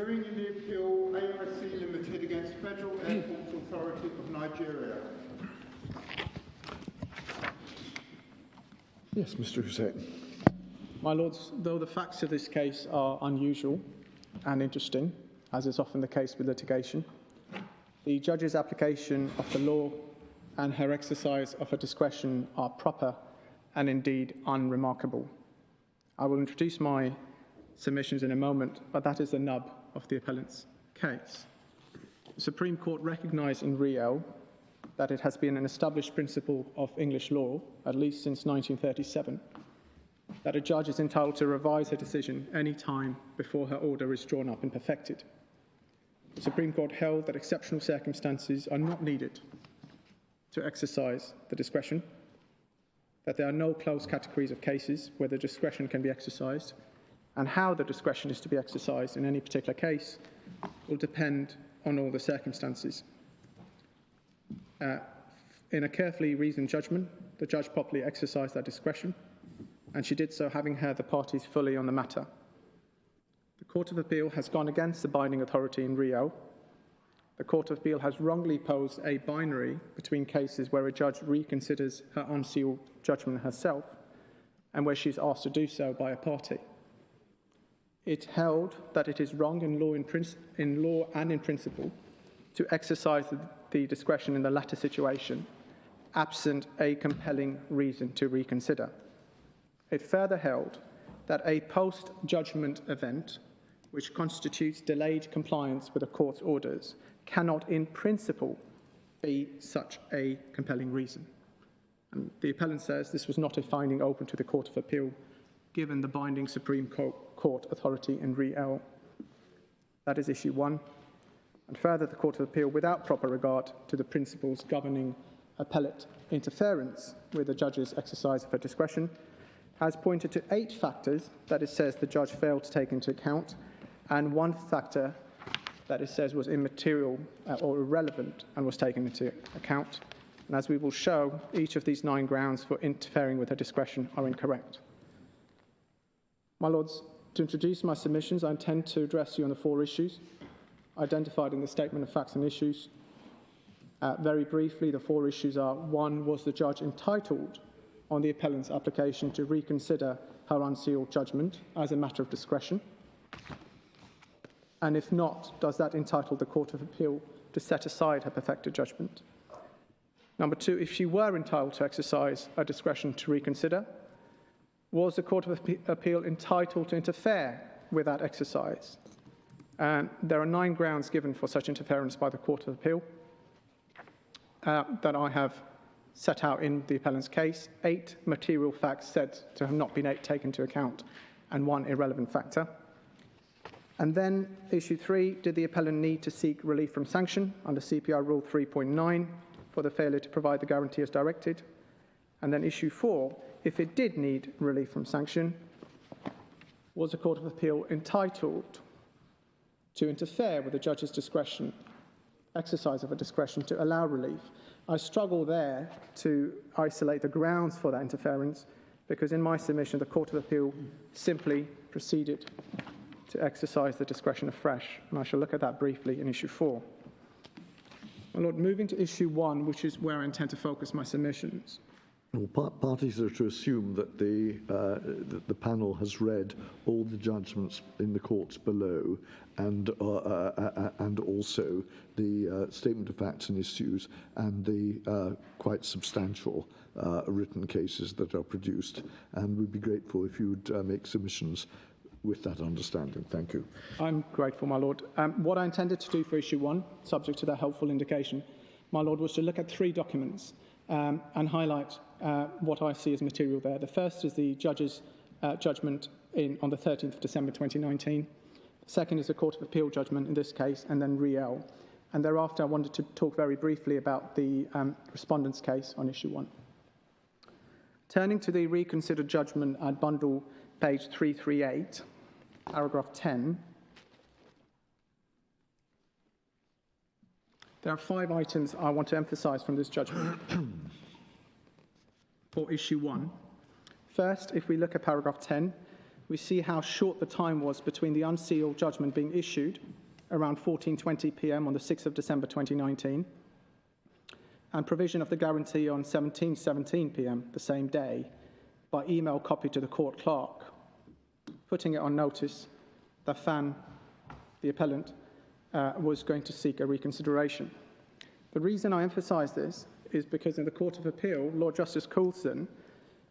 Hearing in the appeal AIC Ltd against Federal Airports Authority of Nigeria. Yes, Mr. Hussain. My Lords, though the facts of this case are unusual and interesting, as is often the case with litigation, the judge's application of the law and her exercise of her discretion are proper and indeed unremarkable. I will introduce my submissions in a moment, but that is the nub of the appellant's case. The Supreme Court recognised in Rio that it has been an established principle of English law, at least since 1937, that a judge is entitled to revise her decision any time before her order is drawn up and perfected. The Supreme Court held that exceptional circumstances are not needed to exercise the discretion, that there are no closed categories of cases where the discretion can be exercised, and how the discretion is to be exercised in any particular case will depend on all the circumstances. In a carefully reasoned judgment, the judge properly exercised that discretion, and she did so having heard the parties fully on the matter. The Court of Appeal has gone against the binding authority in Rio. The Court of Appeal has wrongly posed a binary between cases where a judge reconsiders her unsealed judgment herself and where she is asked to do so by a party. It held that it is wrong in law and in principle to exercise the discretion in the latter situation, absent a compelling reason to reconsider. It further held that a post-judgment event, which constitutes delayed compliance with a court's orders, cannot in principle be such a compelling reason. And the appellant says this was not a finding open to the Court of Appeal, given the binding Supreme Court authority in Rio. That is issue one. And further, the Court of Appeal, without proper regard to the principles governing appellate interference with the judge's exercise of her discretion, has pointed to 8 factors that it says the judge failed to take into account, and 1 factor that it says was immaterial or irrelevant and was taken into account. And as we will show, each of these 9 grounds for interfering with her discretion are incorrect. My Lords, to introduce my submissions, I intend to address you on the 4 issues identified in the Statement of Facts and Issues. Very briefly, the 4 issues are: 1, was the judge entitled on the appellant's application to reconsider her unsealed judgment as a matter of discretion? And if not, does that entitle the Court of Appeal to set aside her perfected judgment? Number 2, if she were entitled to exercise her discretion to reconsider, was the Court of Appeal entitled to interfere with that exercise? And there are 9 grounds given for such interference by the Court of Appeal that I have set out in the appellant's case. 8 material facts said to have not been taken into account, and 1 irrelevant factor. And then issue 3, did the appellant need to seek relief from sanction under CPR Rule 3.9 for the failure to provide the guarantee as directed? And then issue 4, if it did need relief from sanction, was the Court of Appeal entitled to interfere with the judge's discretion, exercise of a discretion to allow relief? I struggle there to isolate the grounds for that interference, because in my submission, the Court of Appeal simply proceeded to exercise the discretion afresh, and I shall look at that briefly in issue 4. My Lord, moving to issue 1, which is where I intend to focus my submissions. Well, parties are to assume that the panel has read all the judgments in the courts below, and also the Statement of Facts and Issues and the quite substantial written cases that are produced, and we'd be grateful if you would make submissions with that understanding. Thank you. I'm grateful, my Lord. What I intended to do for issue 1, subject to that helpful indication, my Lord, was to look at 3 documents and highlight what I see as material there. The first is the judge's judgment on the 13th of December 2019. The second is a Court of Appeal judgment in this case, and then Riel. And thereafter, I wanted to talk very briefly about the Respondent's case on issue 1. Turning to the reconsidered judgment at bundle page 338, paragraph 10, there are 5 items I want to emphasise from this judgment for issue 1. First, if we look at paragraph 10, we see how short the time was between the unsealed judgment being issued, around 14:20 p.m. on the 6th of December 2019, and provision of the guarantee on 17:17 p.m. the same day by email copy to the court clerk, putting it on notice that FAAN, the appellant, was going to seek a reconsideration. The reason I emphasise this is because in the Court of Appeal, Lord Justice Coulson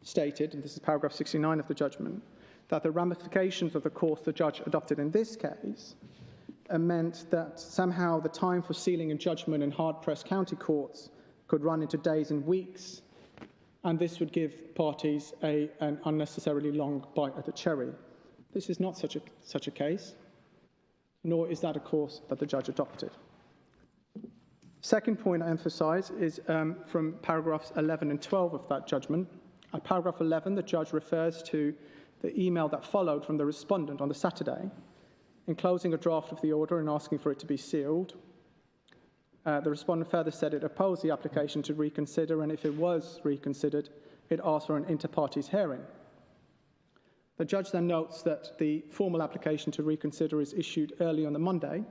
stated, and this is paragraph 69 of the judgment, that the ramifications of the course the judge adopted in this case meant that somehow the time for sealing and judgment in hard-pressed county courts could run into days and weeks, and this would give parties an unnecessarily long bite at the cherry. This is not such a case, nor is that a course that the judge adopted. Second point I emphasise is from paragraphs 11 and 12 of that judgment. At paragraph 11, the judge refers to the email that followed from the respondent on the Saturday, enclosing a draft of the order and asking for it to be sealed. The respondent further said it opposed the application to reconsider, and if it was reconsidered, it asked for an inter-parties hearing. The judge then notes that the formal application to reconsider is issued early on the Monday,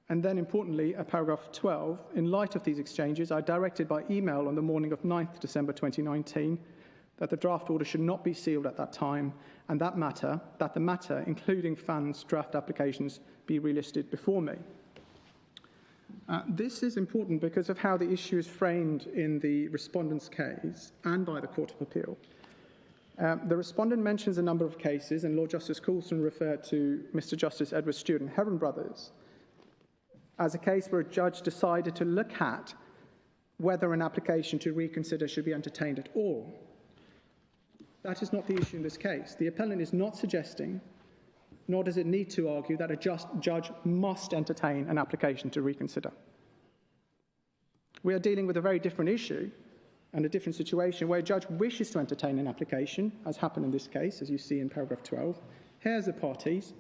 and then importantly, at paragraph 12, in light of these exchanges, I directed by email on the morning of 9th December 2019 that the draft order should not be sealed at that time, and that the matter, including FAAN's draft applications, be relisted before me. This is important because of how the issue is framed in the respondent's case and by the Court of Appeal. The respondent mentions a number of cases, and Lord Justice Coulson referred to Mr. Justice Edward Stewart and Heron Brothers as a case where a judge decided to look at whether an application to reconsider should be entertained at all. That is not the issue in this case. The appellant is not suggesting, nor does it need to argue, that a judge must entertain an application to reconsider. We are dealing with a very different issue and a different situation where a judge wishes to entertain an application, as happened in this case, as you see in paragraph 12, hears the parties,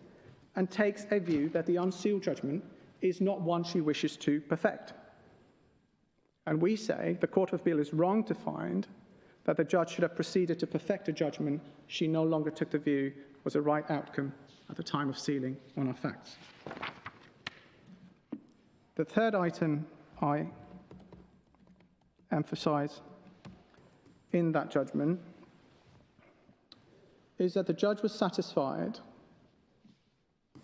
and takes a view that the unsealed judgment is not one she wishes to perfect. And we say the Court of Appeal is wrong to find that the judge should have proceeded to perfect a judgment she no longer took the view was a right outcome at the time of sealing on our facts. The third item I emphasise in that judgment is that the judge was satisfied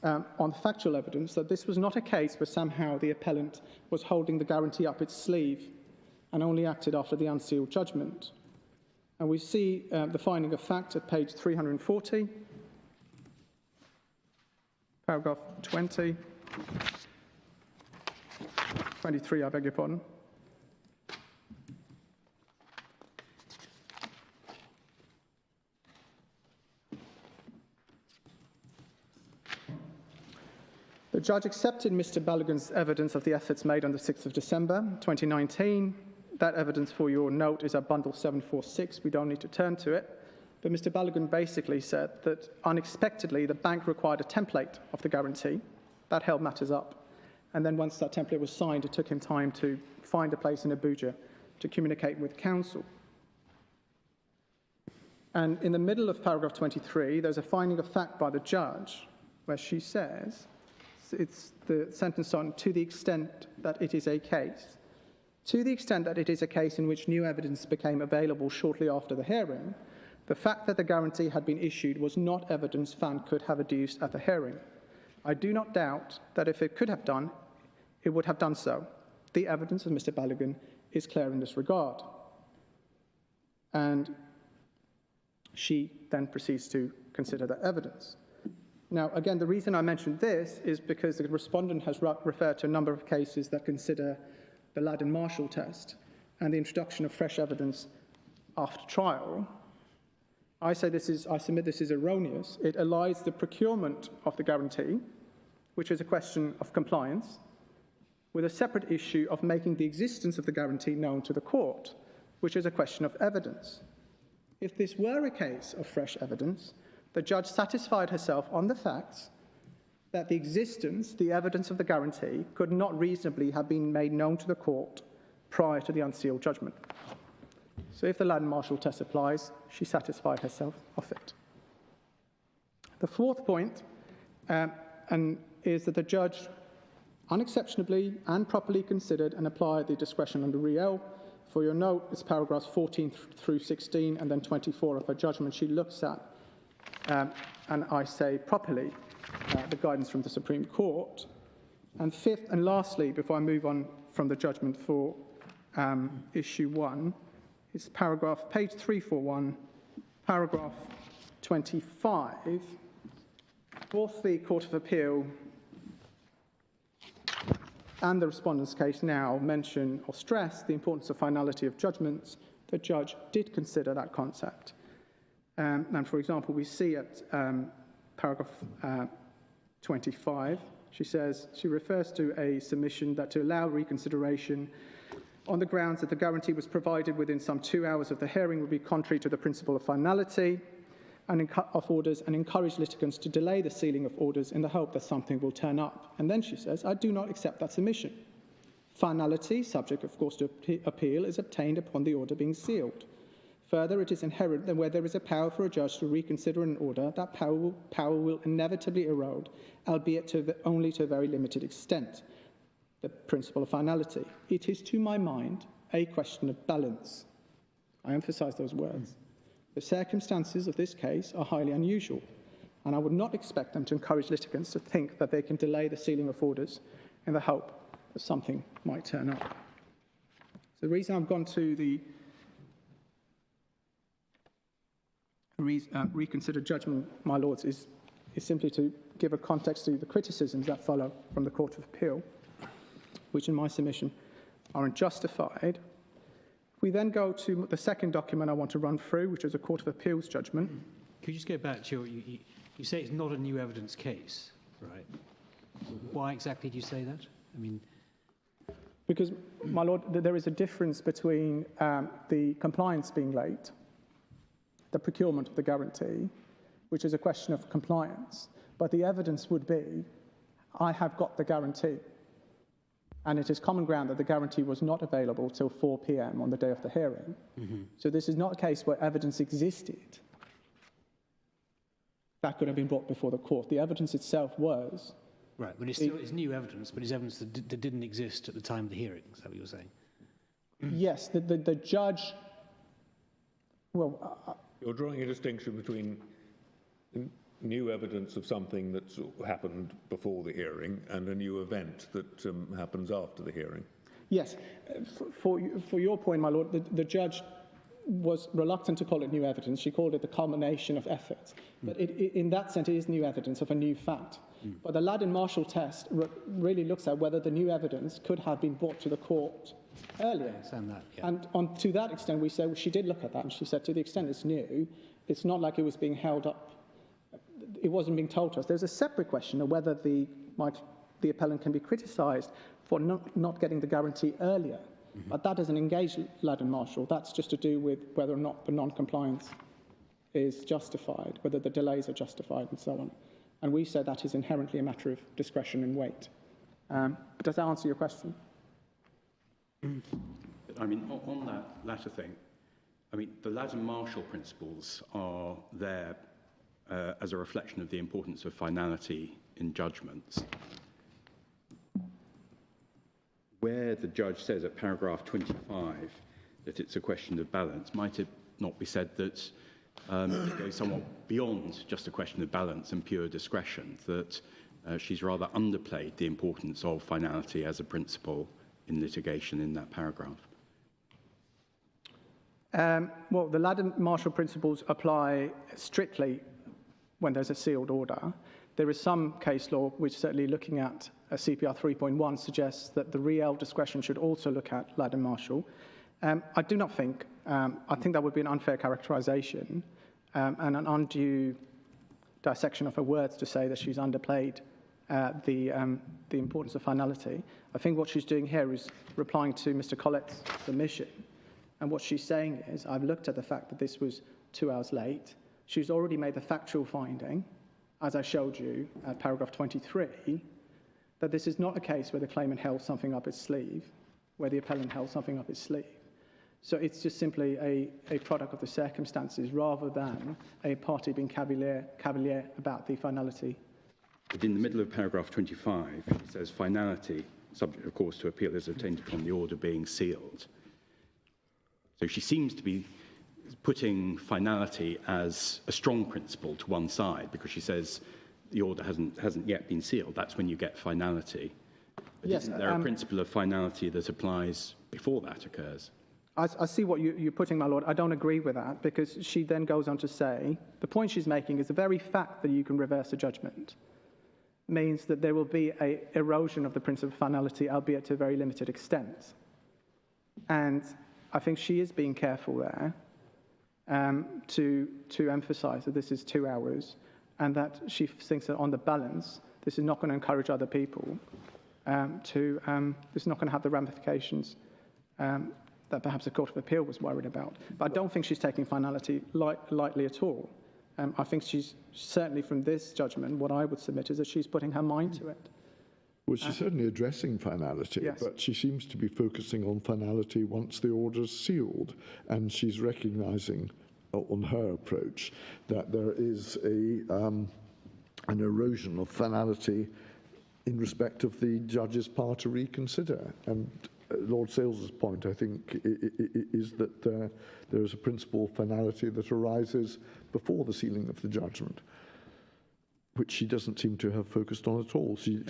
on factual evidence that this was not a case where somehow the appellant was holding the guarantee up its sleeve and only acted after the unsealed judgment. And we see the finding of fact at page 340, paragraph 23, I beg your pardon. The judge accepted Mr. Balogun's evidence of the efforts made on the 6th of December 2019. That evidence, for your note, is at bundle 746. We don't need to turn to it. But Mr. Balogun basically said that unexpectedly the bank required a template of the guarantee. That held matters up. And then once that template was signed, it took him time to find a place in Abuja to communicate with counsel. And in the middle of paragraph 23, there's a finding of fact by the judge where she says, it's the sentence on, to the extent that it is a case. To the extent that it is a case in which new evidence became available shortly after the hearing, the fact that the guarantee had been issued was not evidence FAAN could have adduced at the hearing. I do not doubt that if it could have done, it would have done so. The evidence of Mr. Balogun is clear in this regard. And she then proceeds to consider that evidence. Now, again, the reason I mentioned this is because the respondent has referred to a number of cases that consider the Ladin-Marshall test and the introduction of fresh evidence after trial. I submit this is erroneous. It allies the procurement of the guarantee, which is a question of compliance, with a separate issue of making the existence of the guarantee known to the court, which is a question of evidence. If this were a case of fresh evidence, the judge satisfied herself on the facts that the existence, the evidence of the guarantee, could not reasonably have been made known to the court prior to the unsealed judgment. So if the Ladin-Marshall test applies, she satisfied herself of it. The fourth point is that the judge unexceptionably and properly considered and applied the discretion under Re-El. For your note, it's paragraphs 14 through 16 and then 24 of her judgment. She looks at, and I say properly, the guidance from the Supreme Court. And fifth and lastly, before I move on from the judgment for issue 1, it's page 341, paragraph 25. Both the Court of Appeal and the respondent's case now mention or stress the importance of finality of judgments. The judge did consider that concept. And for example, we see at paragraph 25, she refers to a submission that to allow reconsideration on the grounds that the guarantee was provided within some 2 hours of the hearing would be contrary to the principle of finality of orders and encourage litigants to delay the sealing of orders in the hope that something will turn up. And then she says, I do not accept that submission. Finality, subject of course to appeal, is obtained upon the order being sealed. Further, it is inherent that where there is a power for a judge to reconsider an order, that power will inevitably erode, albeit only to a very limited extent. The principle of finality. It is, to my mind, a question of balance. I emphasise those words. The circumstances of this case are highly unusual, and I would not expect them to encourage litigants to think that they can delay the sealing of orders in the hope that something might turn up. So the reason I've gone to the reconsider judgment, my lords, is simply to give a context to the criticisms that follow from the Court of Appeal, which in my submission are unjustified. We then go to the second document I want to run through, which is a Court of Appeals judgment. Could you just go back to you say it's not a new evidence case, right? Why exactly do you say that? I mean, because, my lord, there is a difference between the compliance being late, the procurement of the guarantee, which is a question of compliance, but the evidence would be, I have got the guarantee. And it is common ground that the guarantee was not available till 4 p.m. on the day of the hearing. Mm-hmm. So this is not a case where evidence existed that could have been brought before the court. The evidence itself was... Right, but it's new evidence, but it's evidence that didn't exist at the time of the hearing. Is that what you're saying? Yes, the judge... Well... You're drawing a distinction between new evidence of something that's happened before the hearing and a new event that happens after the hearing. Yes. For your point, my lord, the judge was reluctant to call it new evidence. She called it the culmination of efforts. But in that sense, it is new evidence of a new fact. But the Ladin-Marshall test really looks at whether the new evidence could have been brought to the court earlier. I understand that, yeah. And to that extent, we say, well, she did look at that, and she said, to the extent it's new, it's not like it was being held up. It wasn't being told to us. There's a separate question of whether the appellant can be criticised for not getting the guarantee earlier. Mm-hmm. But that doesn't engage Ladin-Marshall. That's just to do with whether or not the non-compliance is justified, whether the delays are justified, and so on. And we said that is inherently a matter of discretion and weight. Does that answer your question? I mean, on that latter thing, I mean, the Ladin-Marshall principles are there as a reflection of the importance of finality in judgments. Where the judge says at paragraph 25 that it's a question of balance, might it not be said that it goes somewhat beyond just a question of balance and pure discretion, that she's rather underplayed the importance of finality as a principle in litigation in that paragraph? Well, the Ladin-Marshall principles apply strictly when there's a sealed order. There is some case law which, certainly looking at CPR 3.1, suggests that the Re-El discretion should also look at Ladin-Marshall. I do not think, I think that would be an unfair characterisation and an undue dissection of her words to say that she's underplayed the importance of finality. I think what she's doing here is replying to Mr. Collett's submission. And what she's saying is, I've looked at the fact that this was 2 hours late. She's already made the factual finding, as I showed you at paragraph 23, that this is not a case where the claimant held something up its sleeve, where the appellant held something up its sleeve. So it's just simply a product of the circumstances rather than a party being cavalier about the finality. But in the middle of paragraph 25, it says finality, subject of course to appeal, is obtained upon the order being sealed. So she seems to be putting finality as a strong principle to one side because she says the order hasn't yet been sealed. That's when you get finality. But yes, isn't there a principle of finality that applies before that occurs? I see what you're putting, my lord. I don't agree with that because she then goes on to say the point she's making is the very fact that you can reverse a judgment means that there will be an erosion of the principle of finality, albeit to a very limited extent. And I think she is being careful there to emphasise that this is 2 hours and that she thinks that on the balance, this is not going to encourage other people this is not going to have the ramifications that perhaps the Court of Appeal was worried about. But I don't think she's taking finality lightly at all. I think she's certainly from this judgment, what I would submit is that she's putting her mind to it. Well, she's certainly addressing finality, yes. But she seems to be focusing on finality once the order's sealed, and she's recognising on her approach that there is an erosion of finality in respect of the judge's power to reconsider. And Lord Sales's point, I think, is that there is a principle of finality that arises before the sealing of the judgment, which she doesn't seem to have focused on at all. She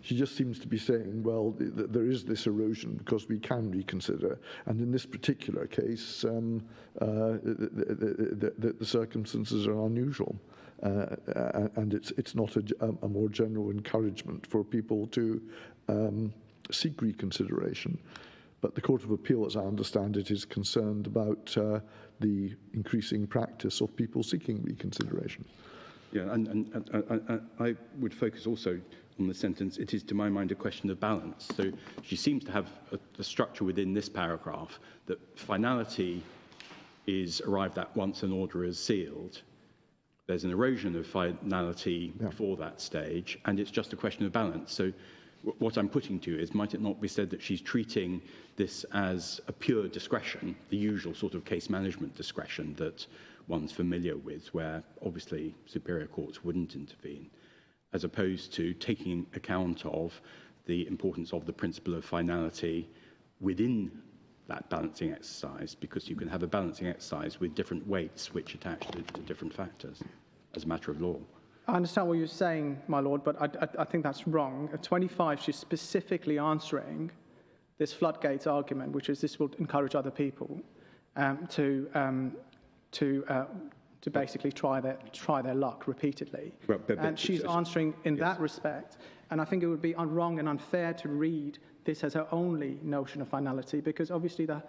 just seems to be saying, well, there is this erosion because we can reconsider, and in this particular case, the circumstances are unusual, and it's not a more general encouragement for people to seek reconsideration. But the Court of Appeal, as I understand it, is concerned about the increasing practice of people seeking reconsideration. Yeah, and I would focus also on the sentence, it is to my mind a question of balance. So she seems to have a structure within this paragraph that finality is arrived at once an order is sealed. There's an erosion of finality before that stage, and it's just a question of balance. So what I'm putting to you is, might it not be said that she's treating this as a pure discretion, the usual sort of case management discretion that one's familiar with, where obviously superior courts wouldn't intervene, as opposed to taking account of the importance of the principle of finality within that balancing exercise, because you can have a balancing exercise with different weights which attach to different factors as a matter of law. I understand what you're saying, my lord, but I think that's wrong. At 25, she's specifically answering this floodgates argument, which is this will encourage other people to basically try their luck repeatedly. Well, and she's answering in that respect. And I think it would be wrong and unfair to read this as her only notion of finality, because obviously the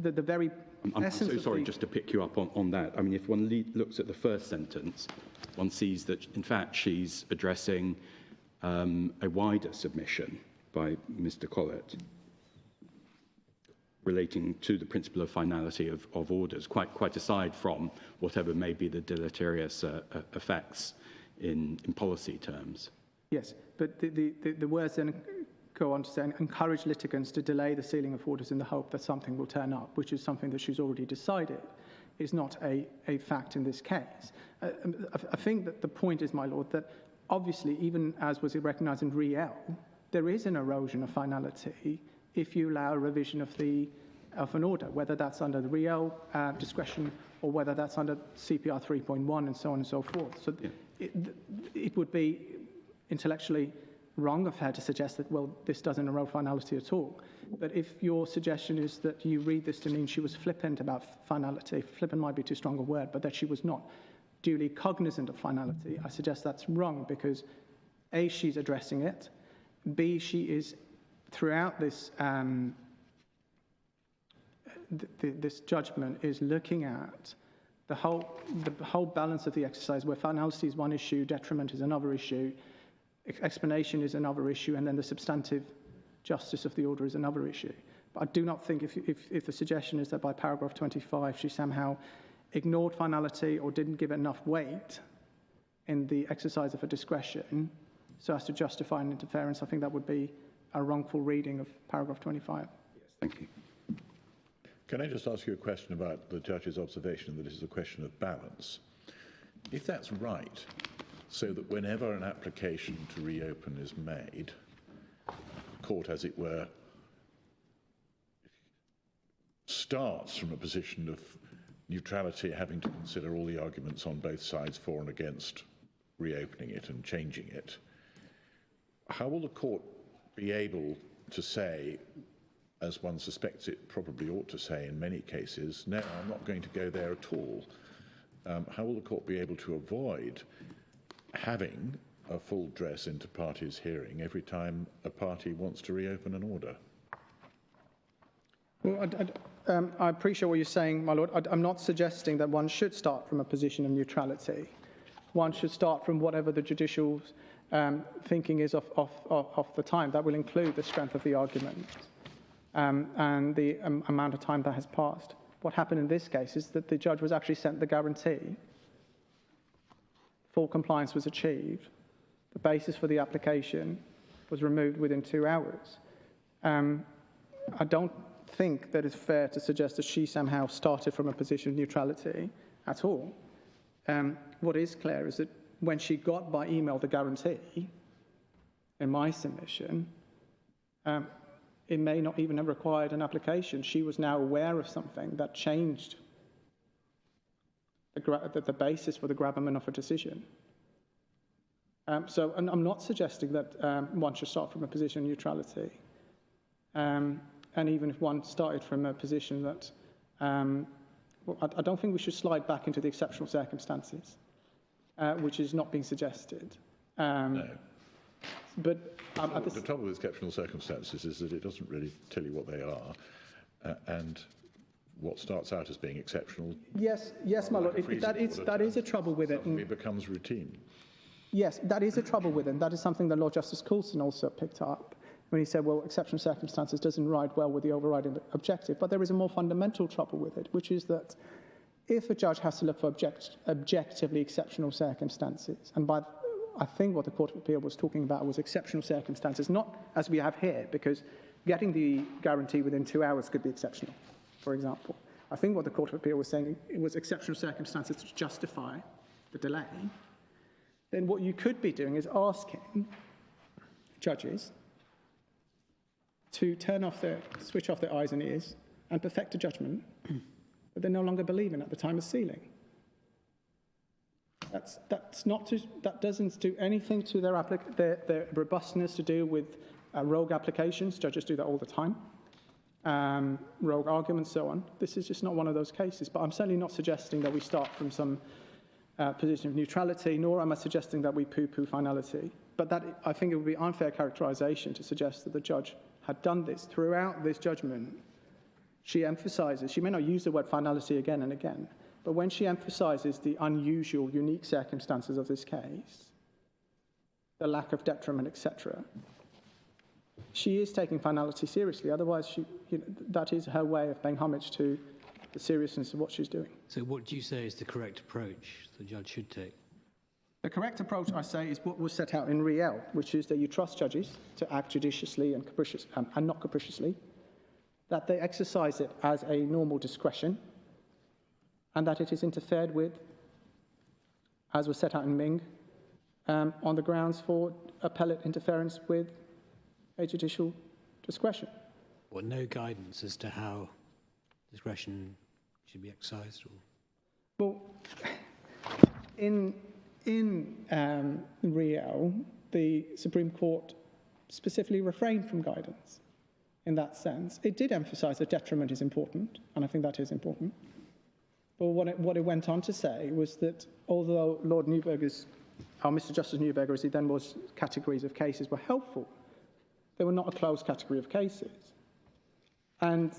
very essence I'm so sorry, just to pick you up on that. I mean, if one looks at the first sentence, one sees that, in fact, she's addressing a wider submission by Mr. Collett relating to the principle of finality of orders, quite aside from whatever may be the deleterious effects in policy terms. Yes, but the words then go on to say, encourage litigants to delay the sealing of orders in the hope that something will turn up, which is something that she's already decided is not a fact in this case. I think that the point is, my lord, that obviously, even as was recognised in Riel, there is an erosion of finality if you allow a revision of an order, whether that's under the Riel discretion or whether that's under CPR 3.1 and so on and so forth. So it would be intellectually wrong of her to suggest that, well, this doesn't erode finality at all. But if your suggestion is that you read this to mean she was flippant about finality, flippant might be too strong a word, but that she was not duly cognizant of finality, I suggest that's wrong, because A, she's addressing it, B, she is throughout this this judgment is looking at the whole balance of the exercise, where finality is one issue, detriment is another issue, explanation is another issue, and then the substantive justice of the order is another issue. But I do not think if the suggestion is that by paragraph 25 she somehow ignored finality or didn't give it enough weight in the exercise of her discretion so as to justify an interference, I think that would be a wrongful reading of paragraph 25. Yes, thank you. Can I just ask you a question about the judge's observation that it is a question of balance? If that's right, so that whenever an application to reopen is made, the court, as it were, starts from a position of neutrality, having to consider all the arguments on both sides for and against reopening it and changing it, how will the court be able to say, as one suspects it probably ought to say in many cases, no, I'm not going to go there at all? How will the court be able to avoid having a full dress into parties' hearing every time a party wants to reopen an order? Well, I appreciate what you're saying, my lord. I'm not suggesting that one should start from a position of neutrality. One should start from whatever the judicial thinking is of the time. That will include the strength of the argument and the amount of time that has passed. What happened in this case is that the judge was actually sent the guarantee. Full compliance was achieved. The basis for the application was removed within 2 hours. I don't think that it's fair to suggest that she somehow started from a position of neutrality at all. What is clear is that when she got by email the guarantee in my submission, it may not even have required an application. She was now aware of something that changed the basis for the gravamen of her decision. So I'm not suggesting that one should start from a position of neutrality. And even if one started from a position that, well, I don't think we should slide back into the exceptional circumstances, which is not being suggested. No. But the trouble with exceptional circumstances is that it doesn't really tell you what they are, and what starts out as being exceptional. Yes, my lord. That is a trouble with it. Suddenly becomes routine. Yes, that is a trouble with it. And that is something that Lord Justice Coulson also picked up when he said, well, exceptional circumstances doesn't ride well with the overriding objective. But there is a more fundamental trouble with it, which is that if a judge has to look for objectively exceptional circumstances, and by I think what the Court of Appeal was talking about was exceptional circumstances, not as we have here, because getting the guarantee within 2 hours could be exceptional, for example. I think what the Court of Appeal was saying, it was exceptional circumstances to justify the delay. Then what you could be doing is asking judges to switch off their eyes and ears and perfect a judgment that they no longer believe in at the time of sealing. That doesn't do anything to their robustness to do with rogue applications. Judges do that all the time. Rogue arguments, so on. This is just not one of those cases. But I'm certainly not suggesting that we start from some position of neutrality, nor am I suggesting that we poo-poo finality. But that, I think it would be unfair characterization to suggest that the judge had done this. Throughout this judgment, she emphasizes, she may not use the word finality again and again, but when she emphasizes the unusual, unique circumstances of this case, the lack of detriment, etc., she is taking finality seriously. Otherwise, that is her way of paying homage to the seriousness of what she's doing. So what do you say is the correct approach the judge should take? The correct approach, I say, is what was set out in Riel, which is that you trust judges to act judiciously and not capriciously, that they exercise it as a normal discretion, and that it is interfered with, as was set out in Ming, on the grounds for appellate interference with a judicial discretion. Well, no guidance as to how discretion should be exercised? Or? Well, in Riel, the Supreme Court specifically refrained from guidance in that sense. It did emphasize that detriment is important, and I think that is important. But what it went on to say was that although Mr. Justice Neuberger, as he then was, categories of cases were helpful, they were not a closed category of cases. And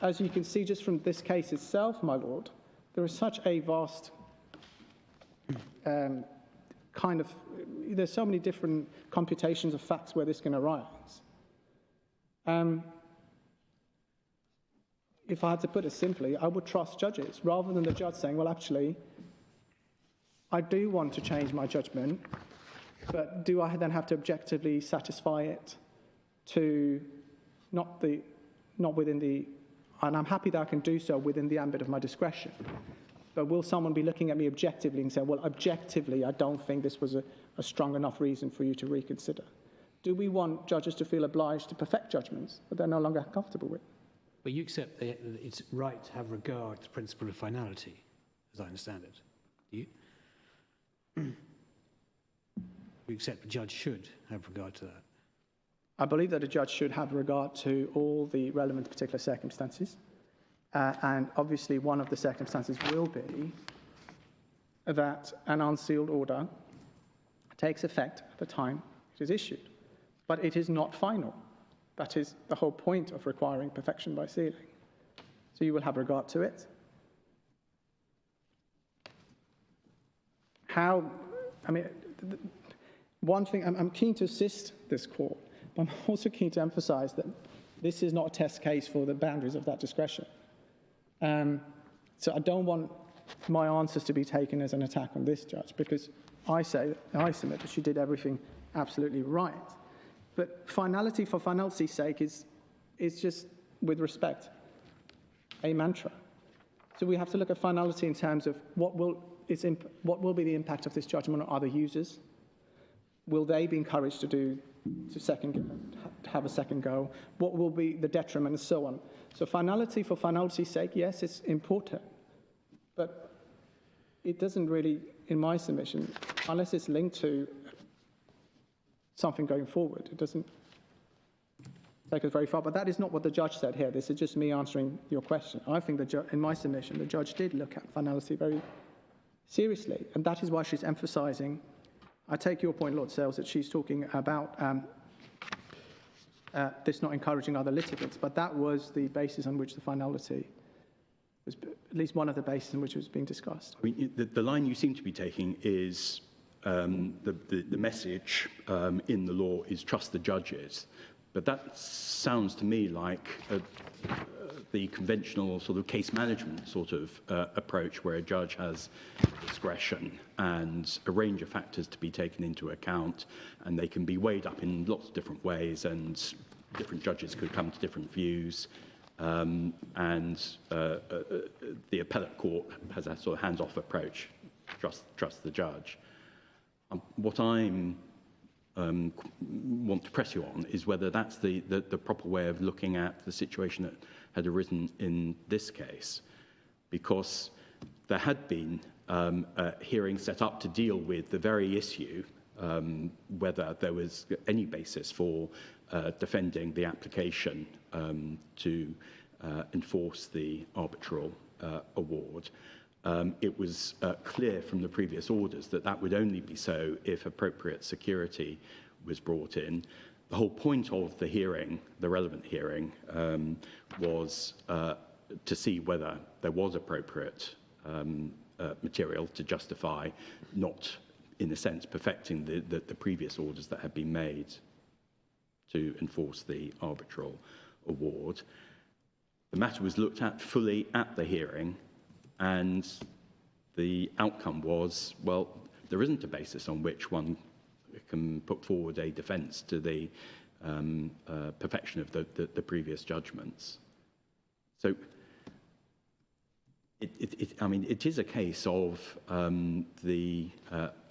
as you can see just from this case itself, my lord, there is such a vast there's so many different computations of facts where this can arise. If I had to put it simply, I would trust judges rather than the judge saying, well, actually, I do want to change my judgment, but do I then have to objectively satisfy it to not within the and I'm happy that I can do so within the ambit of my discretion. But will someone be looking at me objectively and saying, well, objectively, I don't think this was a strong enough reason for you to reconsider? Do we want judges to feel obliged to perfect judgments that they're no longer comfortable with? But you accept that it's right to have regard to the principle of finality, as I understand it. Do you? You accept the judge should have regard to that? I believe that a judge should have regard to all the relevant particular circumstances. And obviously one of the circumstances will be that an unsealed order takes effect at the time it is issued. But it is not final. That is the whole point of requiring perfection by sealing. So you will have regard to it. One thing, I'm keen to assist this court, but I'm also keen to emphasize that this is not a test case for the boundaries of that discretion. So I don't want my answers to be taken as an attack on this judge, because I submit that she did everything absolutely right. But finality for finality's sake is just, with respect, a mantra. So we have to look at finality in terms of what will be the impact of this judgment on other users. Will they be encouraged to have a second go? What will be the detriment, and so on? So finality for finality's sake, yes, it's important, but it doesn't really, in my submission, unless it's linked to something going forward, it doesn't take us very far. But that is not what the judge said here. This is just me answering your question. I think in my submission, the judge did look at finality very seriously, and that is why she's emphasising. I take your point, Lord Sales, that she's talking about this not encouraging other litigants, but that was the basis on which the finality was, at least one of the bases on which it was being discussed. I mean, the line you seem to be taking is the message in the law is trust the judges, but that sounds to me like the conventional sort of case management sort of approach, where a judge has discretion and a range of factors to be taken into account, and they can be weighed up in lots of different ways, and different judges could come to different views. And the appellate court has a sort of hands-off approach, trust the judge. What I want to press you on is whether that's the proper way of looking at the situation that had arisen in this case, because there had been a hearing set up to deal with the very issue, whether there was any basis for defending the application to enforce the arbitral award. It was clear from the previous orders that that would only be so if appropriate security was brought in. The whole point of the hearing, the relevant hearing, was to see whether there was appropriate material to justify not, in a sense, perfecting the previous orders that had been made to enforce the arbitral award. The matter was looked at fully at the hearing, and the outcome was, well, there isn't a basis on which one can put forward a defence to the perfection of the previous judgments. So I mean, it is a case of the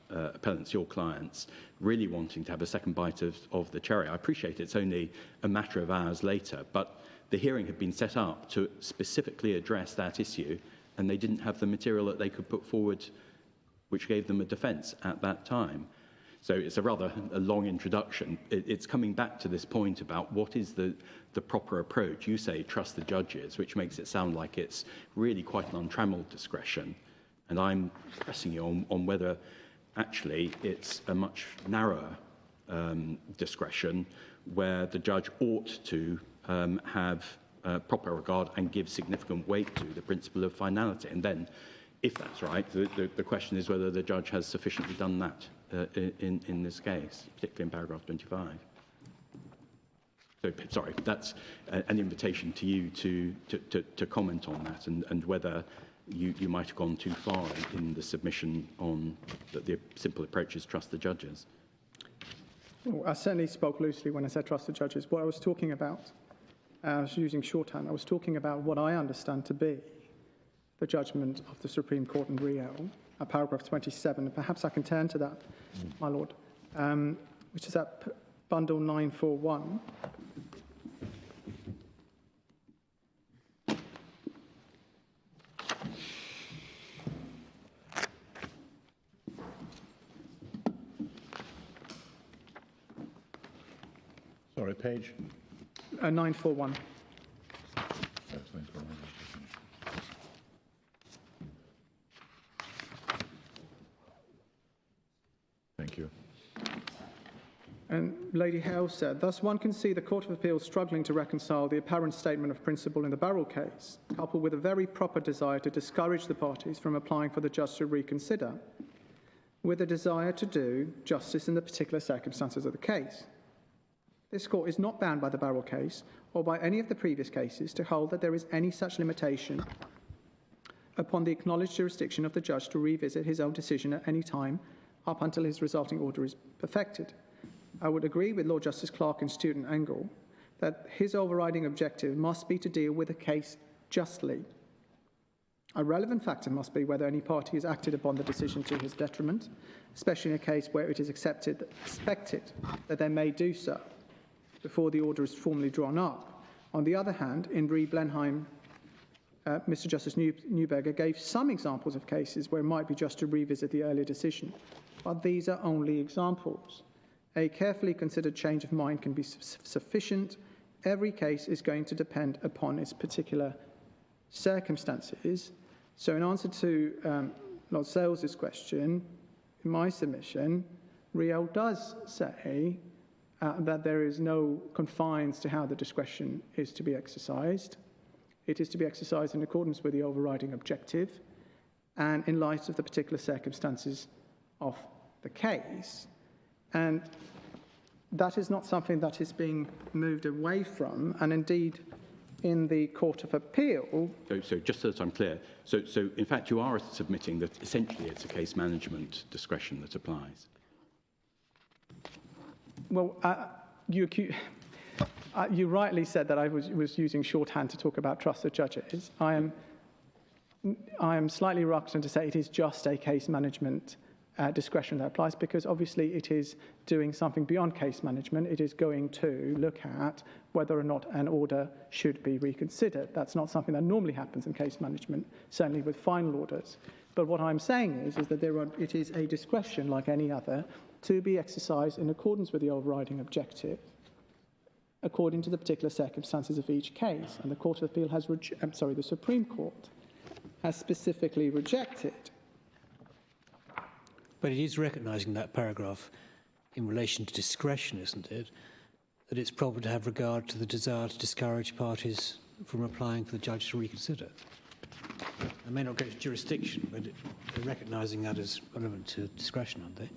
appellants, your clients, really wanting to have a second bite of the cherry. I appreciate it's only a matter of hours later, but the hearing had been set up to specifically address that issue, and they didn't have the material that they could put forward which gave them a defence at that time. So it's a rather long introduction. It's coming back to this point about what is the proper approach. You say trust the judges, which makes it sound like it's really quite an untrammeled discretion. And I'm pressing you on whether actually it's a much narrower discretion, where the judge ought to have proper regard and give significant weight to the principle of finality. And then, if that's right, the question is whether the judge has sufficiently done that in this case, particularly in paragraph 25. So, sorry, that's an invitation to you to comment on that, and whether you might have gone too far in the submission on that the simple approach is trust the judges. Well, I certainly spoke loosely when I said trust the judges. What I was talking about I was using shorthand. I was talking about what I understand to be the judgment of the Supreme Court in Riel, paragraph 27. And perhaps I can turn to that, my Lord, which is at bundle 941. Sorry, page? 941. Thank you. And Lady Hale said, thus one can see the Court of Appeal struggling to reconcile the apparent statement of principle in the Barrel case, coupled with a very proper desire to discourage the parties from applying for the judge to reconsider, with a desire to do justice in the particular circumstances of the case. This court is not bound by the Barrel case or by any of the previous cases to hold that there is any such limitation upon the acknowledged jurisdiction of the judge to revisit his own decision at any time up until his resulting order is perfected. I would agree with Lord Justice Clark and Student Engel that his overriding objective must be to deal with a case justly. A relevant factor must be whether any party has acted upon the decision to his detriment, especially in a case where it is expected that they may do so before the order is formally drawn up. On the other hand, in Re Blenheim, Mr. Justice Neuberger gave some examples of cases where it might be just to revisit the earlier decision, but these are only examples. A carefully considered change of mind can be sufficient. Every case is going to depend upon its particular circumstances. So in answer to Lord Sales's question, in my submission, Riel does say that there is no confines to how the discretion is to be exercised. It is to be exercised in accordance with the overriding objective and in light of the particular circumstances of the case. And that is not something that is being moved away from, and indeed in the Court of Appeal. So just so that I'm clear, so in fact you are submitting that essentially it's a case management discretion that applies. Well, you rightly said that I was using shorthand to talk about trusted judges. I am slightly reluctant to say it is just a case management discretion that applies, because obviously it is doing something beyond case management. It is going to look at whether or not an order should be reconsidered. That's not something that normally happens in case management, certainly with final orders. But what I'm saying is that it is a discretion like any other to be exercised in accordance with the overriding objective, according to the particular circumstances of each case. And the Court of Appeal has, the Supreme Court has specifically rejected. But it is recognising that paragraph in relation to discretion, isn't it? That it's proper to have regard to the desire to discourage parties from applying for the judge to reconsider. They may not go to jurisdiction, but they're recognising that as relevant to discretion, aren't they?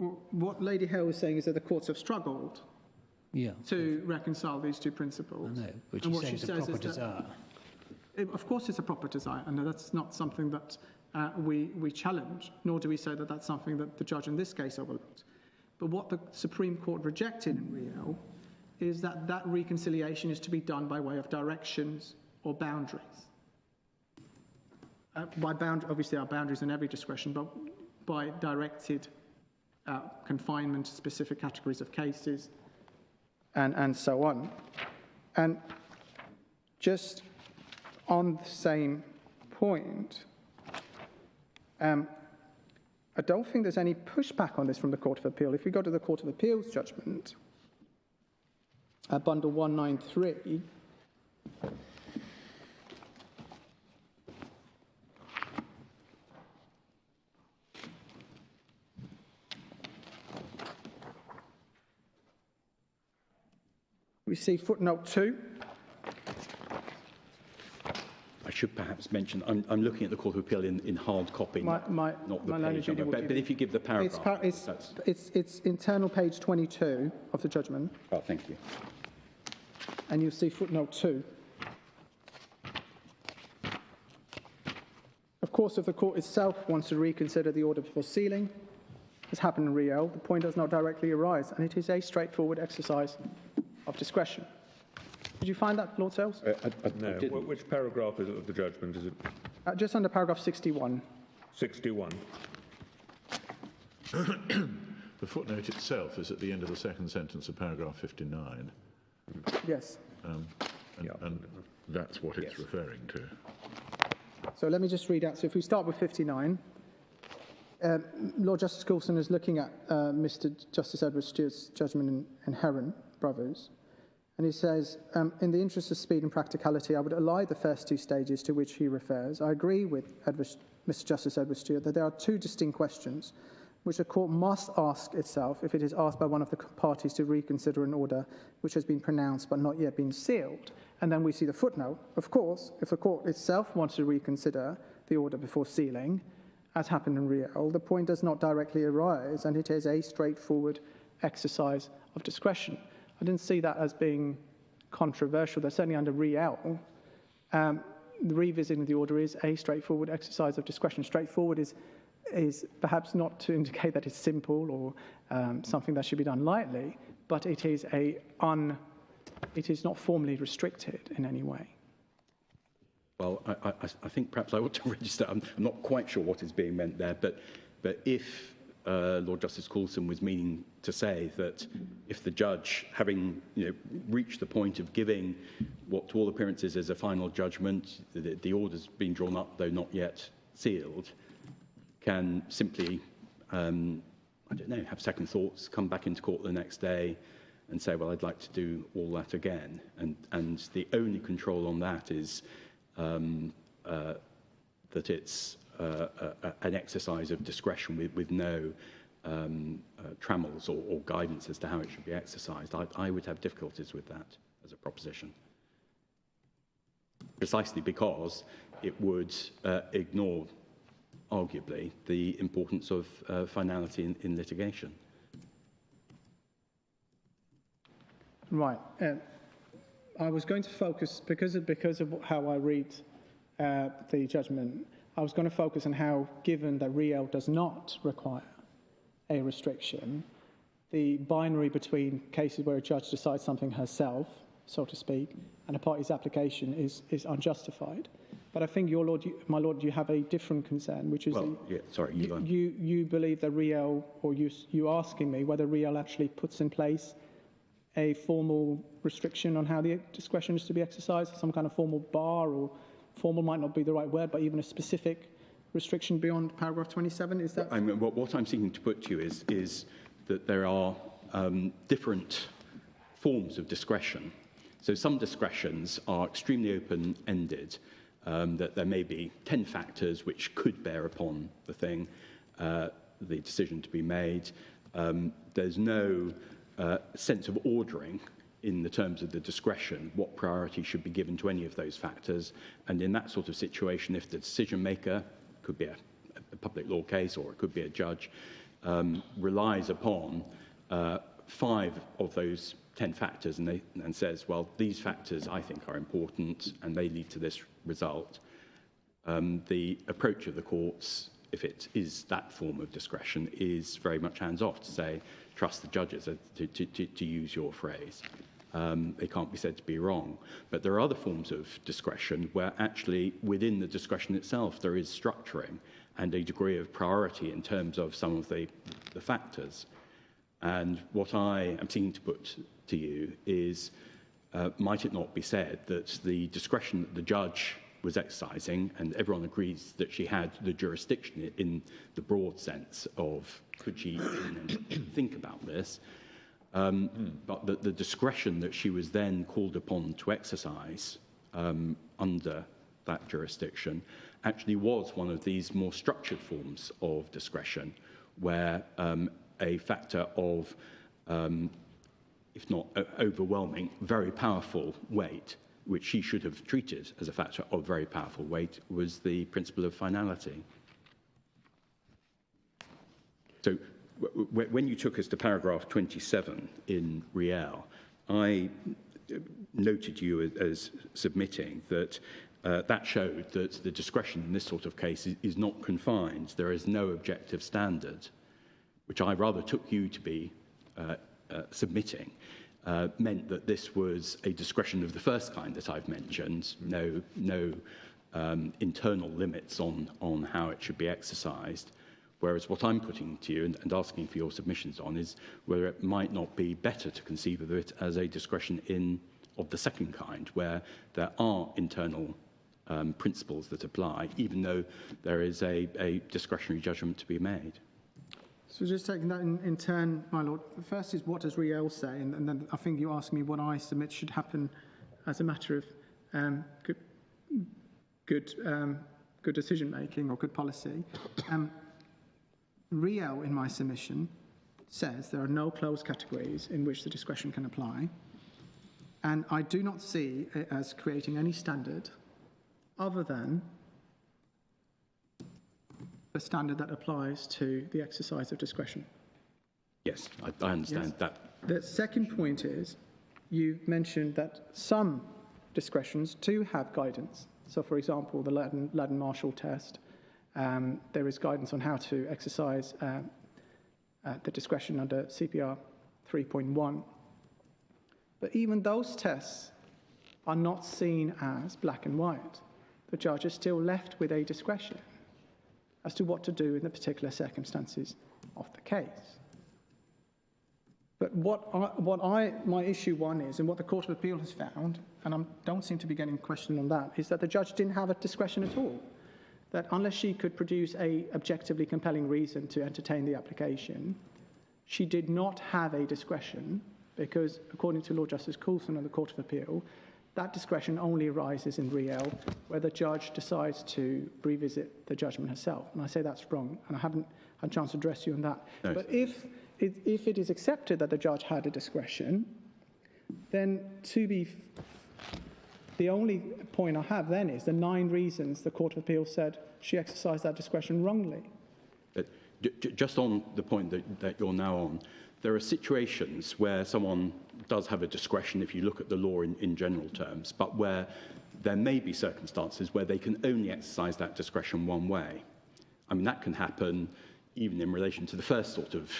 Well, what Lady Hale was saying is that the courts have struggled to reconcile these two principles. I know, but you say it's a proper desire. Of course it's a proper desire, and that's not something that we challenge, nor do we say that that's something that the judge in this case overlooked. But what the Supreme Court rejected in Riel is that reconciliation is to be done by way of directions or boundaries. Obviously, our boundaries in every discretion, but by directed confinement to specific categories of cases, and so on. And just on the same point, I don't think there's any pushback on this from the Court of Appeal. If we go to the Court of Appeal's judgment, bundle 193, we see footnote 2. I should perhaps mention, I'm looking at the Court of Appeal in hard copy, not the page number. But if you give the paragraph... It's internal page 22 of the judgment. Oh, thank you. And you'll see footnote 2. Of course, if the court itself wants to reconsider the order before sealing, as happened in Riel, the point does not directly arise, and it is a straightforward exercise of discretion. Did you find that, Lord Sales? No. Which paragraph is it of the judgment? Is it Just under paragraph 61. 61? The footnote itself is at the end of the second sentence of paragraph 59. Yes. And that's what it's referring to. So let me just read out. So if we start with 59, Lord Justice Coulson is looking at Mr. Justice Edward Stewart's judgment in Heron Brothers. And he says, in the interest of speed and practicality, I would ally the first two stages to which he refers. I agree with Mr. Justice Edward Stewart that there are two distinct questions which a court must ask itself if it is asked by one of the parties to reconsider an order which has been pronounced but not yet been sealed. And then we see the footnote. Of course, if a court itself wants to reconsider the order before sealing, as happened in Riel, the point does not directly arise, and it is a straightforward exercise of discretion. I didn't see that as being controversial. They're certainly under Riel. Revisiting the order is a straightforward exercise of discretion. Straightforward is perhaps not to indicate that it's simple or something that should be done lightly, but it is not formally restricted in any way. Well, I think perhaps I ought to register. I'm not quite sure what is being meant there, but if Lord Justice Coulson was meaning to say that if the judge, having reached the point of giving what to all appearances is a final judgment, the order's been drawn up though not yet sealed, can simply, I don't know, have second thoughts, come back into court the next day and say, well, I'd like to do all that again. And the only control on that is that it's an exercise of discretion with no trammels or guidance as to how it should be exercised. I would have difficulties with that as a proposition, precisely because it would ignore, arguably, the importance of finality in litigation. Right. I was going to focus, because of how I read the judgment, I was going to focus on how, given that Riel does not require a restriction, the binary between cases where a judge decides something herself, so to speak, and a party's application is unjustified. But I think, my Lord, you have a different concern, which is you believe that Riel, or you asking me whether Riel actually puts in place a formal restriction on how the discretion is to be exercised, some kind of formal bar, or formal might not be the right word, but even a specific restriction beyond paragraph 27? Is that? What I'm seeking to put to you is that there are different forms of discretion. So some discretions are extremely open-ended, that there may be 10 factors which could bear upon the decision to be made. There's no sense of ordering in the terms of the discretion, what priority should be given to any of those factors. And in that sort of situation, if the decision maker, could be a public law case or it could be a judge, relies upon 5 of those 10 factors and says, well, these factors I think are important and they lead to this result, the approach of the courts, if it is that form of discretion, is very much hands-off to say, trust the judges, to use your phrase. They can't be said to be wrong. But there are other forms of discretion where actually within the discretion itself there is structuring and a degree of priority in terms of some of the factors. And what I am seeking to put to you is, might it not be said that the discretion that the judge was exercising, and everyone agrees that she had the jurisdiction in the broad sense of could she think about this, but the discretion that she was then called upon to exercise under that jurisdiction actually was one of these more structured forms of discretion where a factor of, if not overwhelming, very powerful weight, which she should have treated as a factor of very powerful weight, was the principle of finality. So when you took us to paragraph 27 in Riel, I noted you as submitting that that showed that the discretion in this sort of case is not confined. There is no objective standard, which I rather took you to be submitting. meant that this was a discretion of the first kind that I've mentioned, no internal limits on how it should be exercised. Whereas what I'm putting to you and asking for your submissions on is whether it might not be better to conceive of it as a discretion of the second kind, where there are internal principles that apply, even though there is a discretionary judgment to be made. So just taking that in turn, my lord. The first is, what does Riel say? And then I think you asked me what I submit should happen as a matter of good decision making or good policy. Riel, in my submission, says there are no closed categories in which the discretion can apply, and I do not see it as creating any standard other than the standard that applies to the exercise of discretion. Yes, I understand that. The second point is, you mentioned that some discretions do have guidance. So, for example, the Ladin-Marshall test, there is guidance on how to exercise the discretion under CPR 3.1. But even those tests are not seen as black and white. The judge is still left with a discretion as to what to do in the particular circumstances of the case. But my issue one is, and what the Court of Appeal has found, and I don't seem to be getting questioned on that, is that the judge didn't have a discretion at all. That unless she could produce a objectively compelling reason to entertain the application, she did not have a discretion, because according to Lord Justice Coulson of the Court of Appeal, that discretion only arises in Riel where the judge decides to revisit the judgment herself. And I say that's wrong, and I haven't had a chance to address you on that. No. But if it is accepted that the judge had a discretion, then the only point I have then is the 9 reasons the Court of Appeal said she exercised that discretion wrongly. Just on the point that you're now on, there are situations where someone does have a discretion if you look at the law in general terms, but where there may be circumstances where they can only exercise that discretion one way. I mean, that can happen even in relation to the first sort of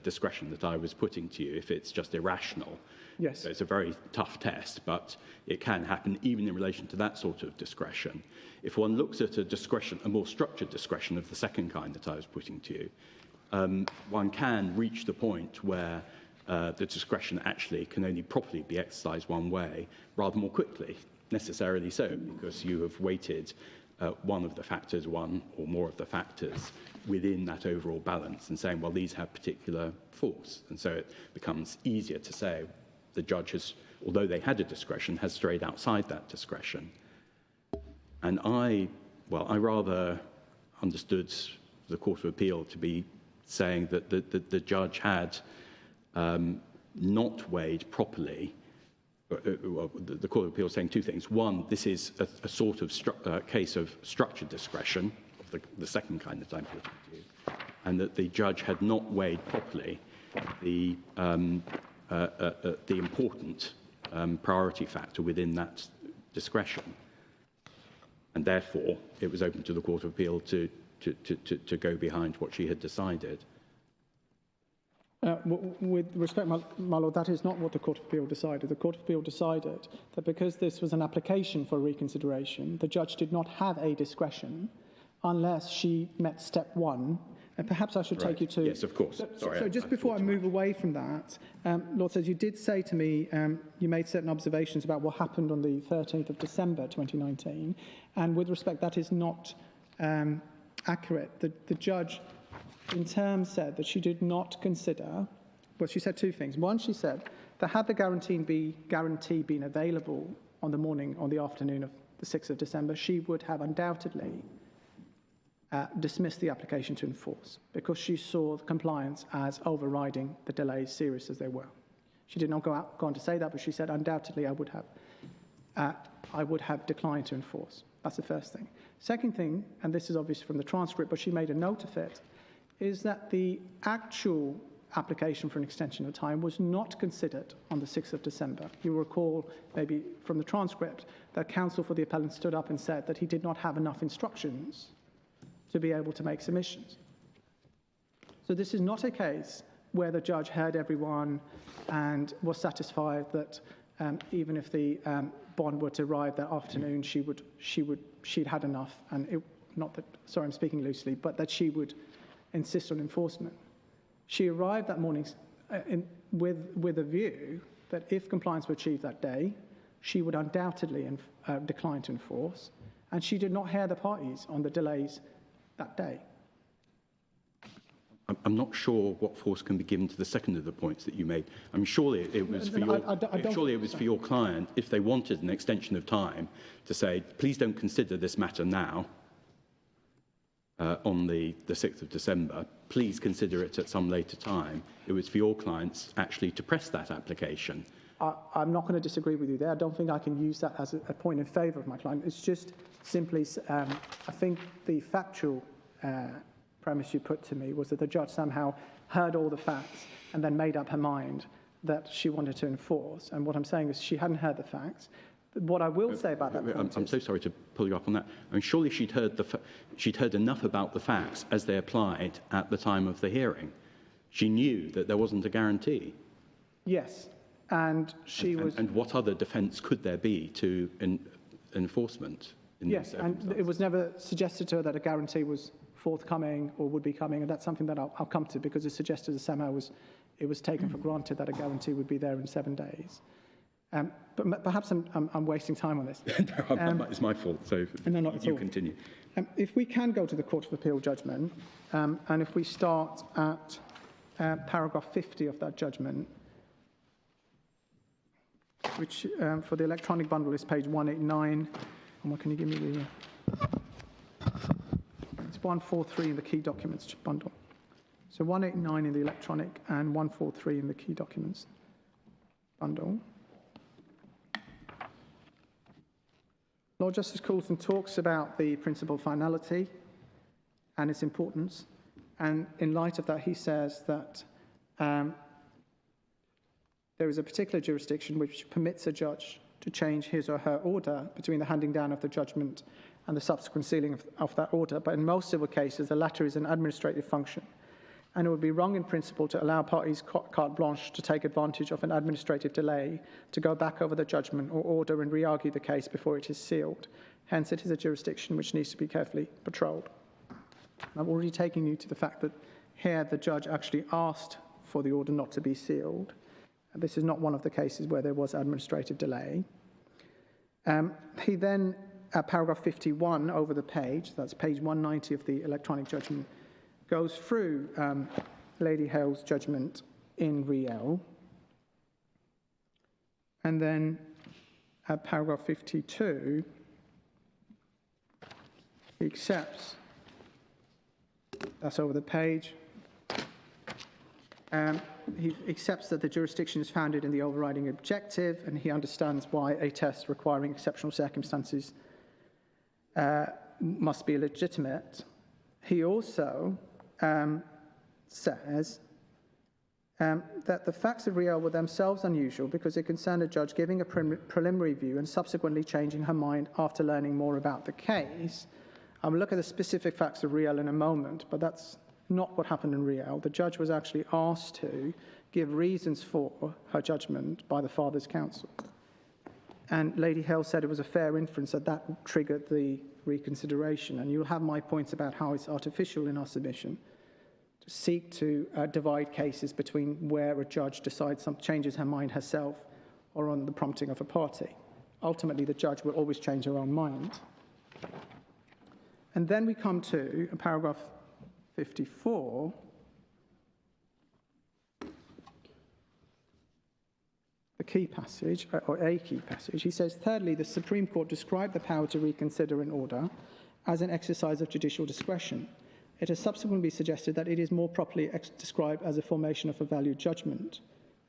discretion that I was putting to you, if it's just irrational. Yes. So it's a very tough test, but it can happen even in relation to that sort of discretion. If one looks at a more structured discretion of the second kind that I was putting to you, one can reach the point where the discretion actually can only properly be exercised one way rather more quickly, necessarily so, because you have weighted one of the factors, one or more of the factors within that overall balance and saying, well, these have particular force. And so it becomes easier to say the judge has, although they had a discretion, has strayed outside that discretion. And I rather understood the Court of Appeal to be saying that the judge had not weighed properly. The Court of Appeal is saying 2 things. One, this is a sort of case of structured discretion, of the second kind that I'm putting to you, and that the judge had not weighed properly the important priority factor within that discretion. And therefore, it was open to the Court of Appeal to go behind what she had decided. With respect, my Lord, that is not what the Court of Appeal decided. The Court of Appeal decided that because this was an application for reconsideration, the judge did not have a discretion unless she met step 1. And perhaps I should take you to... Yes, of course. So just before I move away from that, Lord says, you did say to me, you made certain observations about what happened on the 13th of December 2019, and with respect, that is not accurate. The judge, in terms, said that she did not consider... Well, she said 2 things. One, she said that had the guarantee been available on the afternoon of the 6th of December, she would have undoubtedly dismissed the application to enforce, because she saw the compliance as overriding the delays, serious as they were. She did not go on to say that, but she said undoubtedly I would have declined to enforce. That's the first thing. Second thing, and this is obvious from the transcript, but she made a note of it, is that the actual application for an extension of time was not considered on the 6th of December. You will recall, maybe from the transcript, that counsel for the appellant stood up and said that he did not have enough instructions to be able to make submissions. So this is not a case where the judge heard everyone and was satisfied that even if the bond were to arrive that afternoon, she'd had enough, and not that, sorry, I'm speaking loosely, but that she would insist on enforcement. She arrived that morning with a view that if compliance were achieved that day, she would undoubtedly decline to enforce, and she did not hear the parties on the delays that day. I'm not sure what force can be given to the second of the points that you made. I mean, surely it was for your client, if they wanted an extension of time, to say, please don't consider this matter now, on the 6th of December, please consider it at some later time. It was for your clients actually to press that application. I'm not going to disagree with you there. I don't think I can use that as a point in favour of my client. It's just simply, I think the factual premise you put to me was that the judge somehow heard all the facts and then made up her mind that she wanted to enforce. And what I'm saying is she hadn't heard the facts. What I will say about that point I'm so sorry to pull you up on that. I mean, surely she'd heard enough about the facts as they applied at the time of the hearing. She knew that there wasn't a guarantee. Yes, and she was... And what other defence could there be to enforcement? Yes, and it was never suggested to her that a guarantee was forthcoming or would be coming, and that's something that I'll come to, because it suggested that somehow it was taken for granted that a guarantee would be there in 7 days. But perhaps I'm wasting time on this. No, it's my fault, so you continue. If we can go to the Court of Appeal judgment, and if we start at paragraph 50 of that judgment, which for the electronic bundle is page 189, and what can you give me the... It's 143 in the key documents bundle. So 189 in the electronic and 143 in the key documents bundle. Lord Justice Coulson talks about the principle of finality and its importance, and in light of that he says that there is a particular jurisdiction which permits a judge to change his or her order between the handing down of the judgment and the subsequent sealing of that order, but in most civil cases the latter is an administrative function, and it would be wrong in principle to allow parties carte blanche to take advantage of an administrative delay to go back over the judgment or order and re-argue the case before it is sealed. Hence, it is a jurisdiction which needs to be carefully patrolled. I've already taken you to the fact that here the judge actually asked for the order not to be sealed. This is not one of the cases where there was administrative delay. He then, at paragraph 51 over the page, that's page 190 of the electronic judgment, goes through Lady Hale's judgment in Riel. And then at paragraph 52, he accepts, that's over the page, he accepts that the jurisdiction is founded in the overriding objective, and he understands why a test requiring exceptional circumstances must be legitimate. He also says that the facts of Riel were themselves unusual because it concerned a judge giving a preliminary view and subsequently changing her mind after learning more about the case. I will look at the specific facts of Riel in a moment, but that's not what happened in Riel. The judge was actually asked to give reasons for her judgment by the father's counsel. And Lady Hale said it was a fair inference that that triggered the reconsideration. And you'll have my points about how it's artificial in our submission to seek to divide cases between where a judge decides changes her mind herself or on the prompting of a party. Ultimately, the judge will always change her own mind. And then we come to paragraph 54, the key passage, or a key passage. He says, thirdly, the Supreme Court described the power to reconsider an order as an exercise of judicial discretion. It has subsequently suggested that it is more properly described as a formation of a value judgment.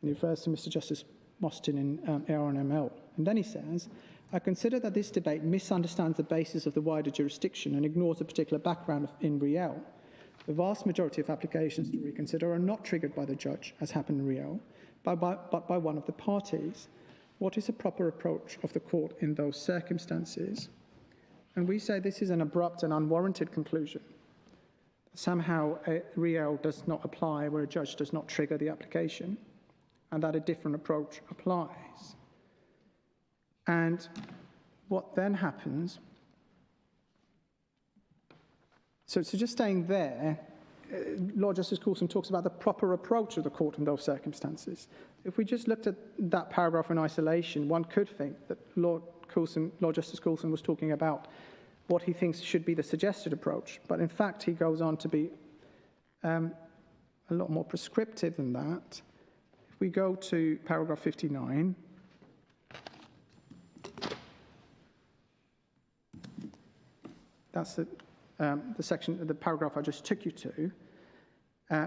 And he refers to Mr. Justice Mostyn in ARNML. And then he says, I consider that this debate misunderstands the basis of the wider jurisdiction and ignores the particular background in Riel. The vast majority of applications to reconsider are not triggered by the judge, as happened in Riel, but by one of the parties. What is a proper approach of the court in those circumstances? And we say this is an abrupt and unwarranted conclusion. somehow a REL does not apply where a judge does not trigger the application, and that a different approach applies. And what then happens, so just staying there, Lord Justice Coulson talks about the proper approach of the court in those circumstances. If we just looked at that paragraph in isolation, one could think that Lord Justice Coulson was talking about what he thinks should be the suggested approach. But in fact, he goes on to be a lot more prescriptive than that. If we go to paragraph 59, that's the paragraph I just took you to.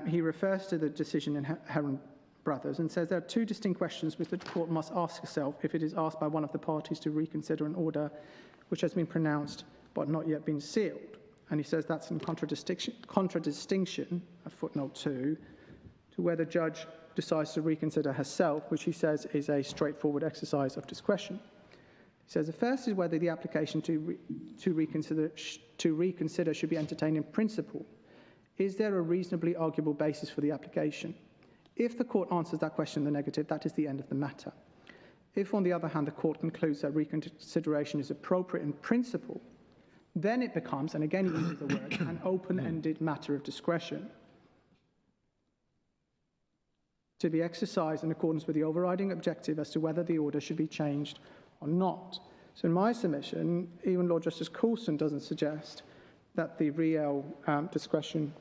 He refers to the decision in Heron Brothers and says there are two distinct questions which the court must ask itself if it is asked by one of the parties to reconsider an order which has been pronounced but not yet been sealed. And he says that's in contradistinction at footnote 2 to where the judge decides to reconsider herself, which he says is a straightforward exercise of discretion. He says the first is whether the application to reconsider should be entertained in principle. Is there a reasonably arguable basis for the application? If the court answers that question in the negative, that is the end of the matter. If, on the other hand, the court concludes that reconsideration is appropriate in principle, then it becomes, and again he uses the word, an open-ended matter of discretion to be exercised in accordance with the overriding objective as to whether the order should be changed or not. So in my submission, even Lord Justice Coulson doesn't suggest that the real discretion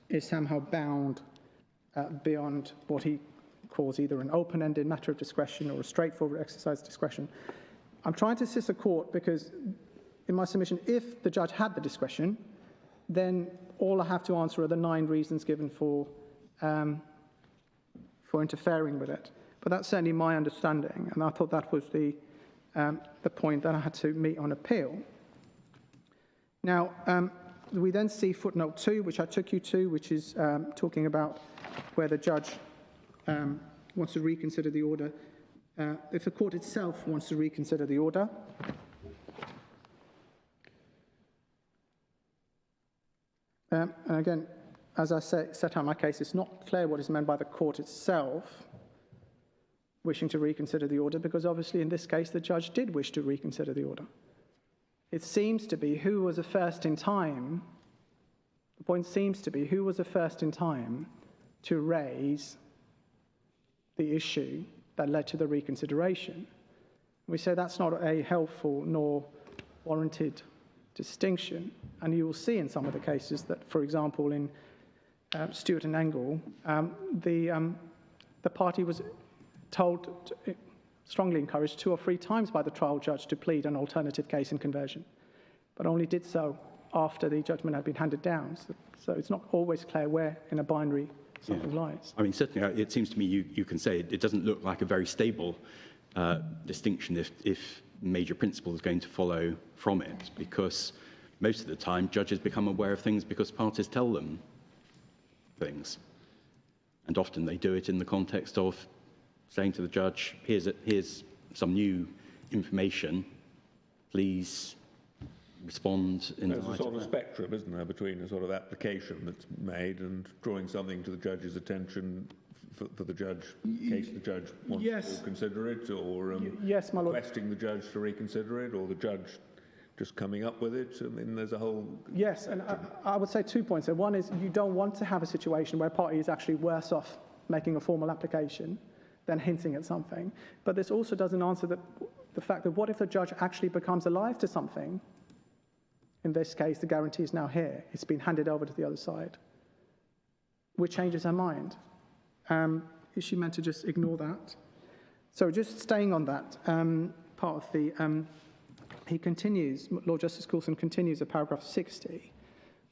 is somehow bound beyond what he calls either an open-ended matter of discretion or a straightforward exercise of discretion. I'm trying to assist the court because, in my submission, if the judge had the discretion, then all I have to answer are the 9 reasons given for interfering with it. But that's certainly my understanding, and I thought that was the point that I had to meet on appeal. Now, we then see footnote 2, which I took you to, which is talking about where the judge wants to reconsider the order. If the court itself wants to reconsider the order, and again, as I set out my case, it's not clear what is meant by the court itself wishing to reconsider the order, because obviously in this case the judge did wish to reconsider the order. It seems to be who was the first in time, the point seems to be who was the first in time to raise the issue that led to the reconsideration. We say that's not a helpful nor warranted distinction, and you will see in some of the cases that, for example, in Stewart and Engel, the party was told, strongly encouraged 2 or 3 times by the trial judge to plead an alternative case in conversion, but only did so after the judgment had been handed down. So it's not always clear where in a binary something lies. I mean, certainly it seems to me you can say it doesn't look like a very stable distinction if major principle is going to follow from it, because most of the time judges become aware of things because parties tell them things. And often they do it in the context of saying to the judge, here's some new information, please respond in the light of that. There's a sort of spectrum, isn't there, between a sort of application that's made and drawing something to the judge's attention for the judge, in case the judge wants to consider it, or yes, my Lord, requesting the judge to reconsider it, or the judge just coming up with it. I mean, there's a whole... Yes, and I would say 2 points. So one is you don't want to have a situation where a party is actually worse off making a formal application than hinting at something. But this also doesn't answer the fact that what if the judge actually becomes alive to something? In this case, the guarantee is now here. It's been handed over to the other side, which changes her mind. Is she meant to just ignore that? So just staying on that part of the... he continues, Lord Justice Coulson continues at paragraph 60.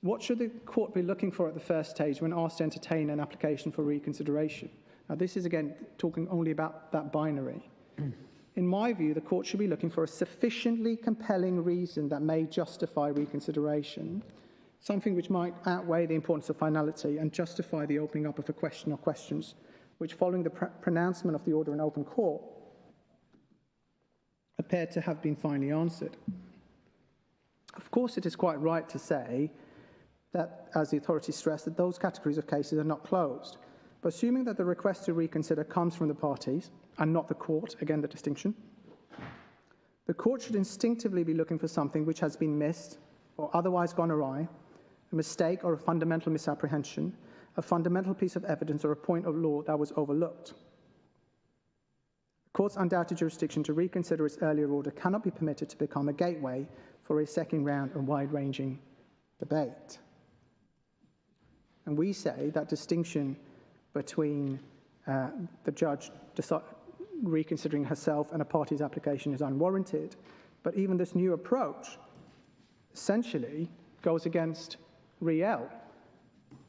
What should the court be looking for at the first stage when asked to entertain an application for reconsideration? Now, this is, again, talking only about that binary. In my view, the court should be looking for a sufficiently compelling reason that may justify reconsideration, something which might outweigh the importance of finality and justify the opening up of a question or questions which, following the pronouncement of the order in open court, appeared to have been finally answered. Of course, it is quite right to say that, as the authority stressed, that those categories of cases are not closed. But assuming that the request to reconsider comes from the parties and not the court, again the distinction, the court should instinctively be looking for something which has been missed or otherwise gone awry, a mistake or a fundamental misapprehension, a fundamental piece of evidence or a point of law that was overlooked. The court's undoubted jurisdiction to reconsider its earlier order cannot be permitted to become a gateway for a second round and wide-ranging debate. And we say that distinction between the judge reconsidering herself and a party's application is unwarranted, but even this new approach essentially goes against Riel.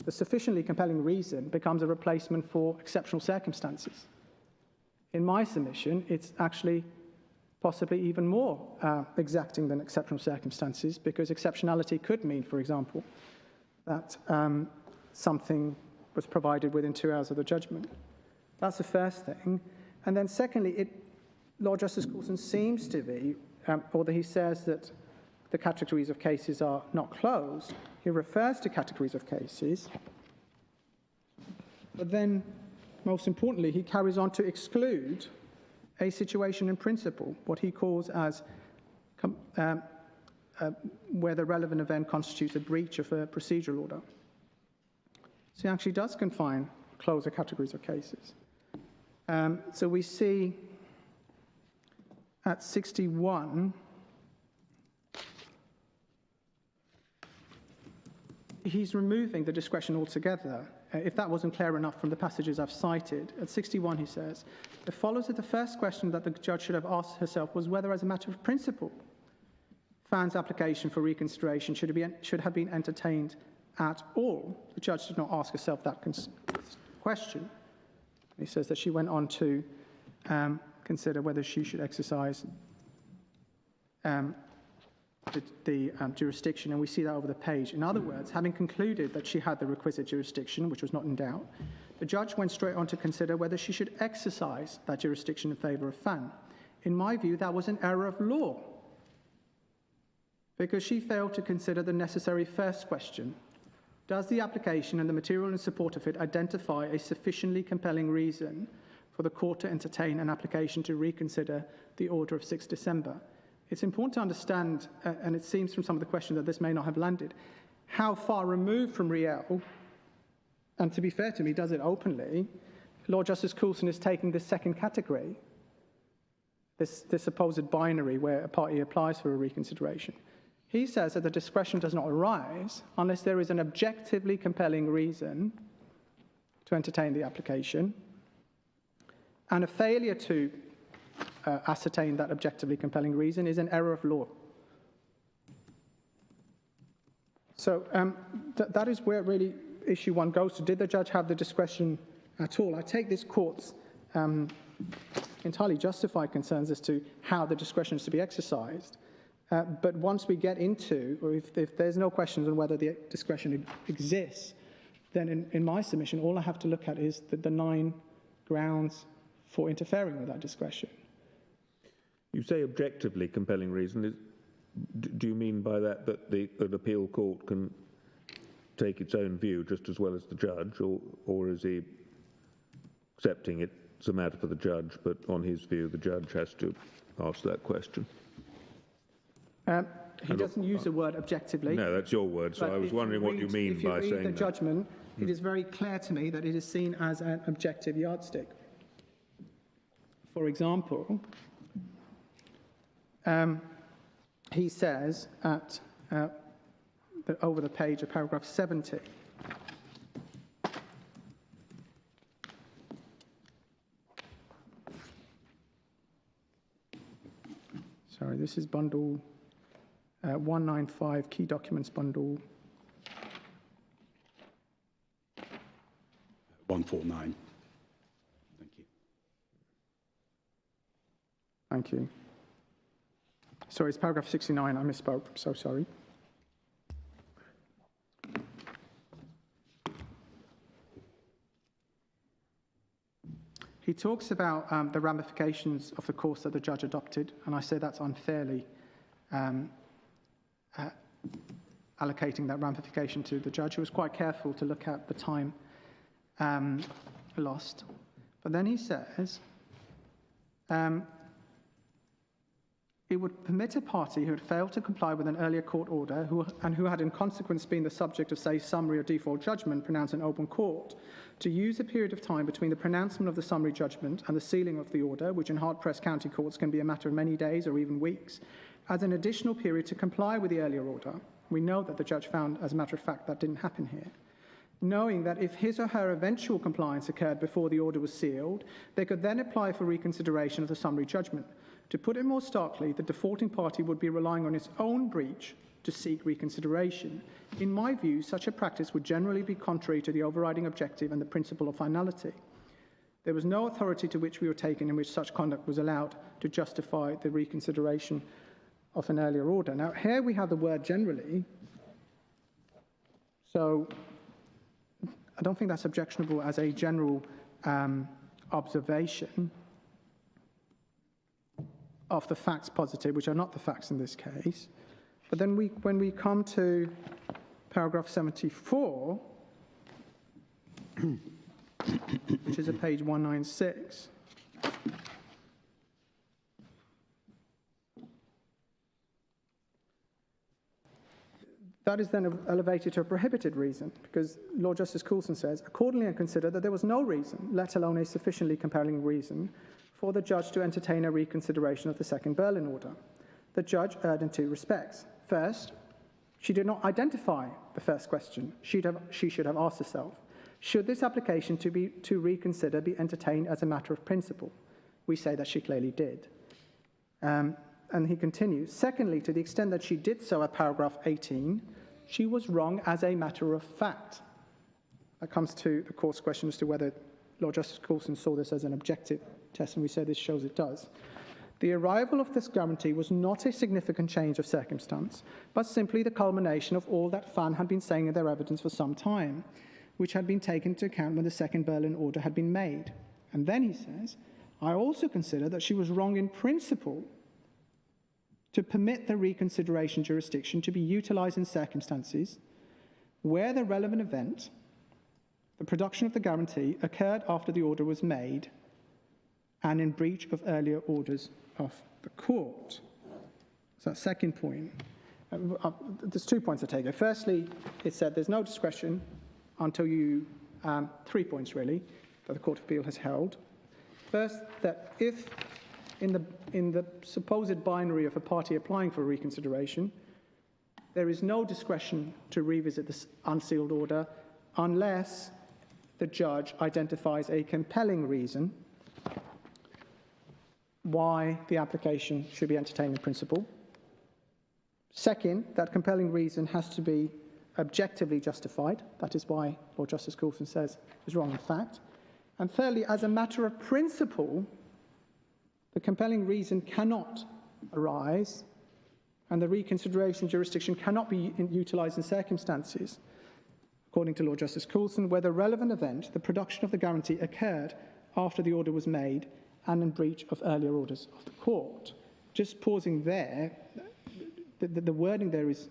The sufficiently compelling reason becomes a replacement for exceptional circumstances. In my submission, it's actually possibly even more exacting than exceptional circumstances, because exceptionality could mean, for example, that something was provided within 2 hours of the judgment. That's the first thing. And then secondly, Lord Justice Coulson seems to be, although he says that the categories of cases are not closed, he refers to categories of cases, but then, most importantly, he carries on to exclude a situation in principle, what he calls as where the relevant event constitutes a breach of a procedural order. So he actually does confine closer categories of cases. So we see at 61, he's removing the discretion altogether. If that wasn't clear enough from the passages I've cited, at 61 he says, it follows that the first question that the judge should have asked herself was whether, as a matter of principle, FAAN's application for reconsideration should have been entertained at all. The judge did not ask herself that question. He says that she went on to consider whether she should exercise the jurisdiction, and we see that over the page. In other words, having concluded that she had the requisite jurisdiction, which was not in doubt, the judge went straight on to consider whether she should exercise that jurisdiction in favour of FAAN. In my view, that was an error of law, because she failed to consider the necessary first question. Does the application and the material in support of it identify a sufficiently compelling reason for the court to entertain an application to reconsider the order of 6 December? It's important to understand, and it seems from some of the questions that this may not have landed, how far removed from Riel, and to be fair to me, does it openly, Lord Justice Coulson is taking this second category, this supposed binary where a party applies for a reconsideration. He says that the discretion does not arise unless there is an objectively compelling reason to entertain the application, and a failure to ascertain that objectively compelling reason is an error of law. So that is where really issue 1 goes to. Did the judge have the discretion at all? I take this court's entirely justified concerns as to how the discretion is to be exercised. But once we get into, or if there's no questions on whether the discretion exists, then in my submission, all I have to look at is the 9 grounds for interfering with that discretion. You say objectively compelling reason. Do you mean by that an appeal court can take its own view just as well as the judge, or is he accepting it's a matter for the judge, but on his view the judge has to ask that question? He doesn't use the word objectively. No, that's your word, so I was wondering what you mean by saying that. If you read the judgment, it is very clear to me that it is seen as an objective yardstick. For example, he says at over the page of paragraph 70, sorry, this is bundle 195, key documents bundle 149. Thank you. Thank you. Sorry, it's paragraph 69. I misspoke. I'm so sorry. He talks about the ramifications of the course that the judge adopted, and I say that's unfairly allocating that ramification to the judge, who was quite careful to look at the time lost. But then he says, it would permit a party who had failed to comply with an earlier court order and who had in consequence been the subject of, say, summary or default judgment pronounced in open court, to use a period of time between the pronouncement of the summary judgment and the sealing of the order, which in hard-pressed county courts can be a matter of many days or even weeks, as an additional period to comply with the earlier order. We know that the judge found, as a matter of fact, that didn't happen here. Knowing that if his or her eventual compliance occurred before the order was sealed, they could then apply for reconsideration of the summary judgment. To put it more starkly, the defaulting party would be relying on its own breach to seek reconsideration. In my view, such a practice would generally be contrary to the overriding objective and the principle of finality. There was no authority to which we were taken in which such conduct was allowed to justify the reconsideration of an earlier order. Now, here we have the word generally, so I don't think that's objectionable as a general observation of the facts posited, which are not the facts in this case. But then when we come to paragraph 74, which is at page 196, that is then elevated to a prohibited reason, because Lord Justice Coulson says, accordingly I consider that there was no reason, let alone a sufficiently compelling reason, for the judge to entertain a reconsideration of the second Berlin order. The judge erred in two respects. First, she did not identify the first question. She should have asked herself, should this application to reconsider be entertained as a matter of principle? We say that she clearly did. And he continues, secondly, to the extent that she did so at paragraph 18, she was wrong as a matter of fact. That comes to the court's question as to whether Lord Justice Coulson saw this as an objective test, and we say this shows it does. The arrival of this guarantee was not a significant change of circumstance, but simply the culmination of all that FAAN had been saying in their evidence for some time, which had been taken into account when the second Berlin order had been made. And then he says, I also consider that she was wrong in principle to permit the reconsideration jurisdiction to be utilised in circumstances where the relevant event, the production of the guarantee, occurred after the order was made and in breach of earlier orders of the court. So that second point. There's 2 points I take it. Firstly, it said there's no discretion until you, 3 points really, that the Court of Appeal has held. First, that if in the supposed binary of a party applying for reconsideration, there is no discretion to revisit this unsealed order unless the judge identifies a compelling reason why the application should be entertained in principle. Second, that compelling reason has to be objectively justified. That is why Lord Justice Coulson says it was wrong in fact. And thirdly, as a matter of principle, the compelling reason cannot arise and the reconsideration jurisdiction cannot be utilised in circumstances, according to Lord Justice Coulson, where the relevant event, the production of the guarantee, occurred after the order was made and in breach of earlier orders of the court. Just pausing there, the wording there is,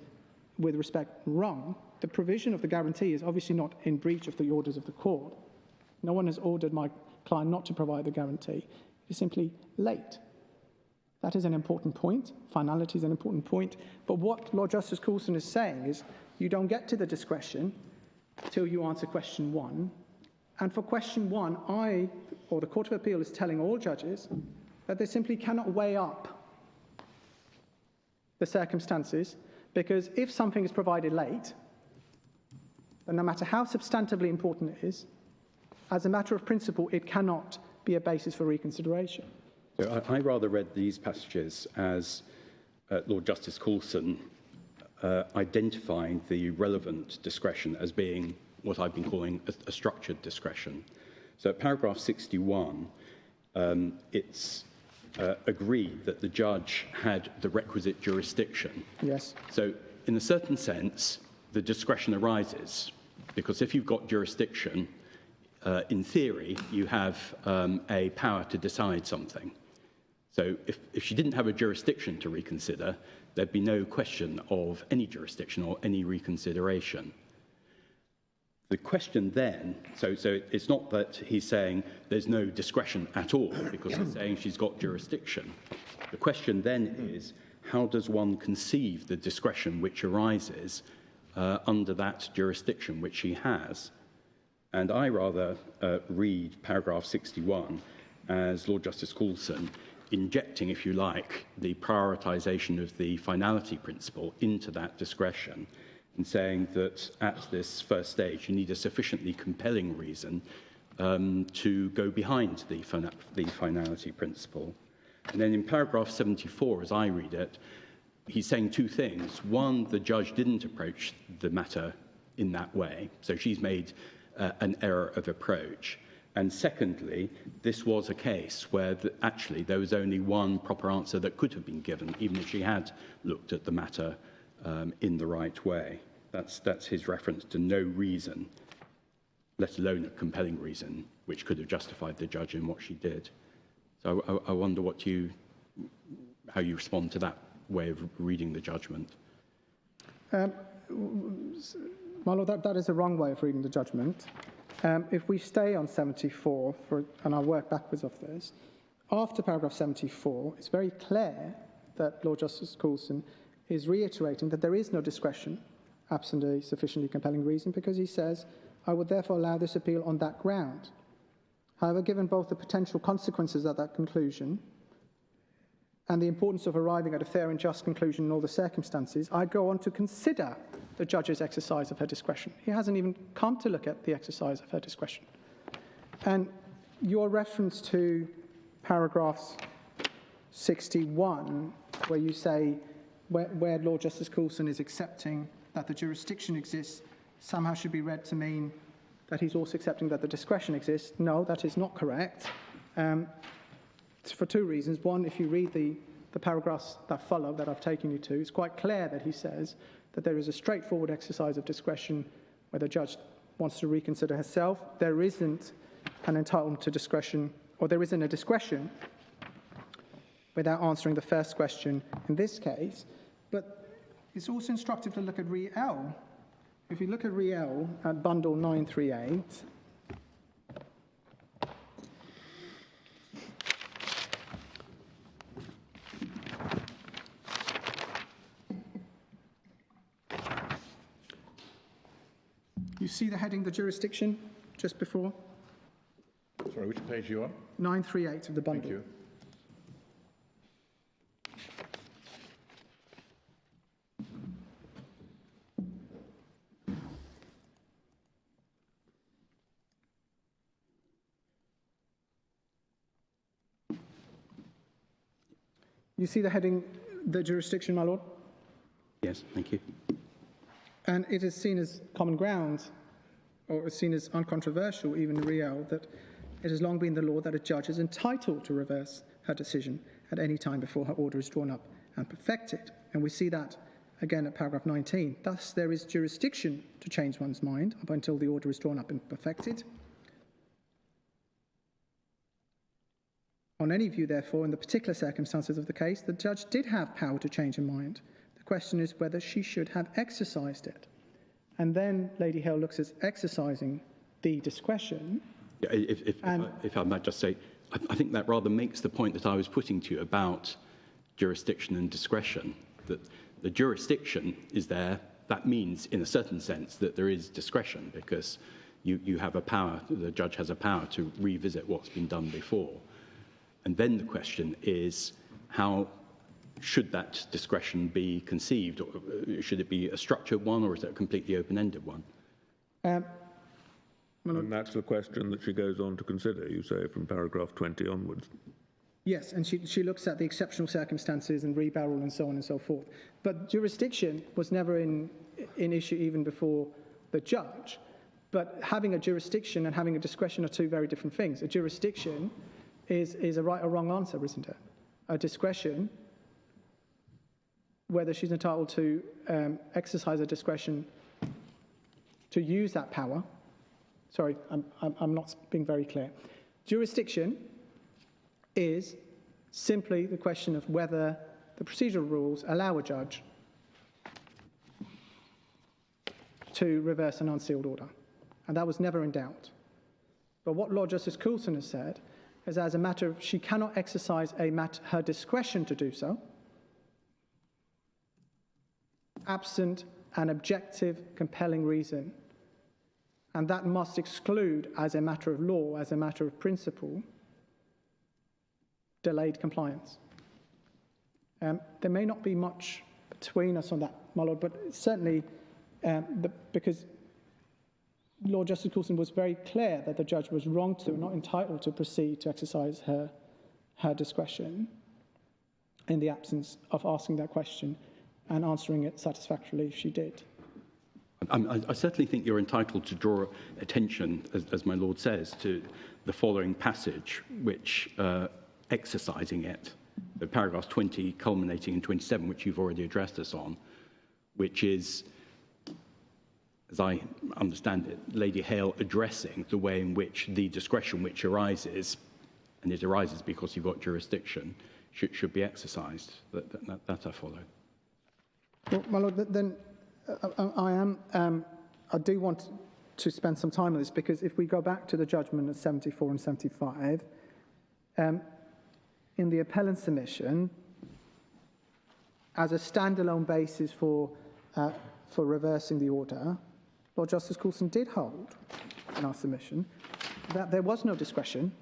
with respect, wrong. The provision of the guarantee is obviously not in breach of the orders of the court. No one has ordered my client not to provide the guarantee. It's simply late. That is an important point. Finality is an important point. But what Lord Justice Coulson is saying is you don't get to the discretion till you answer question 1. And for question 1, the Court of Appeal is telling all judges that they simply cannot weigh up the circumstances, because if something is provided late, then no matter how substantively important it is, as a matter of principle, it cannot be a basis for reconsideration. So I rather read these passages as Lord Justice Coulson identifying the relevant discretion as being what I've been calling a structured discretion. So at paragraph 61, it's agreed that the judge had the requisite jurisdiction. Yes. So in a certain sense, the discretion arises, because if you've got jurisdiction, in theory, you have a power to decide something. So if she didn't have a jurisdiction to reconsider, there'd be no question of any jurisdiction or any reconsideration. The question then, so it's not that he's saying there's no discretion at all, because he's saying she's got jurisdiction. The question then is, how does one conceive the discretion which arises under that jurisdiction which she has? And I rather read paragraph 61 as Lord Justice Coulson injecting, if you like, the prioritisation of the finality principle into that discretion, and saying that at this first stage you need a sufficiently compelling reason to go behind the finality principle. And then in paragraph 74, as I read it, he's saying two things. One, the judge didn't approach the matter in that way, so she's made an error of approach. And secondly, this was a case where actually there was only one proper answer that could have been given, even if she had looked at the matter in the right way. That's his reference to no reason, let alone a compelling reason, which could have justified the judge in what she did. So I wonder how you respond to that way of reading the judgment. My Lord, that is a wrong way of reading the judgment. If we stay on 74, and I'll work backwards off this, after paragraph 74, it's very clear that Lord Justice Coulson is reiterating that there is no discretion absent a sufficiently compelling reason, because he says, I would therefore allow this appeal on that ground. However, given both the potential consequences of that conclusion and the importance of arriving at a fair and just conclusion in all the circumstances, I go on to consider the judge's exercise of her discretion. He hasn't even come to look at the exercise of her discretion. And your reference to paragraphs 61, where you say, where Lord Justice Coulson is accepting that the jurisdiction exists, somehow should be read to mean that he's also accepting that the discretion exists. No, that is not correct. For two reasons. One, if you read the paragraphs that follow that I've taken you to, it's quite clear that he says that there is a straightforward exercise of discretion where the judge wants to reconsider herself. There isn't an entitlement to discretion, or there isn't a discretion without answering the first question in this case. But it's also instructive to look at Re L. If you look at Re L at bundle 938, you see the heading, the jurisdiction, just before? Sorry, which page are you on? 938 of the bundle. Thank you. You see the heading, the jurisdiction, my Lord? Yes, thank you. And it is seen as common ground, or is seen as uncontroversial, even in Riel, that it has long been the law that a judge is entitled to reverse her decision at any time before her order is drawn up and perfected. And we see that again at paragraph 19. Thus, there is jurisdiction to change one's mind up until the order is drawn up and perfected. On any view, therefore, in the particular circumstances of the case, the judge did have power to change her mind. The question is whether she should have exercised it. And then Lady Hale looks at exercising the discretion. Yeah, if I might just say, I think that rather makes the point that I was putting to you about jurisdiction and discretion, that the jurisdiction is there. That means, in a certain sense, that there is discretion, because you have a power, the judge has a power to revisit what's been done before. And then the question is, how should that discretion be conceived? Or should it be a structured one, or is it a completely open-ended one? And that's the question that she goes on to consider, you say, from paragraph 20 onwards. Yes, and she looks at the exceptional circumstances and rebarrel and so on and so forth. But jurisdiction was never in issue even before the judge. But having a jurisdiction and having a discretion are two very different things. A jurisdiction is a right or wrong answer, isn't it? A discretion, whether she's entitled to exercise her discretion to use that power. Sorry, I'm not being very clear. Jurisdiction is simply the question of whether the procedural rules allow a judge to reverse an unsealed order. And that was never in doubt. But what Lord Justice Coulson has said is, as a matter of, she cannot exercise her discretion to do so, absent an objective, compelling reason. And that must exclude, as a matter of law, as a matter of principle, delayed compliance. There may not be much between us on that, my Lord, but certainly because Lord Justice Coulson was very clear that the judge was wrong to, not entitled to proceed to exercise her discretion in the absence of asking that question and answering it satisfactorily if she did. I certainly think you're entitled to draw attention, as my Lord says, to the following passage, which, exercising it, the paragraphs 20 culminating in 27, which you've already addressed us on, which is, as I understand it, Lady Hale addressing the way in which the discretion which arises, and it arises because you've got jurisdiction, should be exercised. That I follow. Well, my Lord, then I do want to spend some time on this, because if we go back to the judgment of 74 and 75, in the appellant submission, as a standalone basis for reversing the order, Lord Justice Coulson did hold in our submission that there was no discretion,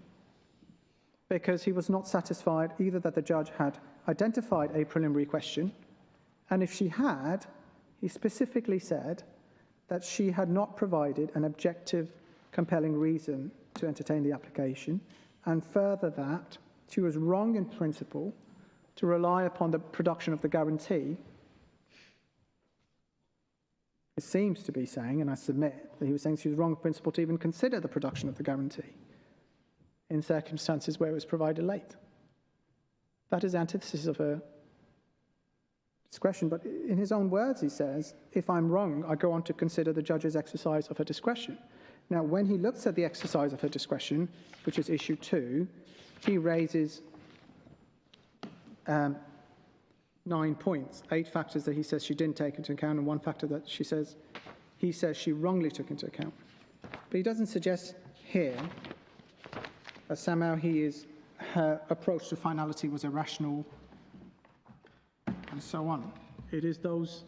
because he was not satisfied either that the judge had identified a preliminary question, and if she had, he specifically said that she had not provided an objective, compelling reason to entertain the application, and further that she was wrong in principle to rely upon the production of the guarantee. It seems to be saying, and I submit, that he was saying she was wrong in principle to even consider the production of the guarantee in circumstances where it was provided late. That is antithesis of her discretion, but in his own words he says, if I'm wrong, I go on to consider the judge's exercise of her discretion. Now, when he looks at the exercise of her discretion, which is issue 2, he raises 9 points, 8 factors that he says she didn't take into account, and 1 factor that he says she wrongly took into account. But he doesn't suggest here that somehow her approach to finality was irrational, and so on. It is those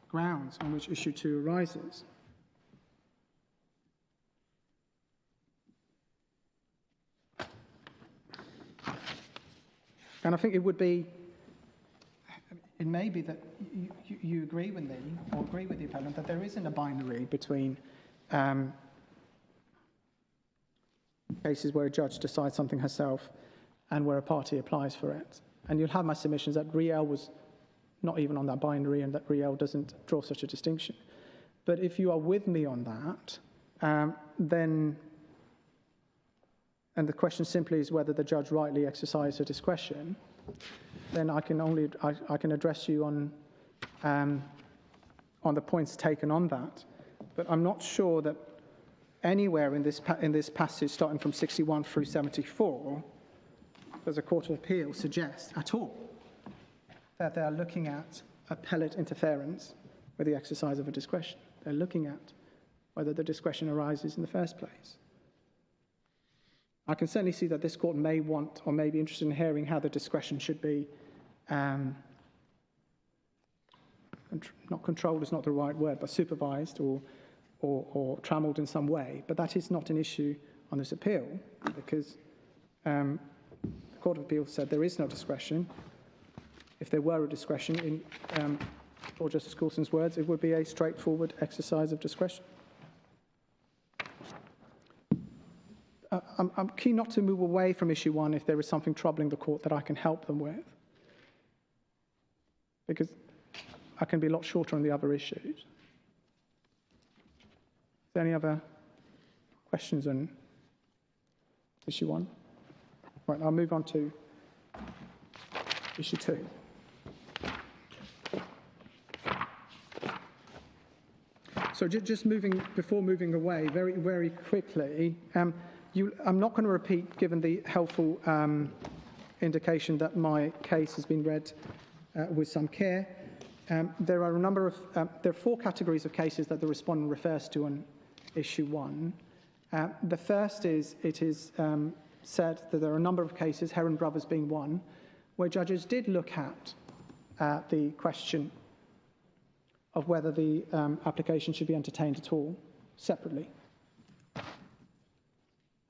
grounds on which issue 2 arises. And I think it may be that you agree with me, or agree with the appellant, that there isn't a binary between cases where a judge decides something herself and where a party applies for it. And you'll have my submissions that Riel was not even on that binary, and that Riel doesn't draw such a distinction. But if you are with me on that, then, and the question simply is whether the judge rightly exercised her discretion, then I can address you on the points taken on that. But I'm not sure that anywhere in this passage, starting from 61 through 74, does a Court of Appeal suggest at all that they are looking at appellate interference with the exercise of a discretion. They're looking at whether the discretion arises in the first place. I can certainly see that this court may want, or may be interested in hearing how the discretion should be, not controlled is not the right word, but supervised or trammelled in some way. But that is not an issue on this appeal, because the Court of Appeal said there is no discretion. If there were a discretion, in Lord Justice Coulson's words, it would be a straightforward exercise of discretion. I'm keen not to move away from issue 1 if there is something troubling the court that I can help them with, because I can be a lot shorter on the other issues. Is there any other questions on issue 1? Right, I'll move on to issue 2. So just before moving away, very, very quickly, I'm not going to repeat, given the helpful indication that my case has been read with some care. There are a number of, there are 4 categories of cases that the respondent refers to on issue 1. The first is, it is said that there are a number of cases, Heron Brothers being one, where judges did look at the question of whether the application should be entertained at all, separately.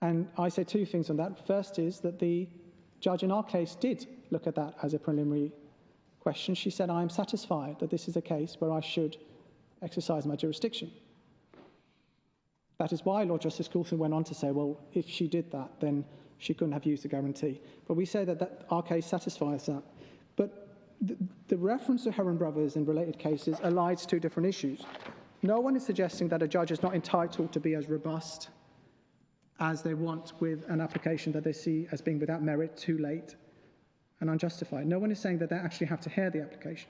And I say 2 things on that. First is that the judge in our case did look at that as a preliminary question. She said, I am satisfied that this is a case where I should exercise my jurisdiction. That is why Lord Justice Coulson went on to say, well, if she did that, then she couldn't have used the guarantee. But we say that our case satisfies that. But the reference to Heron Brothers and related cases allies 2 different issues. No one is suggesting that a judge is not entitled to be as robust as they want with an application that they see as being without merit, too late, and unjustified. No one is saying that they actually have to hear the application.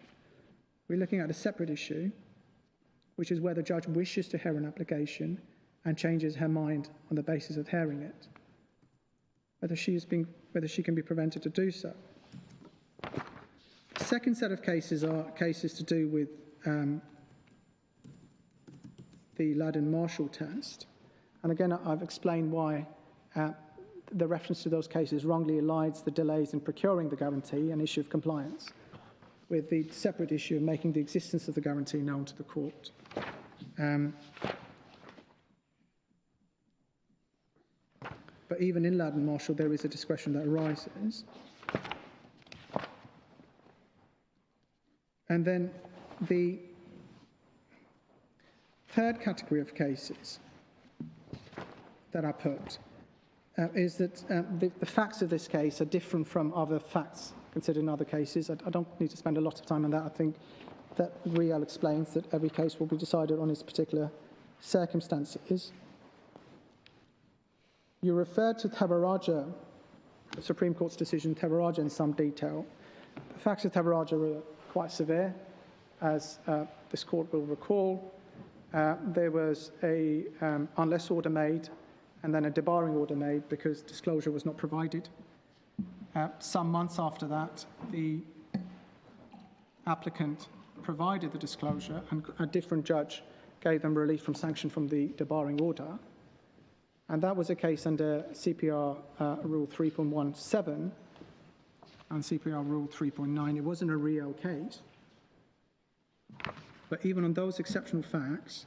We're looking at a separate issue, which is where the judge wishes to hear an application and changes her mind on the basis of hearing it, whether she can be prevented to do so. The second set of cases are cases to do with the Ladin-Marshall test. And again, I've explained why the reference to those cases wrongly elides the delays in procuring the guarantee and issue of compliance, with the separate issue of making the existence of the guarantee known to the court. But even in Ladin-Marshall, there is a discretion that arises. And then the third category of cases that are put is that the facts of this case are different from other facts considered in other cases. I don't need to spend a lot of time on that. I think that Riel explains that every case will be decided on its particular circumstances. You referred to Thavaraja, the Supreme Court's decision, Thavaraja, in some detail. The facts of Thavaraja are quite severe, as this court will recall. There was a unless order made and then a debarring order made because disclosure was not provided. Some months after that, the applicant provided the disclosure and a different judge gave them relief from sanction from the debarring order. And that was a case under CPR Rule 3.17 and CPR Rule 3.9. It wasn't a real case. But even on those exceptional facts,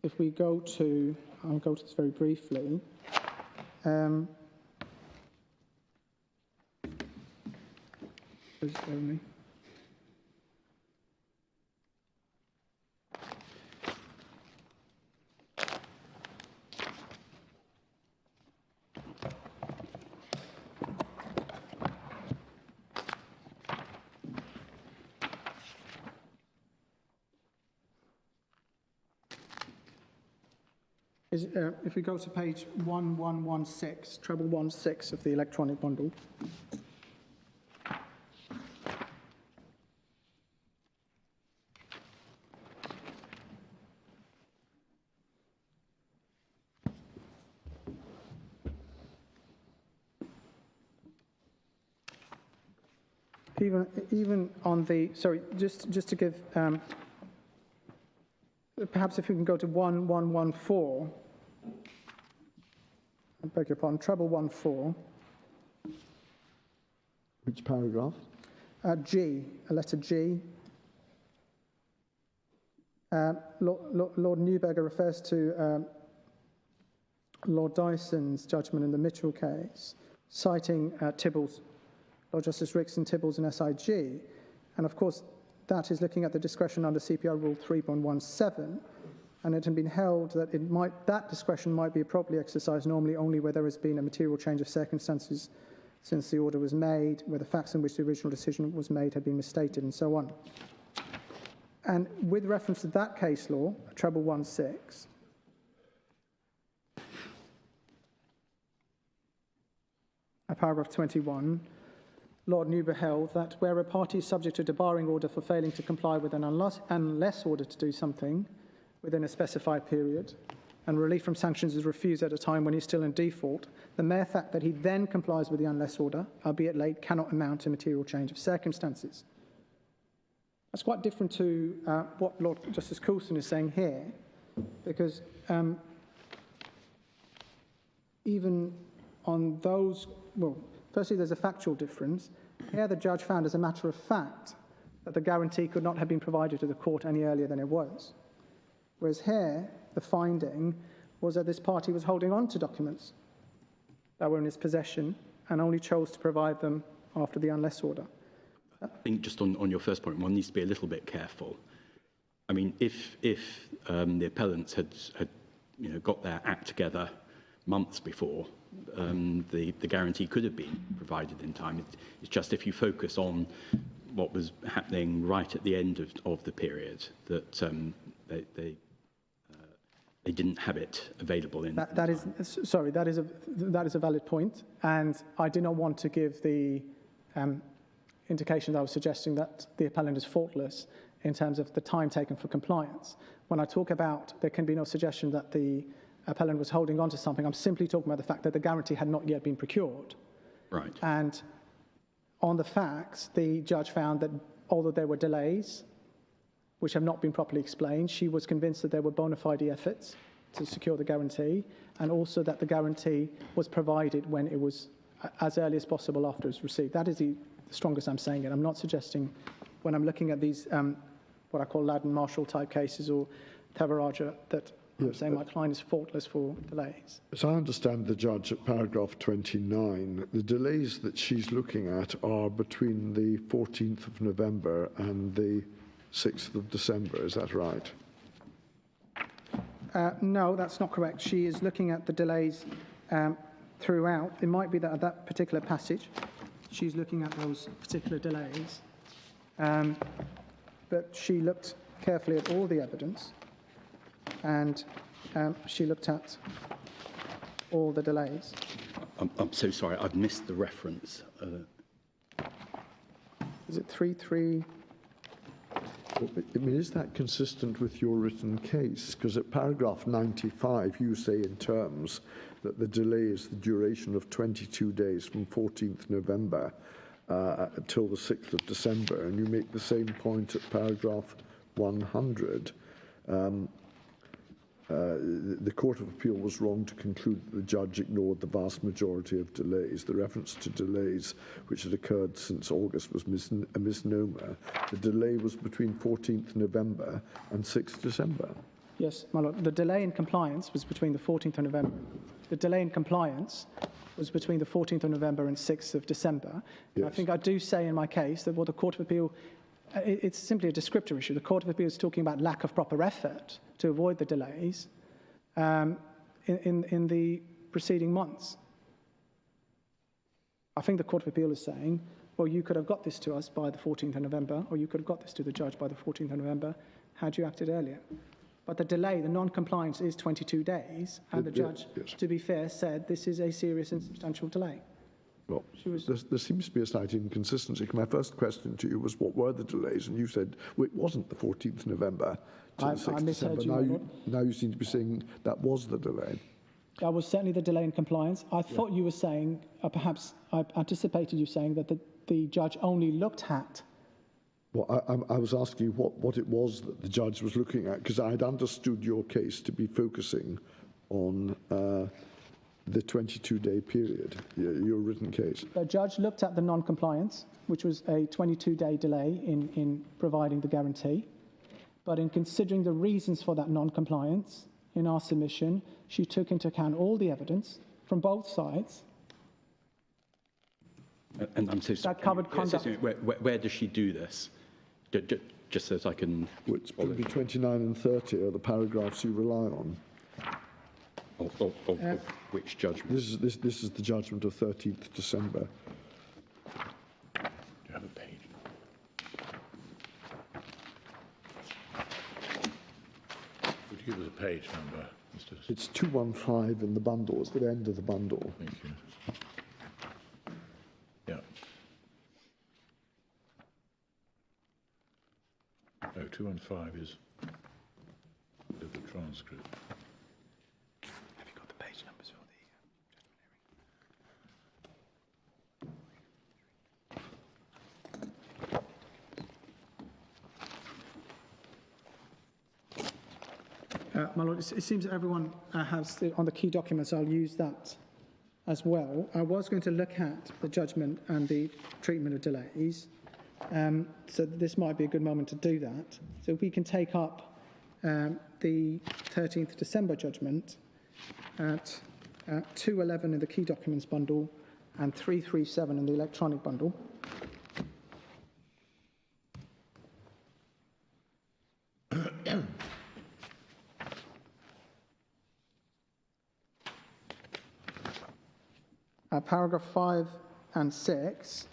if we go to, I'll go to this very briefly. Please bear with me. If we go to page 1116, treble 16 of the electronic bundle. Even on the, sorry, just to give, perhaps if we can go to 1114, I beg your pardon, treble 14. Which paragraph? G, a letter G. Lord Neuberger refers to Lord Dyson's judgment in the Mitchell case, citing Tibbles, Lord Justice Rickson, Tibbles and SIG. And of course, that is looking at the discretion under CPR Rule 3.17. And it had been held that that discretion might be appropriately exercised normally only where there has been a material change of circumstances since the order was made, where the facts in which the original decision was made had been misstated, and so on. And with reference to that case law, treble 16, paragraph 21, Lord Neuberger held that where a party is subject to a debarring order for failing to comply with an unless order to do something within a specified period, and relief from sanctions is refused at a time when he's still in default, the mere fact that he then complies with the unless order, albeit late, cannot amount to material change of circumstances. That's quite different to what Lord Justice Coulson is saying here, because even on those, well, firstly, there's a factual difference. Here, the judge found as a matter of fact that the guarantee could not have been provided to the court any earlier than it was. Whereas here, the finding was that this party was holding on to documents that were in its possession and only chose to provide them after the unless order. I think just on your first point, one needs to be a little bit careful. I mean, if the appellants had got their act together months before, the guarantee could have been provided in time. It's just if you focus on what was happening right at the end of the period that they didn't have it available in. That is a valid point, and I do not want to give the indication that I was suggesting that the appellant is faultless in terms of the time taken for compliance. When I talk about there can be no suggestion that the appellant was holding on to something, I'm simply talking about the fact that the guarantee had not yet been procured. Right. And on the facts, the judge found that although there were delays, which have not been properly explained, she was convinced that there were bona fide efforts to secure the guarantee, and also that the guarantee was provided when it was as early as possible after it was received. That is the strongest I'm saying it. I'm not suggesting, when I'm looking at these, what I call Ladden Marshall type cases or Tavaraja, that I'm saying my client is faultless for delays. As I understand the judge at paragraph 29, the delays that she's looking at are between the 14th of November and the 6th of December, is that right? No, that's not correct. She is looking at the delays throughout. It might be that at that particular passage, she's looking at those particular delays, but she looked carefully at all the evidence, and she looked at all the delays. I'm so sorry, I've missed the reference. Is it 3.3? I mean, is that consistent with your written case? Because at paragraph 95, you say in terms that the delay is the duration of 22 days from 14th November till the 6th of December, and you make the same point at paragraph 100. The Court of Appeal was wrong to conclude that the judge ignored the vast majority of delays. The reference to delays which had occurred since August was a misnomer. The delay was between 14th November and 6th December. Yes, my lord. The delay in compliance was between the 14th of November. The delay in compliance was between the 14th of November and 6th of December. Yes. I think I do say in my case that what the Court of Appeal, it's simply a descriptor issue. The Court of Appeal is talking about lack of proper effort to avoid the delays in the preceding months. I think the Court of Appeal is saying, well, you could have got this to us by the 14th of November, or you could have got this to the judge by the 14th of November had you acted earlier. But the delay, the non-compliance is 22 days, and the judge, yes. to be fair, said this is a serious and substantial delay. Well, there seems to be a slight inconsistency. My first question to you was, what were the delays? And you said, well, it wasn't the 14th November to the 6th December. Now you seem to be saying that was the delay. That was certainly the delay in compliance. I thought you were saying, perhaps I anticipated you saying that the judge only looked at. Well, I was asking you what it was that the judge was looking at, because I had understood your case to be focusing on the 22-day period, your written case. The judge looked at the non-compliance, which was a 22-day delay in providing the guarantee. But in considering the reasons for that non-compliance, in our submission, she took into account all the evidence from both sides. And I'm so sorry. That covered conduct. Where does she do this? Just so that I can... Which would be 29 and 30 are the paragraphs you rely on. Of which judgment? This is the judgment of 13th December. Do you have a page? Would you give us a page number, Mr. It's 215 in the bundle. It's the end of the bundle. Thank you. Yeah. No, 215 is the transcript. My Lord, it seems that everyone has on the key documents. I'll use that as well. I was going to look at the judgment and the treatment of delays, so this might be a good moment to do that. So if we can take up the 13th December judgment at 211 in the key documents bundle and 337 in the electronic bundle. Paragraph 5 and 6,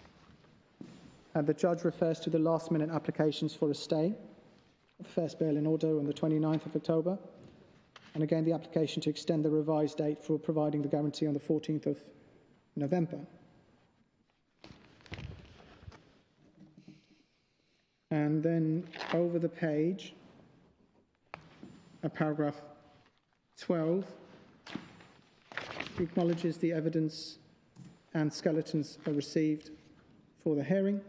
the judge refers to the last-minute applications for a stay of the first bail in order on the 29th of October, and again the application to extend the revised date for providing the guarantee on the 14th of November. And then over the page, paragraph 12, acknowledges the evidence and skeletons are received for the hearing.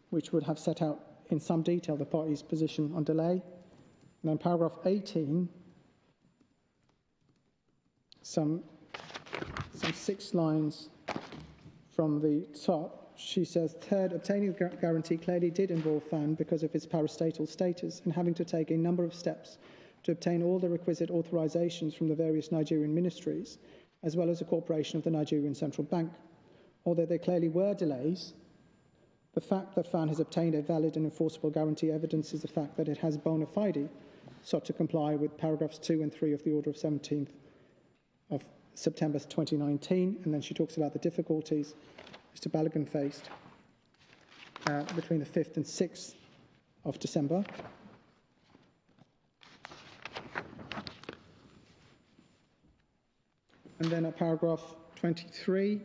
Which would have set out in some detail the parties' position on delay. And then paragraph 18, some 6 lines from the top, she says, third, obtaining the guarantee clearly did involve FAAN because of its parastatal status and having to take a number of steps to obtain all the requisite authorizations from the various Nigerian ministries, as well as the cooperation of the Nigerian Central Bank. Although there clearly were delays, the fact that FAAN has obtained a valid and enforceable guarantee evidences the fact that it has bona fide sought to comply with paragraphs 2 and 3 of the order of 17th of September 2019. And then she talks about the difficulties Mr. Balogun faced between the 5th and 6th of December. And then at paragraph 23,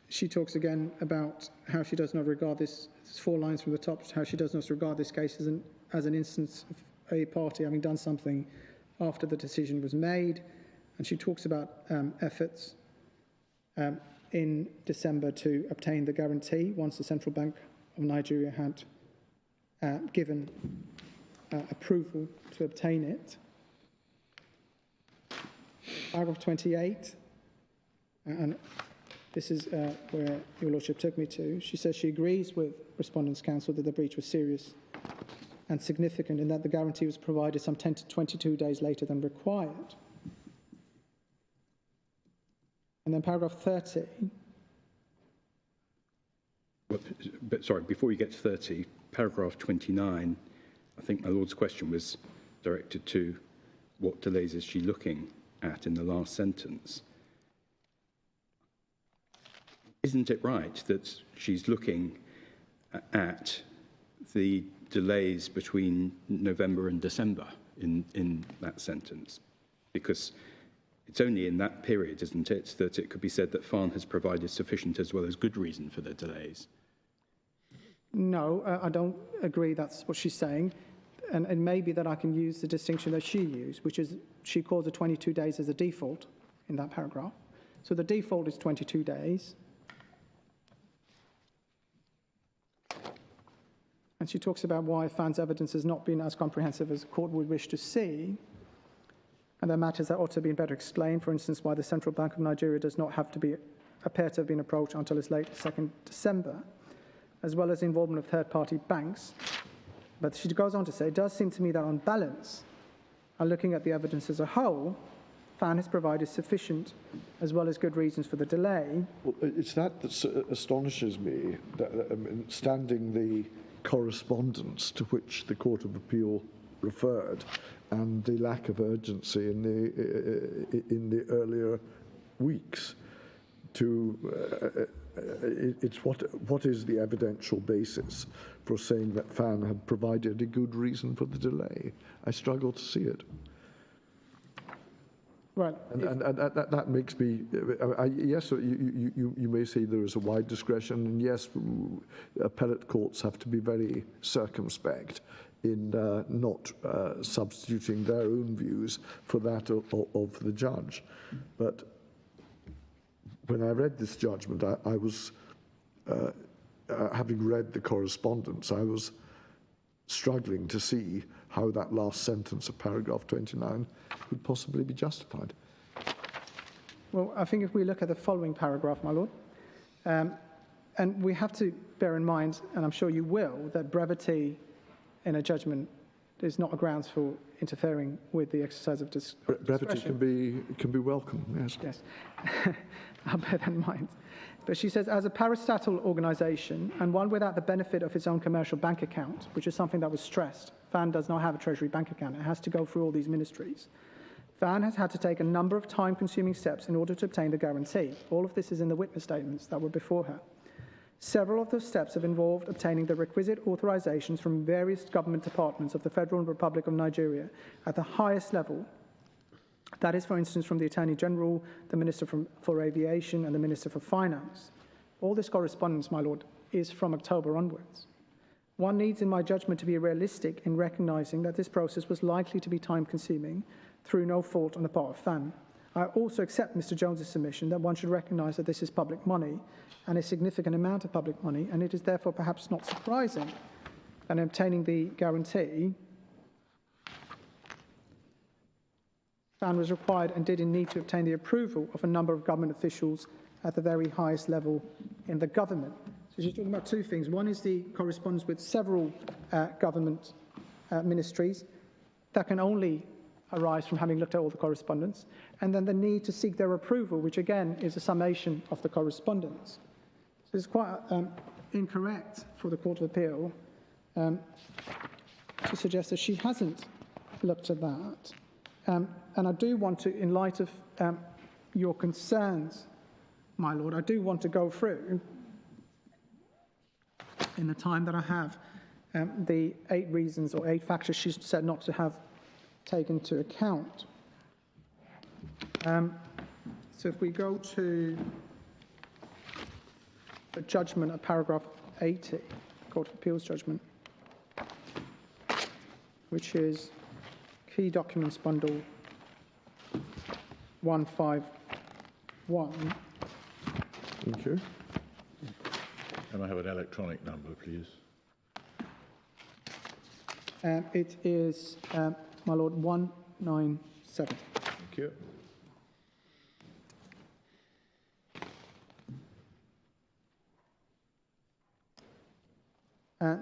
she talks again about how she does not regard this, 4 lines from the top, how she does not regard this case as an instance of a party having done something after the decision was made. And she talks about efforts in December to obtain the guarantee once the Central Bank of Nigeria had given approval to obtain it. Paragraph 28, and this is where Your Lordship took me to. She says she agrees with Respondent's counsel that the breach was serious and significant in that the guarantee was provided some 10 to 22 days later than required. And then paragraph 30. But sorry, before you get to 30, paragraph 29, I think my Lord's question was directed to what delays is she looking at in the last sentence. Isn't it right that she's looking at the delays between November and December in that sentence? Because it's only in that period, isn't it, that it could be said that FAAN has provided sufficient as well as good reason for the delays? No, I don't agree that's what she's saying. And it may be that I can use the distinction that she used, which is she calls the 22 days as a default in that paragraph. So the default is 22 days. And she talks about why FAAN's evidence has not been as comprehensive as the court would wish to see. And there are matters that ought to have been better explained. For instance, why the Central Bank of Nigeria does not have to appear to have been approached until as late as 2nd December, as well as the involvement of third-party banks. But she goes on to say, it does seem to me that on balance, and looking at the evidence as a whole, FAAN has provided sufficient as well as good reasons for the delay. Well, it's that astonishes me, that, standing the correspondence to which the Court of Appeal referred and the lack of urgency in the earlier weeks. It's what is the evidential basis for saying that FAAN had provided a good reason for the delay? I struggle to see it. Right. And that makes me, yes, you may say there is a wide discretion, and yes, appellate courts have to be very circumspect in not substituting their own views for that of the judge. But when I read this judgment, I was, having read the correspondence, I was struggling to see how that last sentence of paragraph 29 could possibly be justified. Well, I think if we look at the following paragraph, my Lord, and we have to bear in mind, and I'm sure you will, that brevity in a judgment is not a grounds for interfering with the exercise of discretion. Brevity can be welcome, yes. Yes, I'll bear that in mind. But she says, as a parastatal organisation, and one without the benefit of its own commercial bank account, which is something that was stressed, FAAN does not have a treasury bank account. It has to go through all these ministries. FAAN has had to take a number of time-consuming steps in order to obtain the guarantee. All of this is in the witness statements that were before her. Several of those steps have involved obtaining the requisite authorizations from various government departments of the Federal Republic of Nigeria at the highest level. That is, for instance, from the Attorney General, the Minister for Aviation, and the Minister for Finance. All this correspondence, my Lord, is from October onwards. One needs, in my judgment, to be realistic in recognising that this process was likely to be time-consuming through no fault on the part of FAAN. I also accept Mr. Jones's submission that one should recognise that this is public money, and a significant amount of public money, and it is therefore perhaps not surprising that in obtaining the guarantee, FAAN was required and did need to obtain the approval of a number of government officials at the very highest level in the government. So she's talking about two things. One is the correspondence with several government ministries that can only arise from having looked at all the correspondence, and then the need to seek their approval, which again is a summation of the correspondence. So it's quite incorrect for the Court of Appeal to suggest that she hasn't looked at that. And I do want to, in light of your concerns, my Lord, I do want to go through, in the time that I have, the 8 reasons or 8 factors she's said not to have taken into account. So if we go to the judgment at paragraph 80, Court of Appeals judgment, which is Key Documents Bundle 151. Thank you. Can I have an electronic number, please? It is, my Lord, 197. Thank you.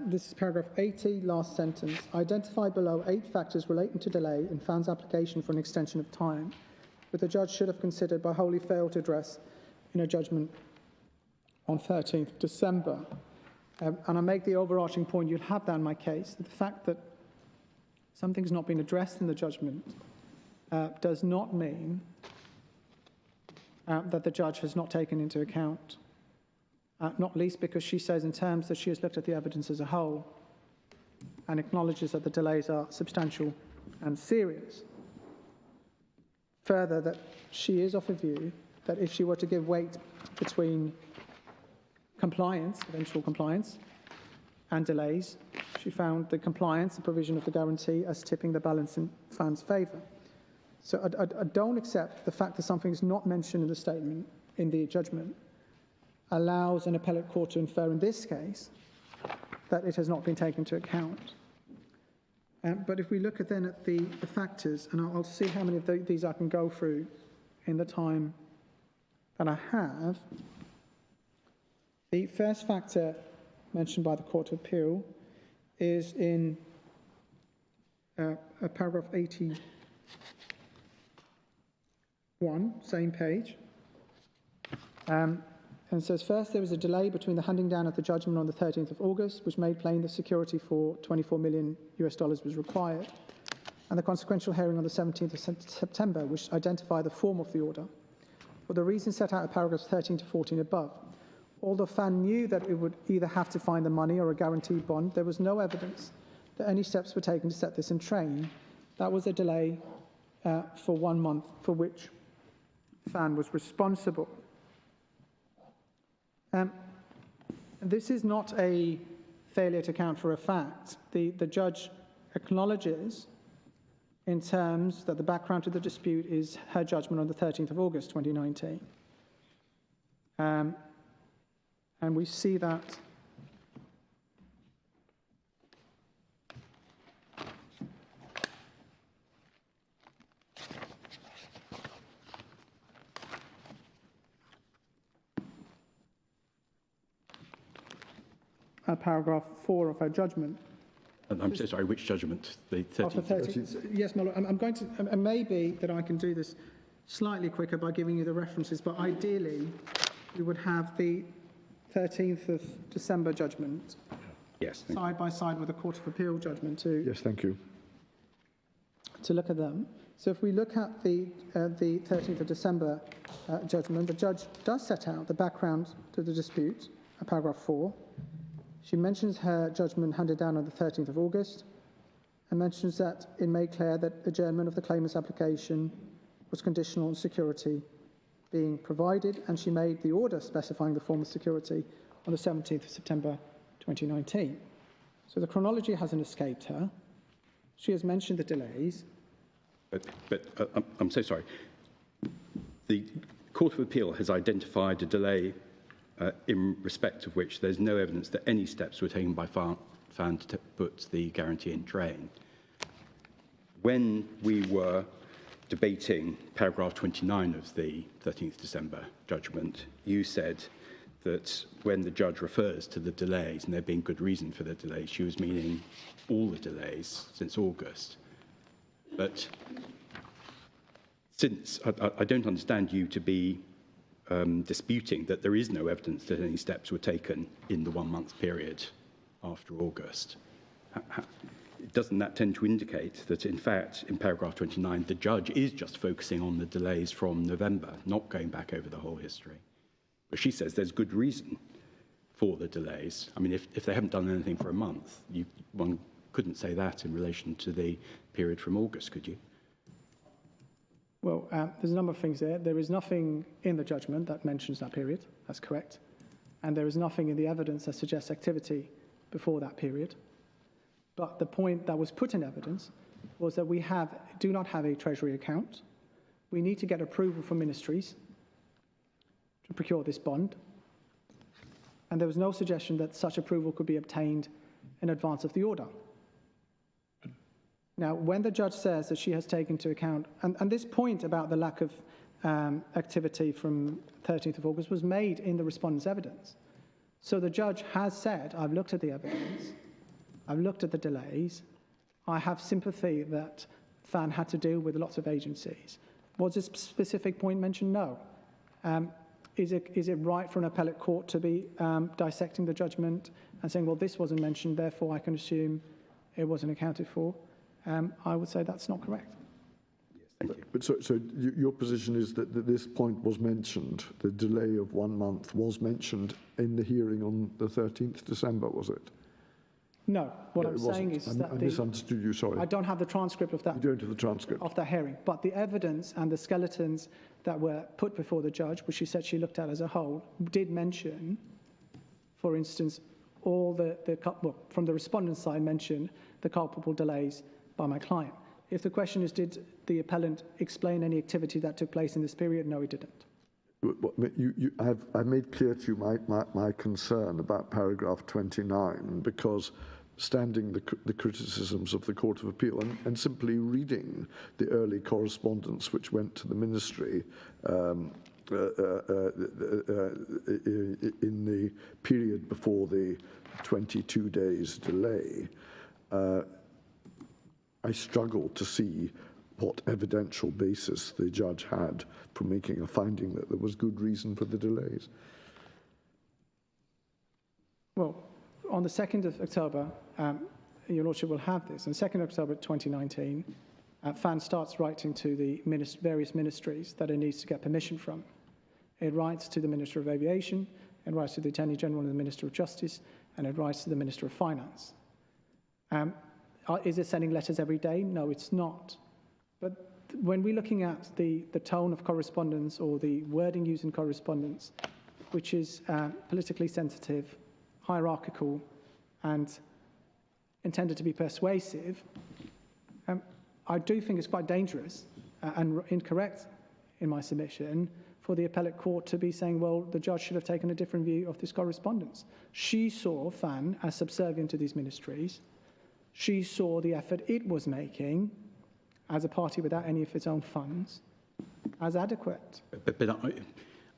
This is paragraph 80, last sentence. Identify below 8 factors relating to delay in FAAN's application for an extension of time, which the judge should have considered but wholly failed to address in a judgment on 13th December. And I make the overarching point, you'll have that in my case, that the fact that something's not been addressed in the judgment does not mean that the judge has not taken into account, not least because she says in terms that she has looked at the evidence as a whole and acknowledges that the delays are substantial and serious. Further, that she is of a view that if she were to give weight between compliance, eventual compliance, and delays, she found the compliance, the provision of the guarantee, as tipping the balance in FAAN's favour. So I don't accept the fact that something is not mentioned in the statement, in the judgment, allows an appellate court to infer in this case that it has not been taken into account. But if we look at then at the factors, and I'll see how many of these I can go through in the time that I have. The first factor mentioned by the Court of Appeal is in paragraph 81, same page. And says, first, there was a delay between the handing down of the judgment on the 13th of August, which made plain the security for $24 million was required, and the consequential hearing on the 17th of September, which identified the form of the order, for the reasons set out in paragraphs 13 to 14 above. Although FAAN knew that it would either have to find the money or a guaranteed bond, there was no evidence that any steps were taken to set this in train. That was a delay for 1 month, for which FAAN was responsible. This is not a failure to account for a fact. The judge acknowledges in terms that the background to the dispute is her judgment on the 13th of August 2019. And we see that paragraph 4 of her judgment. And I'm so sorry, which judgment? The Of the 13th? 13th. Yes, my lord. I'm going to, and maybe that I can do this slightly quicker by giving you the references, but ideally we would have the 13th of December judgment Yes. Thank you. side by side with the Court of Appeal judgment to Yes, thank you. look at them. So if we look at the 13th of December judgment, the judge does set out the background to the dispute, paragraph 4. She mentions her judgment handed down on the 13th of August and mentions that it made clear that adjournment of the claimant's application was conditional on security being provided, and she made the order specifying the form of security on the 17th of September 2019. So the chronology hasn't escaped her. She has mentioned the delays. But I'm so sorry. The Court of Appeal has identified a delay in respect of which there's no evidence that any steps were taken by FAAN to put the guarantee in train. When we were debating paragraph 29 of the 13th December judgment, you said that when the judge refers to the delays, and there being good reason for the delays, she was meaning all the delays since August. But since I don't understand you to be disputing that there is no evidence that any steps were taken in the 1 month period after August, doesn't that tend to indicate that, in fact, in paragraph 29, the judge is just focusing on the delays from November, not going back over the whole history? But she says there's good reason for the delays. I mean, if they haven't done anything for a month, one couldn't say that in relation to the period from August, could you? Well, there's a number of things there. There is nothing in the judgment that mentions that period. That's correct. And there is nothing in the evidence that suggests activity before that period. But the point that was put in evidence was that we do not have a Treasury account. We need to get approval from ministries to procure this bond. And there was no suggestion that such approval could be obtained in advance of the order. Now, when the judge says that she has taken into account, and this point about the lack of activity from 13th of August was made in the respondent's evidence. So the judge has said, I've looked at the evidence, I've looked at the delays, I have sympathy that FAAN had to deal with lots of agencies. Was this specific point mentioned? No. Is it right for an appellate court to be dissecting the judgment and saying, well, this wasn't mentioned, therefore I can assume it wasn't accounted for? I would say that's not correct. Yes, thank you. But so your position is that this point was mentioned, the delay of 1 month was mentioned in the hearing on the 13th December, was it? No, what No, I'm it saying wasn't. is that I misunderstood you, sorry. I don't have the transcript of that. You don't have the transcript. Of the hearing, but the evidence and the skeletons that were put before the judge, which she said she looked at as a whole, did mention, for instance, all from the respondent's side, mention the culpable delays by my client. If the question is, did the appellant explain any activity that took place in this period? No, he didn't. I've made clear to you my concern about paragraph 29, because standing the criticisms of the Court of Appeal and simply reading the early correspondence which went to the ministry in the period before the 22 days delay, I struggle to see what evidential basis the judge had for making a finding that there was good reason for the delays. Well, on the 2nd of October, Your Lordship will have this. On 2nd October 2019, FAAN starts writing to the various ministries that it needs to get permission from. It writes to the Minister of Aviation, it writes to the Attorney General and the Minister of Justice, and it writes to the Minister of Finance. Is it sending letters every day? No, it's not. But when we're looking at the tone of correspondence or the wording used in correspondence, which is politically sensitive, hierarchical, and intended to be persuasive, I do think it's quite dangerous and incorrect in my submission for the appellate court to be saying, well, the judge should have taken a different view of this correspondence. She saw FAAN as subservient to these ministries. She saw the effort it was making as a party without any of its own funds as adequate. But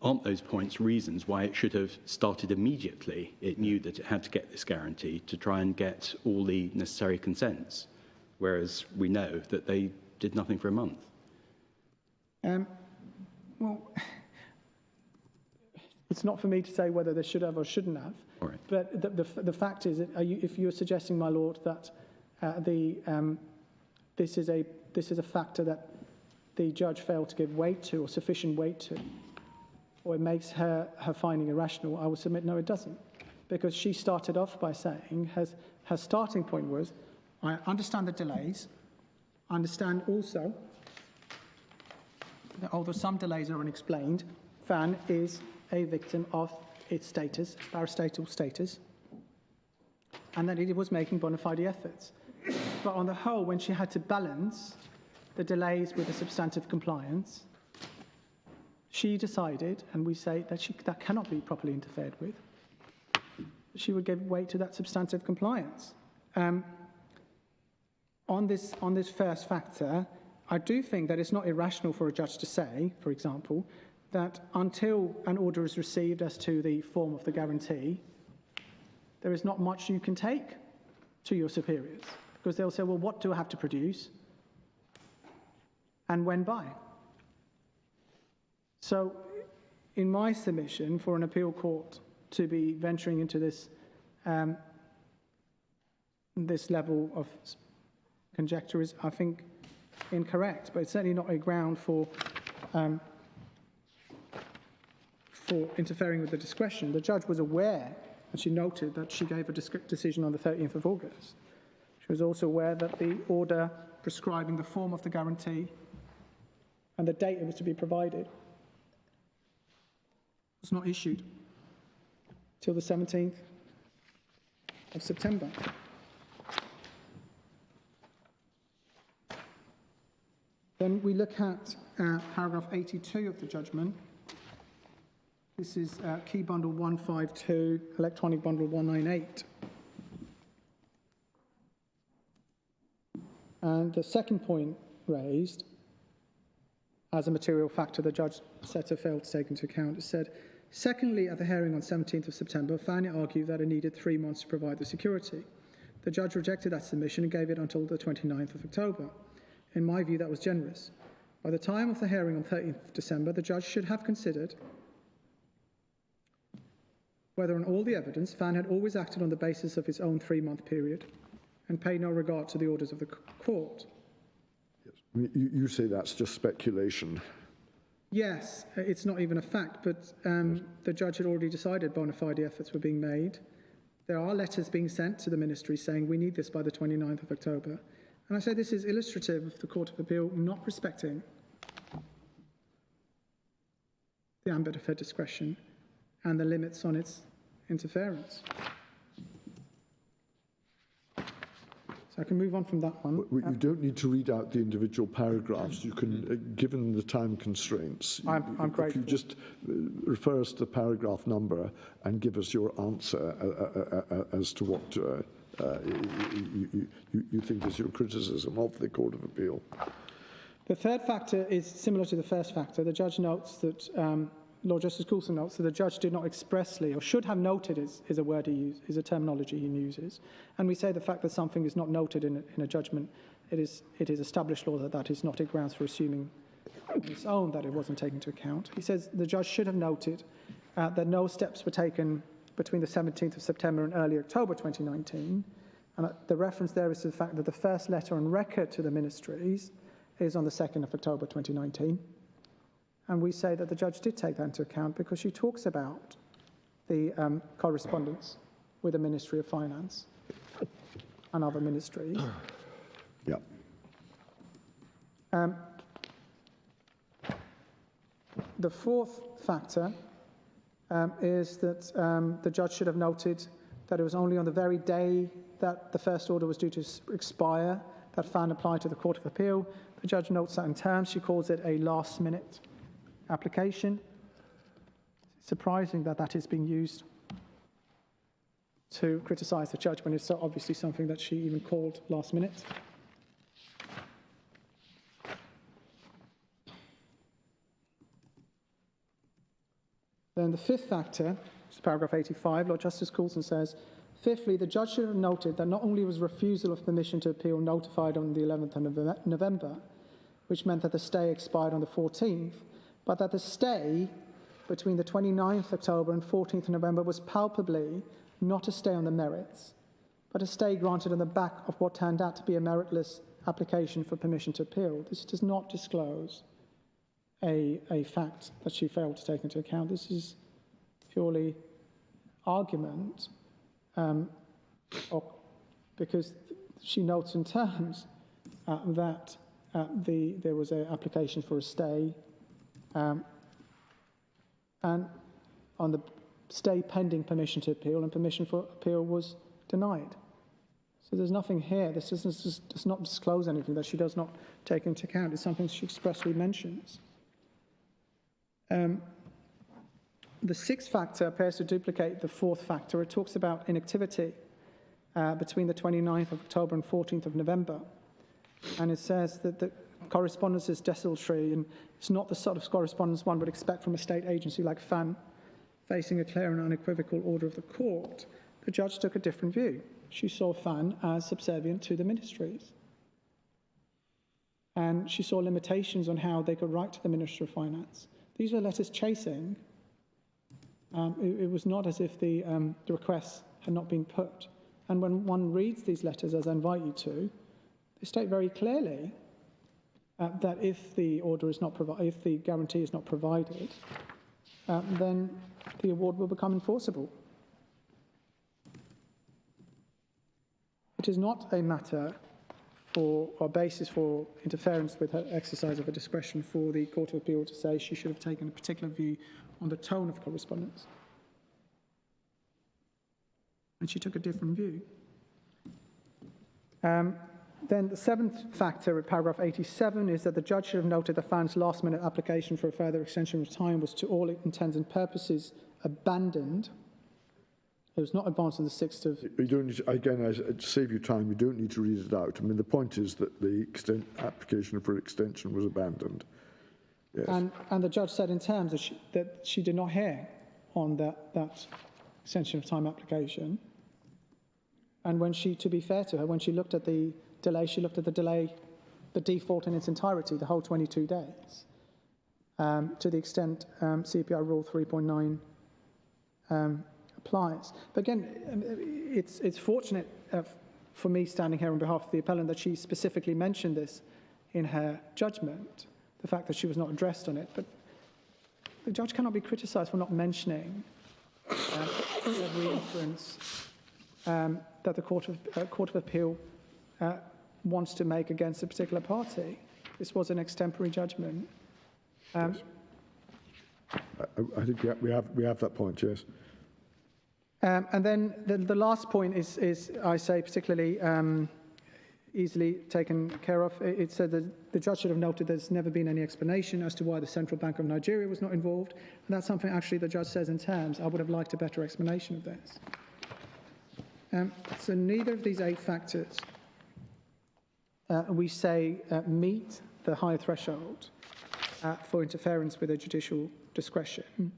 aren't those points reasons why it should have started immediately? It knew that it had to get this guarantee to try and get all the necessary consents, whereas we know that they did nothing for a month. Well, it's not for me to say whether they should have or shouldn't have. All right. But the fact is, if you're suggesting, my lord, that this is a factor that the judge failed to give weight to or sufficient weight to, or it makes her finding irrational, I will submit no, it doesn't, because she started off by saying her starting point was, I understand the delays, I understand also that although some delays are unexplained, FAAN is a victim of its status, parastatal status, and that it was making bona fide efforts. But on the whole, when she had to balance the delays with the substantive compliance, she decided, and we say that that cannot be properly interfered with, she would give weight to that substantive compliance. On this first factor, I do think that it's not irrational for a judge to say, for example, that until an order is received as to the form of the guarantee, there is not much you can take to your superiors, because they'll say, well, what do I have to produce and when by? So in my submission, for an appeal court to be venturing into this this level of conjecture is, I think, incorrect, but it's certainly not a ground for interfering with the discretion. The judge was aware, and she noted that she gave a decision on the 13th of August. She was also aware that the order prescribing the form of the guarantee and the date it was to be provided was not issued till the 17th of September. Then we look at paragraph 82 of the judgment. This is key bundle 152, electronic bundle 198. And the second point raised as a material factor the judge said to fail to take into account, it said, secondly, at the hearing on 17th of September, FAAN argued that it needed 3 months to provide the security. The judge rejected that submission and gave it until the 29th of October. In my view, that was generous. By the time of the hearing on 13th of December, the judge should have considered whether on all the evidence FAAN had always acted on the basis of its own 3-month period and paid no regard to the orders of the court. Yes. You say that's just speculation. Yes, it's not even a fact, but the judge had already decided bona fide efforts were being made. There are letters being sent to the ministry saying we need this by the 29th of October. And I say this is illustrative of the Court of Appeal not respecting the ambit of her discretion and the limits on its interference. So I can move on from that one. You don't need to read out the individual paragraphs. You can, given the time constraints, I'm grateful. If you just refer us to the paragraph number and give us your answer as to what you think is your criticism of the Court of Appeal. The third factor is similar to the first factor. The judge notes that, Lord Justice Coulson notes that the judge did not expressly, or should have noted is a word he uses, is a terminology he uses. And we say the fact that something is not noted in a judgment, it is established law that is not a grounds for assuming on its own that it wasn't taken into account. He says the judge should have noted that no steps were taken between the 17th of September and early October 2019. And the reference there is to the fact that the first letter on record to the ministries is on the 2nd of October 2019. And we say that the judge did take that into account because she talks about the correspondence with the Ministry of Finance and other ministries. Yeah. The fourth factor is that the judge should have noted that it was only on the very day that the first order was due to expire, that FAAN applied to the Court of Appeal. The judge notes that in terms. She calls it a last-minute application. It's surprising that that is being used to criticise the judge when it's so obviously something that she even called last minute. Then the fifth factor, which is paragraph 85, Lord Justice Coulson says, fifthly, the judge should have noted that not only was refusal of permission to appeal notified on the 11th of November, which meant that the stay expired on the 14th, but that the stay between the 29th October and 14th November was palpably not a stay on the merits, but a stay granted on the back of what turned out to be a meritless application for permission to appeal. This does not disclose a fact that she failed to take into account. This is purely argument, because she notes in terms that there was an application for a stay, and on the stay pending permission to appeal, and permission for appeal was denied. So there's nothing here. This does not disclose anything that she does not take into account. It's something she expressly mentions. The sixth factor appears to duplicate the fourth factor. It talks about inactivity between the 29th of October and 14th of November. And it says that the correspondence is desultory, and it's not the sort of correspondence one would expect from a state agency like FAAN, facing a clear and unequivocal order of the court. The judge took a different view. She saw FAAN as subservient to the ministries. And she saw limitations on how they could write to the Minister of Finance. These were letters chasing. It was not as if the requests had not been put. And when one reads these letters, as I invite you to, they state very clearly that if the order is not if the guarantee is not provided, then the award will become enforceable. It is not a matter for or basis for interference with her exercise of her discretion for the Court of Appeal to say she should have taken a particular view on the tone of correspondence. And she took a different view. Then the seventh factor at paragraph 87 is that the judge should have noted that FAAN's last-minute application for a further extension of time was to all intents and purposes abandoned. It was not advanced on the 6th of... You don't need to, again, to save you time, you don't need to read it out. I mean, the point is that the application for extension was abandoned. Yes. And the judge said in terms that she did not hear on that extension of time application. And when she, to be fair to her, when she looked at the delay, she looked at the delay, the default in its entirety, the whole 22 days, to the extent CPR Rule 3.9 applies. But again, it's fortunate for me standing here on behalf of the appellant that she specifically mentioned this in her judgment, the fact that she was not addressed on it. But the judge cannot be criticised for not mentioning every inference that the Court of Appeal wants to make against a particular party. This was an extempore judgment. Yes. I think we have that point, yes. And then the last point is I say, particularly easily taken care of. It said that the judge should have noted there's never been any explanation as to why the Central Bank of Nigeria was not involved. And that's something actually the judge says in terms. I would have liked a better explanation of this. So neither of these 8 factors, we say, meet the higher threshold for interference with a judicial discretion.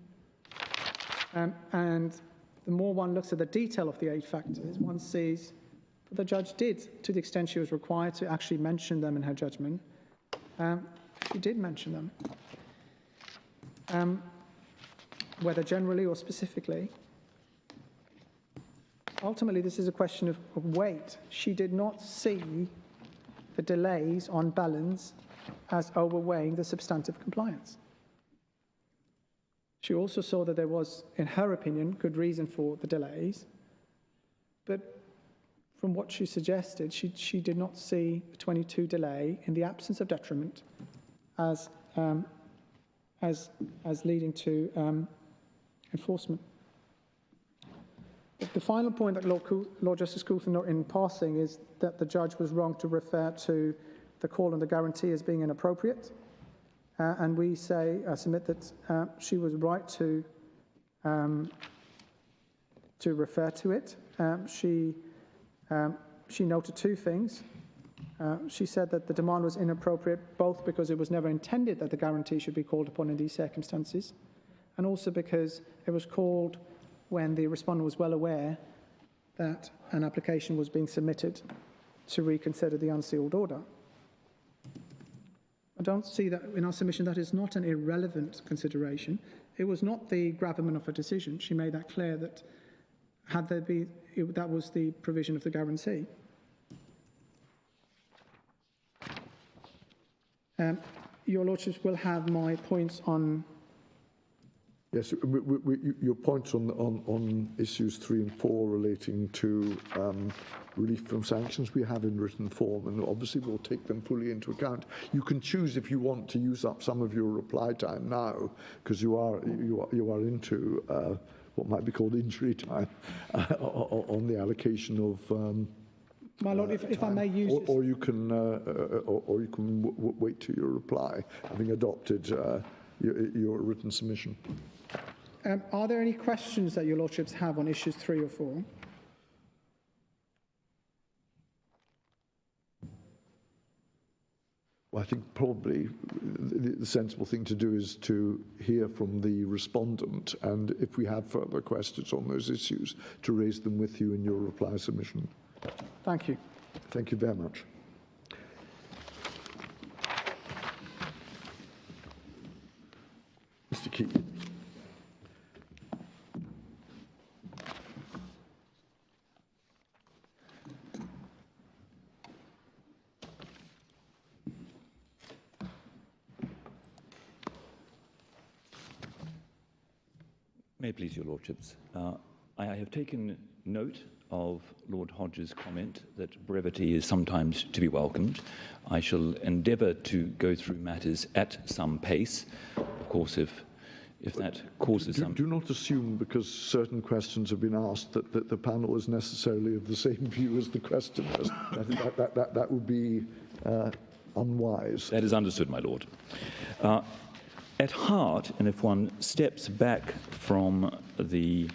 And the more one looks at the detail of the 8 factors, one sees that the judge did, to the extent she was required to actually mention them in her judgment, she did mention them, whether generally or specifically. Ultimately, this is a question of weight. She did not see the delays on balance as overweighing the substantive compliance. She also saw that there was, in her opinion, good reason for the delays, but from what she suggested, she did not see the 22 delay in the absence of detriment as leading to enforcement. The final point that Lord Justice Coulson noted in passing is that the judge was wrong to refer to the call on the guarantee as being inappropriate. And we submit that she was right to refer to it. She noted two things. She said that the demand was inappropriate both because it was never intended that the guarantee should be called upon in these circumstances, and also because it was called when the respondent was well aware that an application was being submitted to reconsider the unsealed order. I don't see that in our submission. That is not an irrelevant consideration. It was not the gravamen of a decision. She made that clear that had there been, that was the provision of the guarantee. Your Lordships will have my points on. Yes, your points on issues 3 and 4 relating to relief from sanctions we have in written form, and obviously we'll take them fully into account. You can choose if you want to use up some of your reply time now, because you are into what might be called injury time on the allocation of. My Lord, if I may use, or you can wait till your reply, having adopted your written submission. Are there any questions that your Lordships have on issues 3 or 4? Well, I think probably the sensible thing to do is to hear from the respondent, and if we have further questions on those issues, to raise them with you in your reply submission. Thank you. Thank you very much. Mr. Key. May it please your Lordships. I have taken note of Lord Hodges' comment that brevity is sometimes to be welcomed. I shall endeavour to go through matters at some pace. Of course, if that causes some... Do not assume, because certain questions have been asked, that the panel is necessarily of the same view as the questioners. That would be unwise. That is understood, my Lord. At heart, and if one steps back from the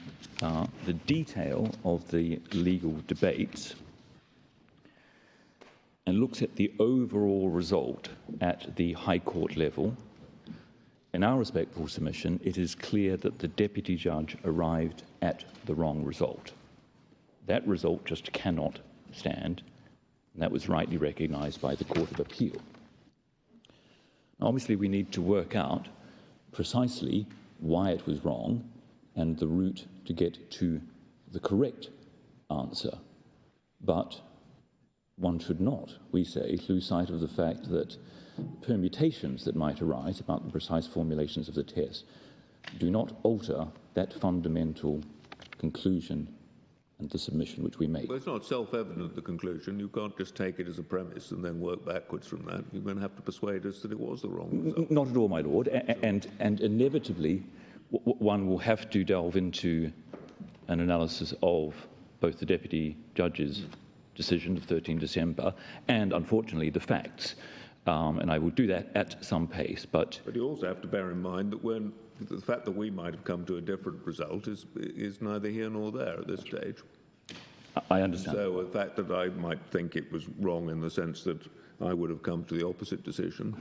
detail of the legal debates and looks at the overall result at the High Court level, in our respectful submission, it is clear that the Deputy Judge arrived at the wrong result. That result just cannot stand, and that was rightly recognised by the Court of Appeal. Now, obviously, we need to work out precisely why it was wrong and the route to get to the correct answer. But one should not, we say, lose sight of the fact that permutations that might arise about the precise formulations of the test do not alter that fundamental conclusion and the submission which we make. Well, it's not self-evident, the conclusion. You can't just take it as a premise and then work backwards from that. You're going to have to persuade us that it was the wrong result. Not at all, my Lord. And inevitably, one will have to delve into an analysis of both the Deputy Judge's decision of 13 December and, unfortunately, the facts. And I will do that at some pace. But you also have to bear in mind that when the fact that we might have come to a different result is neither here nor there at this stage. I understand. So the fact that I might think it was wrong in the sense that I would have come to the opposite decision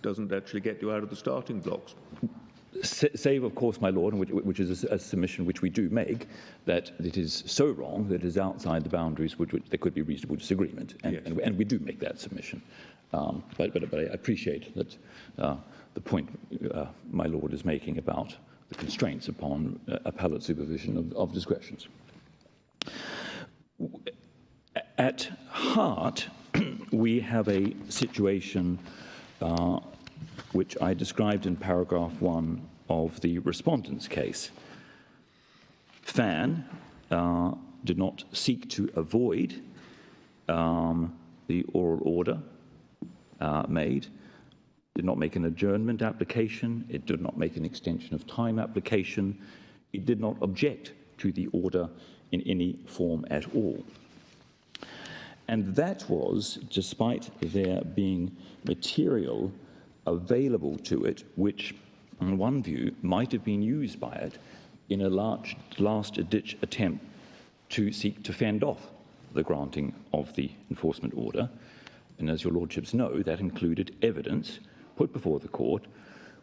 doesn't actually get you out of the starting blocks. Save, of course, my Lord, which is a submission which we do make, that it is so wrong that it is outside the boundaries which there could be reasonable disagreement, and we do make that submission. But I appreciate that the point my Lord is making about the constraints upon appellate supervision of discretions. At heart, we have a situation which I described in paragraph 1 of the Respondent's case. FAAN did not seek to avoid the oral order made, did not make an adjournment application, it did not make an extension of time application, it did not object to the order in any form at all. And that was despite there being material available to it which, in one view, might have been used by it in a last-ditch attempt to seek to fend off the granting of the enforcement order. And as your lordships know, that included evidence put before the court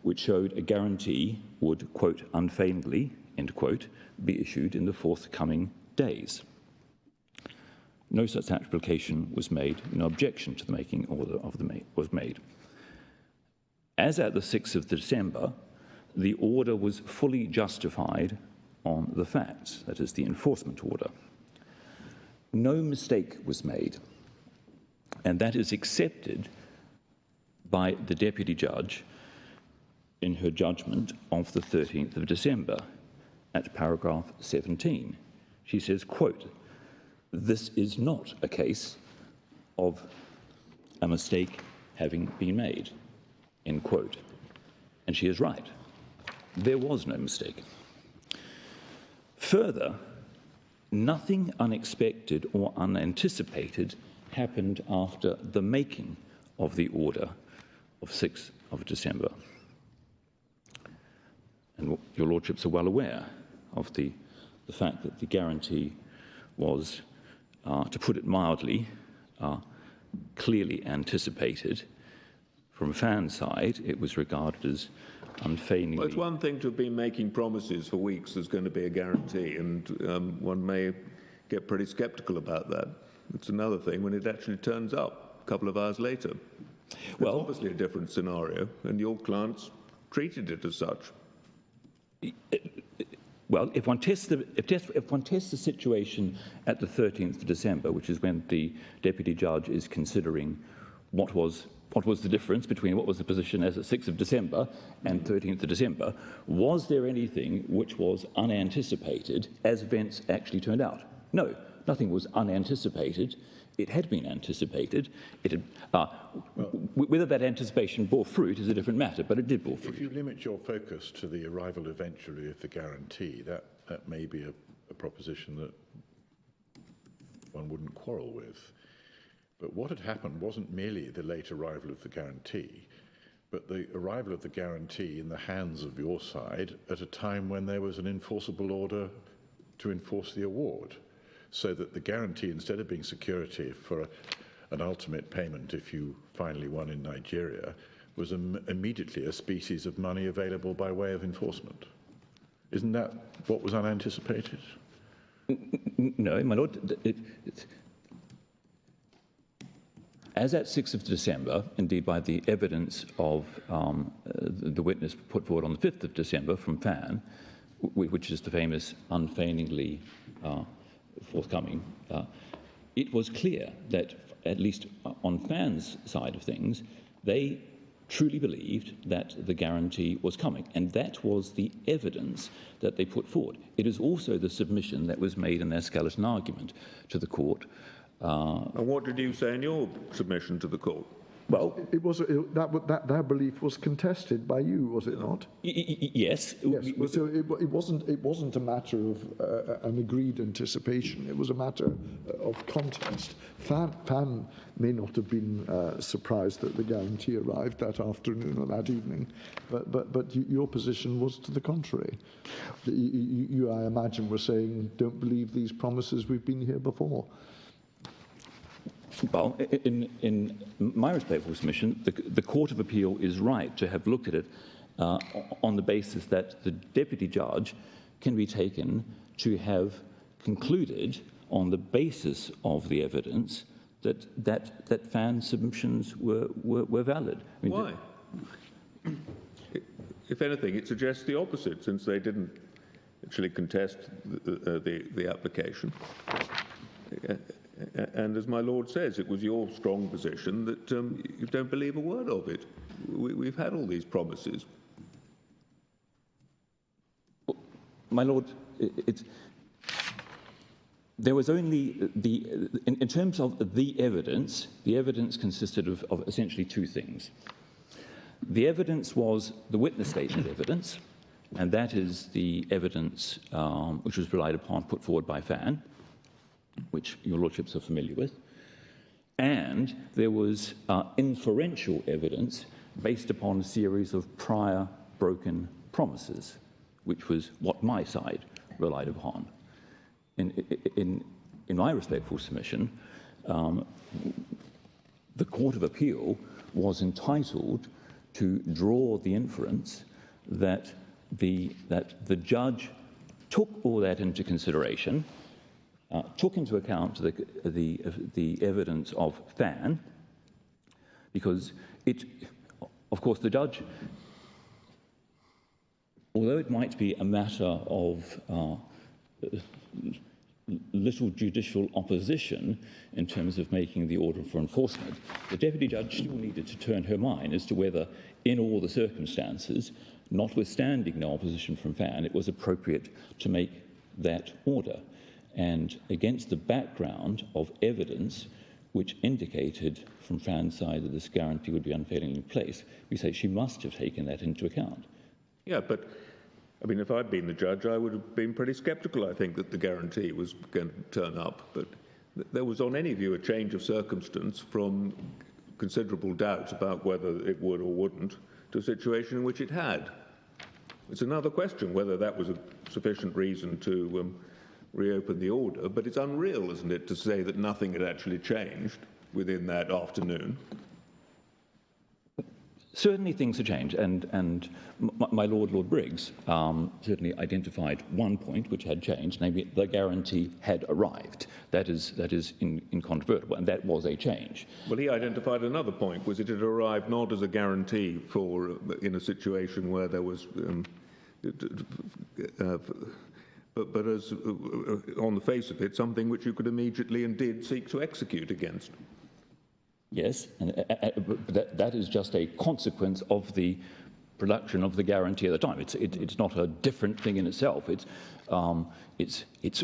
which showed a guarantee would, quote, unfeignedly, end quote, be issued in the forthcoming days. No such application was made, no objection to the making order was made. As at the 6th of December, the order was fully justified on the facts, that is, the enforcement order. No mistake was made, and that is accepted by the Deputy Judge in her judgment of the 13th of December at paragraph 17. She says, quote, "This is not a case of a mistake having been made," end quote. And she is right. There was no mistake. Further, nothing unexpected or unanticipated happened after the making of the order of 6th of December. And your lordships are well aware of the fact that the guarantee was, to put it mildly, clearly anticipated. From FAAN's side, it was regarded as unfeignedly. Well, it's one thing to have been making promises for weeks there's going to be a guarantee, and one may get pretty sceptical about that. It's another thing when it actually turns up a couple of hours later. Well, it's obviously a different scenario, and your clients treated it as such. Well, if one tests the situation at the 13th of December, which is when the Deputy Judge is considering what was the difference between what was the position as at 6th of December and 13th of December, was there anything which was unanticipated as events actually turned out? No, nothing was unanticipated. It had been anticipated. Whether that anticipation bore fruit is a different matter, but it did bore fruit. If you limit your focus to the arrival eventually of the guarantee, that may be a proposition that one wouldn't quarrel with. But what had happened wasn't merely the late arrival of the guarantee, but the arrival of the guarantee in the hands of your side at a time when there was an enforceable order to enforce the award, so that the guarantee, instead of being security for an ultimate payment if you finally won in Nigeria, was immediately a species of money available by way of enforcement. Isn't that what was unanticipated? No, my lord. As at 6th of December, indeed by the evidence of the witness put forward on the 5th of December from FAAN, which is the famous unfeignedly forthcoming, it was clear that, at least on FAAN's side of things, they truly believed that the guarantee was coming, and that was the evidence that they put forward. It is also the submission that was made in their skeleton argument to the court. And what did you say in your submission to the court? Well, that their belief was contested by you, was it not? Yes. Yes. So it wasn't a matter of an agreed anticipation. It was a matter of contest. FAAN may not have been surprised that the guarantee arrived that afternoon or that evening, but your position was to the contrary. You, I imagine, were saying, "Don't believe these promises. We've been here before." Well, in my respectful submission, the Court of Appeal is right to have looked at it on the basis that the Deputy Judge can be taken to have concluded on the basis of the evidence that FAAN submissions were valid. I mean, why? If anything, it suggests the opposite, since they didn't actually contest the application. And as my lord says, it was your strong position that you don't believe a word of it. We've had all these promises. My lord, there was only in terms of the evidence consisted of essentially two things. The evidence was the witness statement evidence, and that is the evidence which was relied upon, put forward by FAAN, which your lordships are familiar with. And there was inferential evidence based upon a series of prior broken promises, which was what my side relied upon. In my respectful submission, the Court of Appeal was entitled to draw the inference that the judge took all that into consideration, took into account the evidence of FAAN, because of course, the judge, although it might be a matter of little judicial opposition in terms of making the order for enforcement, the deputy judge still needed to turn her mind as to whether, in all the circumstances, notwithstanding no opposition from FAAN, it was appropriate to make that order. And against the background of evidence which indicated from FAAN's side that this guarantee would be unfailingly in place, we say she must have taken that into account. Yeah, but I mean, if I'd been the judge, I would have been pretty sceptical, I think, that the guarantee was going to turn up. But there was, on any view, a change of circumstance from considerable doubt about whether it would or wouldn't to a situation in which it had. It's another question whether that was a sufficient reason to reopen the order, but it's unreal, isn't it, to say that nothing had actually changed within that afternoon. Certainly things have changed, and my Lord Briggs certainly identified one point which had changed, namely the guarantee had arrived. That is incontrovertible, and that was a change. Well, he identified another point, was it had arrived not as a guarantee for in a situation where there was, but as on the face of it, something which you could immediately and did seek to execute against. Yes, and that is just a consequence of the production of the guarantee at the time. It's not a different thing in itself. It's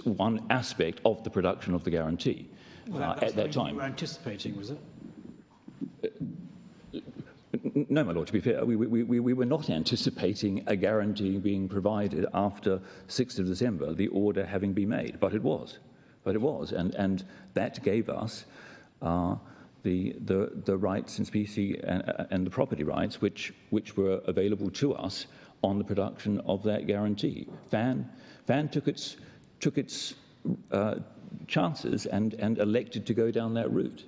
one aspect of the production of the guarantee at that time. You were anticipating, was it? No, my lord. To be fair, we were not anticipating a guarantee being provided after 6th of December, the order having been made, but it was. And that gave us the rights in specie and the property rights which were available to us on the production of that guarantee. FAAN took its chances and elected to go down that route.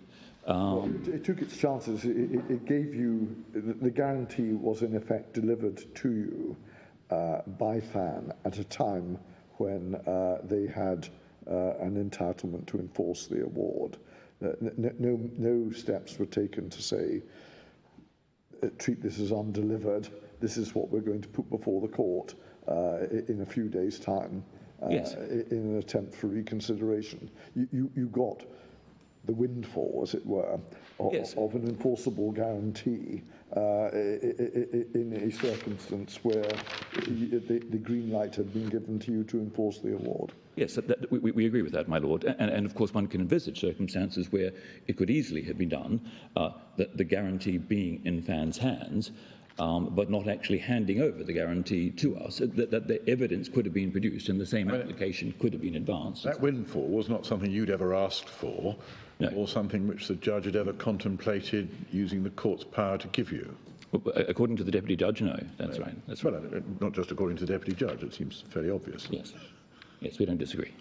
Well, it took its chances. It gave you, the guarantee was in effect delivered to you by FAAN at a time when they had an entitlement to enforce the award. No steps were taken to say, treat this as undelivered, this is what we're going to put before the court in a few days' time yes. In an attempt for reconsideration. You got the windfall, as it were, yes. of an enforceable guarantee in a circumstance where the green light had been given to you to enforce the award. Yes, we agree with that, my lord. And of course, one can envisage circumstances where it could easily have been done, the guarantee being in FAAN's hands, but not actually handing over the guarantee to us, that the evidence could have been produced and the same application could have been advanced. That windfall was not something you'd ever asked for, no. Or something which the judge had ever contemplated using the court's power to give you. Well, according to the deputy judge, no. That's right. That's right. Well, not just according to the deputy judge. It seems fairly obvious. Yes. Yes, we don't disagree.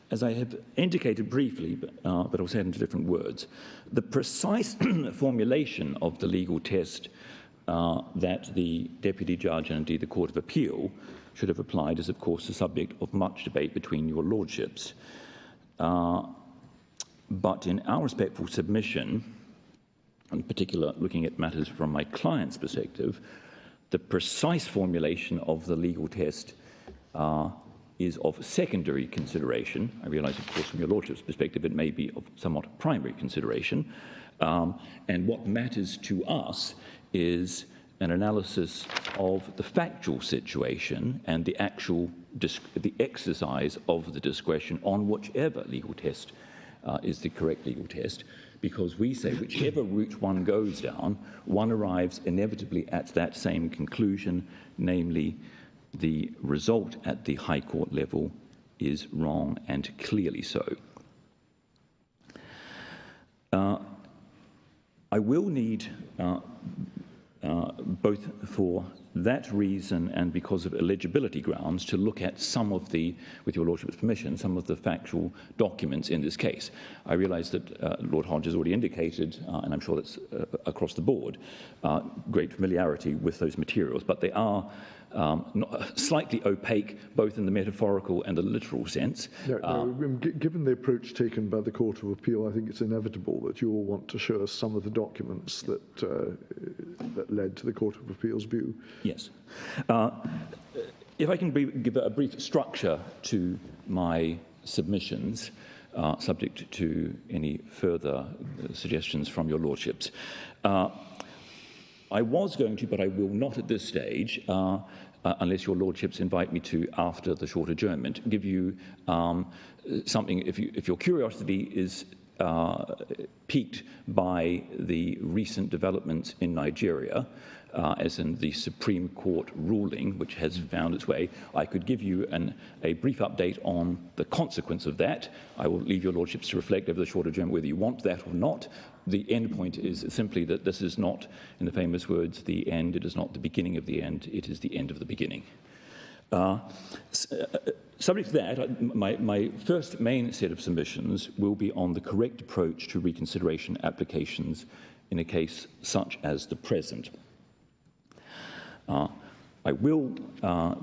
As I have indicated briefly, but I'll say it in different words, the precise formulation of the legal test that the deputy judge and indeed the Court of Appeal should have applied is, of course, the subject of much debate between your lordships. But in our respectful submission, in particular looking at matters from my client's perspective, the precise formulation of the legal test is of secondary consideration. I realise, of course, from your lordship's perspective, it may be of somewhat primary consideration. And what matters to us is an analysis of the factual situation and the actual the exercise of the discretion on whichever legal test is the correct legal test, because we say whichever route one goes down, one arrives inevitably at that same conclusion, namely the result at the High Court level is wrong, and clearly so. I will need, both for that reason and because of eligibility grounds, to look at some of the, with your Lordship's permission, some of the factual documents in this case. I realise that Lord Hodge has already indicated, and I'm sure that's across the board, great familiarity with those materials, but they are slightly opaque, both in the metaphorical and the literal sense. Given the approach taken by the Court of Appeal, I think it's inevitable that you will want to show us some of the documents that, that led to the Court of Appeal's view. Yes. If I can give a brief structure to my submissions, subject to any further suggestions from your Lordships. I was going to, but I will not at this stage, unless your Lordships invite me to after the short adjournment, give you something, if your curiosity is piqued by the recent developments in Nigeria, as in the Supreme Court ruling, which has found its way, I could give you a brief update on the consequence of that. I will leave your Lordships to reflect over the short adjournment whether you want that or not. The end point is simply that this is not, in the famous words, the end. It is not the beginning of the end. It is the end of the beginning. Subject to that, my first main set of submissions will be on the correct approach to reconsideration applications in a case such as the present. I will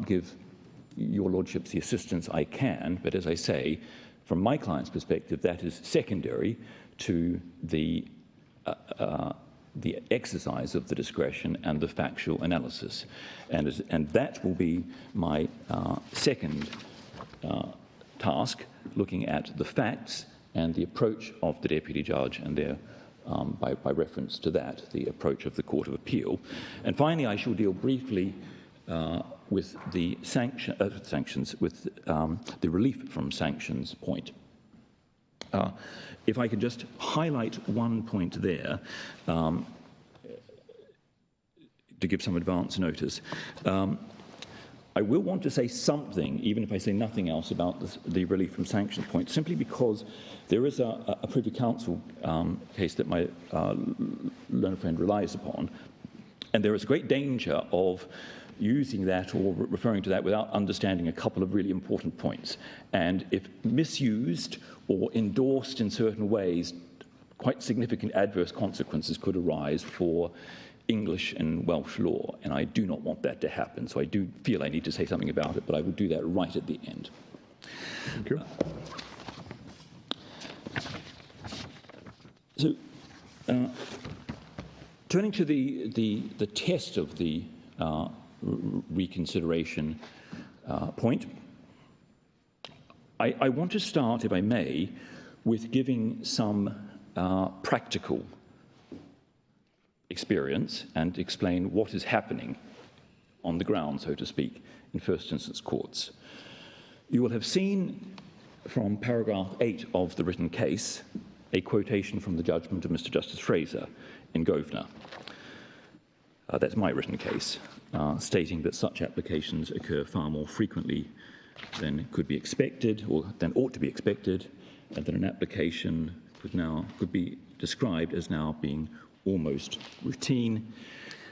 give your Lordships the assistance I can, but as I say, from my client's perspective, that is secondary to the exercise of the discretion and the factual analysis. And that will be my second task, looking at the facts and the approach of the Deputy Judge and their, by reference to that, the approach of the Court of Appeal. And finally, I shall deal briefly with the sanctions, with the relief from sanctions point. If I could just highlight one point there to give some advance notice. I will want to say something, even if I say nothing else, about the relief from sanctions point, simply because there is a Privy Council case that my learned friend relies upon, and there is a great danger of using that or referring to that without understanding a couple of really important points. And if misused or endorsed in certain ways, quite significant adverse consequences could arise for English and Welsh law, and I do not want that to happen. So I do feel I need to say something about it, but I will do that right at the end. Thank you. So, turning to the test of the reconsideration point, I want to start, if I may, with giving some practical experience and explain what is happening on the ground, so to speak, in first instance courts. You will have seen from paragraph 8 of the written case a quotation from the judgment of Mr. Justice Fraser in Grosvenor. That's my written case, stating that such applications occur far more frequently than could be expected, or than ought to be expected, and that an application could be described as now being almost routine.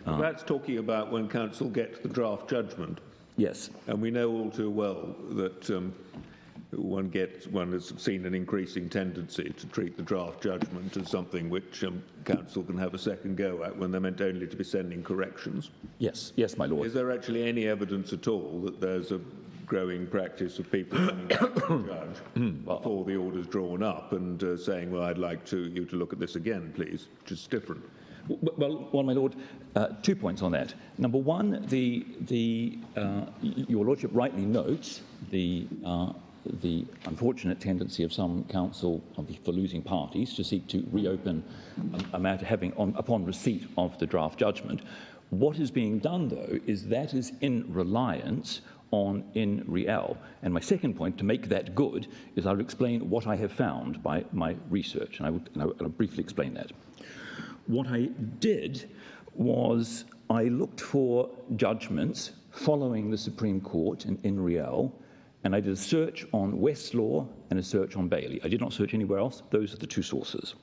That's talking about when counsel gets the draft judgment. Yes. And we know all too well that one has seen an increasing tendency to treat the draft judgment as something which counsel can have a second go at when they're meant only to be sending corrections. Yes, yes, my lord. Is there actually any evidence at all that there's a growing practice of people coming to the judge before the order's drawn up and saying, well, I'd like you to look at this again, please, which is different? Well, my lord, 2 points on that. Number one, your lordship rightly notes the unfortunate tendency of some counsel for losing parties to seek to reopen a matter upon receipt of the draft judgment. What is being done, though, is that is in reliance on in real. And my second point, to make that good, is I'll explain what I have found by my research, and I'll briefly explain that. What I did was I looked for judgments following the Supreme Court in real, and I did a search on Westlaw and a search on Bailey. I did not search anywhere else. Those are the two sources.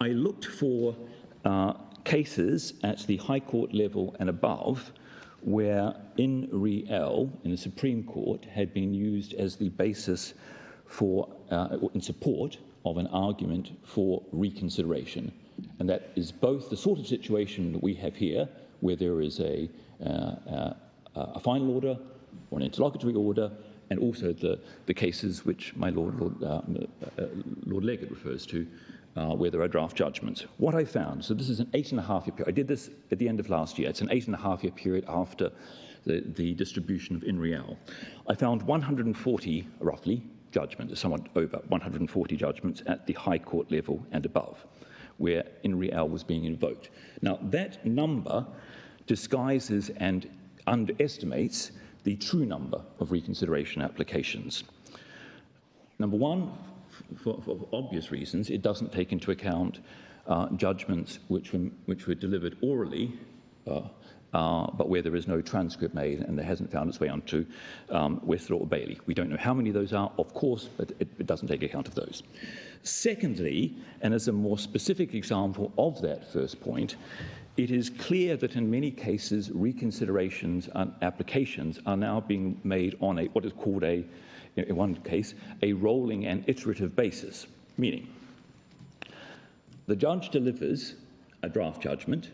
I looked for cases at the High Court level and above where in real in the Supreme Court had been used as the basis for, in support of an argument for reconsideration. And that is both the sort of situation that we have here, where there is a final order or an interlocutory order, and also the cases which my Lord Legate refers to, where there are draft judgments. What I found, so this is an 8.5-year period. I did this at the end of last year. It's an 8.5-year period after the distribution of in real. I found 140, roughly, judgments, somewhat over 140 judgments at the High Court level and above, where in real was being invoked. Now, that number disguises and underestimates the true number of reconsideration applications. Number one, for obvious reasons, it doesn't take into account judgments which were delivered orally, but where there is no transcript made and there hasn't found its way onto Westlaw or Bailey. We don't know how many of those are, of course, but it doesn't take account of those. Secondly, and as a more specific example of that first point, it is clear that in many cases reconsiderations and applications are now being made on what is called in one case, a rolling and iterative basis, meaning the judge delivers a draft judgment,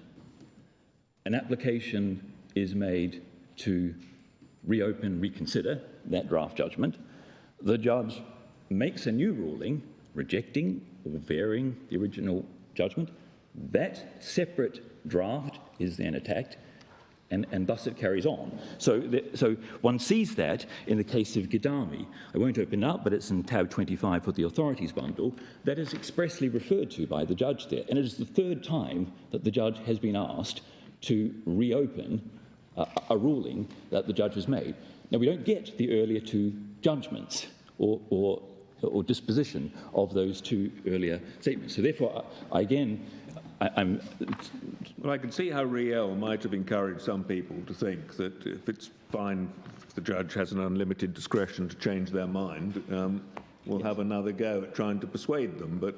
an application is made to reopen, reconsider that draft judgment, the judge makes a new ruling rejecting or varying the original judgment, that separate draft is then attacked, and thus it carries on. So one sees that in the case of Gidami. I won't open it up, but it's in tab 25 of the authorities bundle. That is expressly referred to by the judge there. And it is the third time that the judge has been asked to reopen a ruling that the judge has made. Now, we don't get the earlier two judgments or disposition of those two earlier statements. So therefore, Well, I can see how Riel might have encouraged some people to think that if it's fine, if the judge has an unlimited discretion to change their mind, we'll have another go at trying to persuade them. But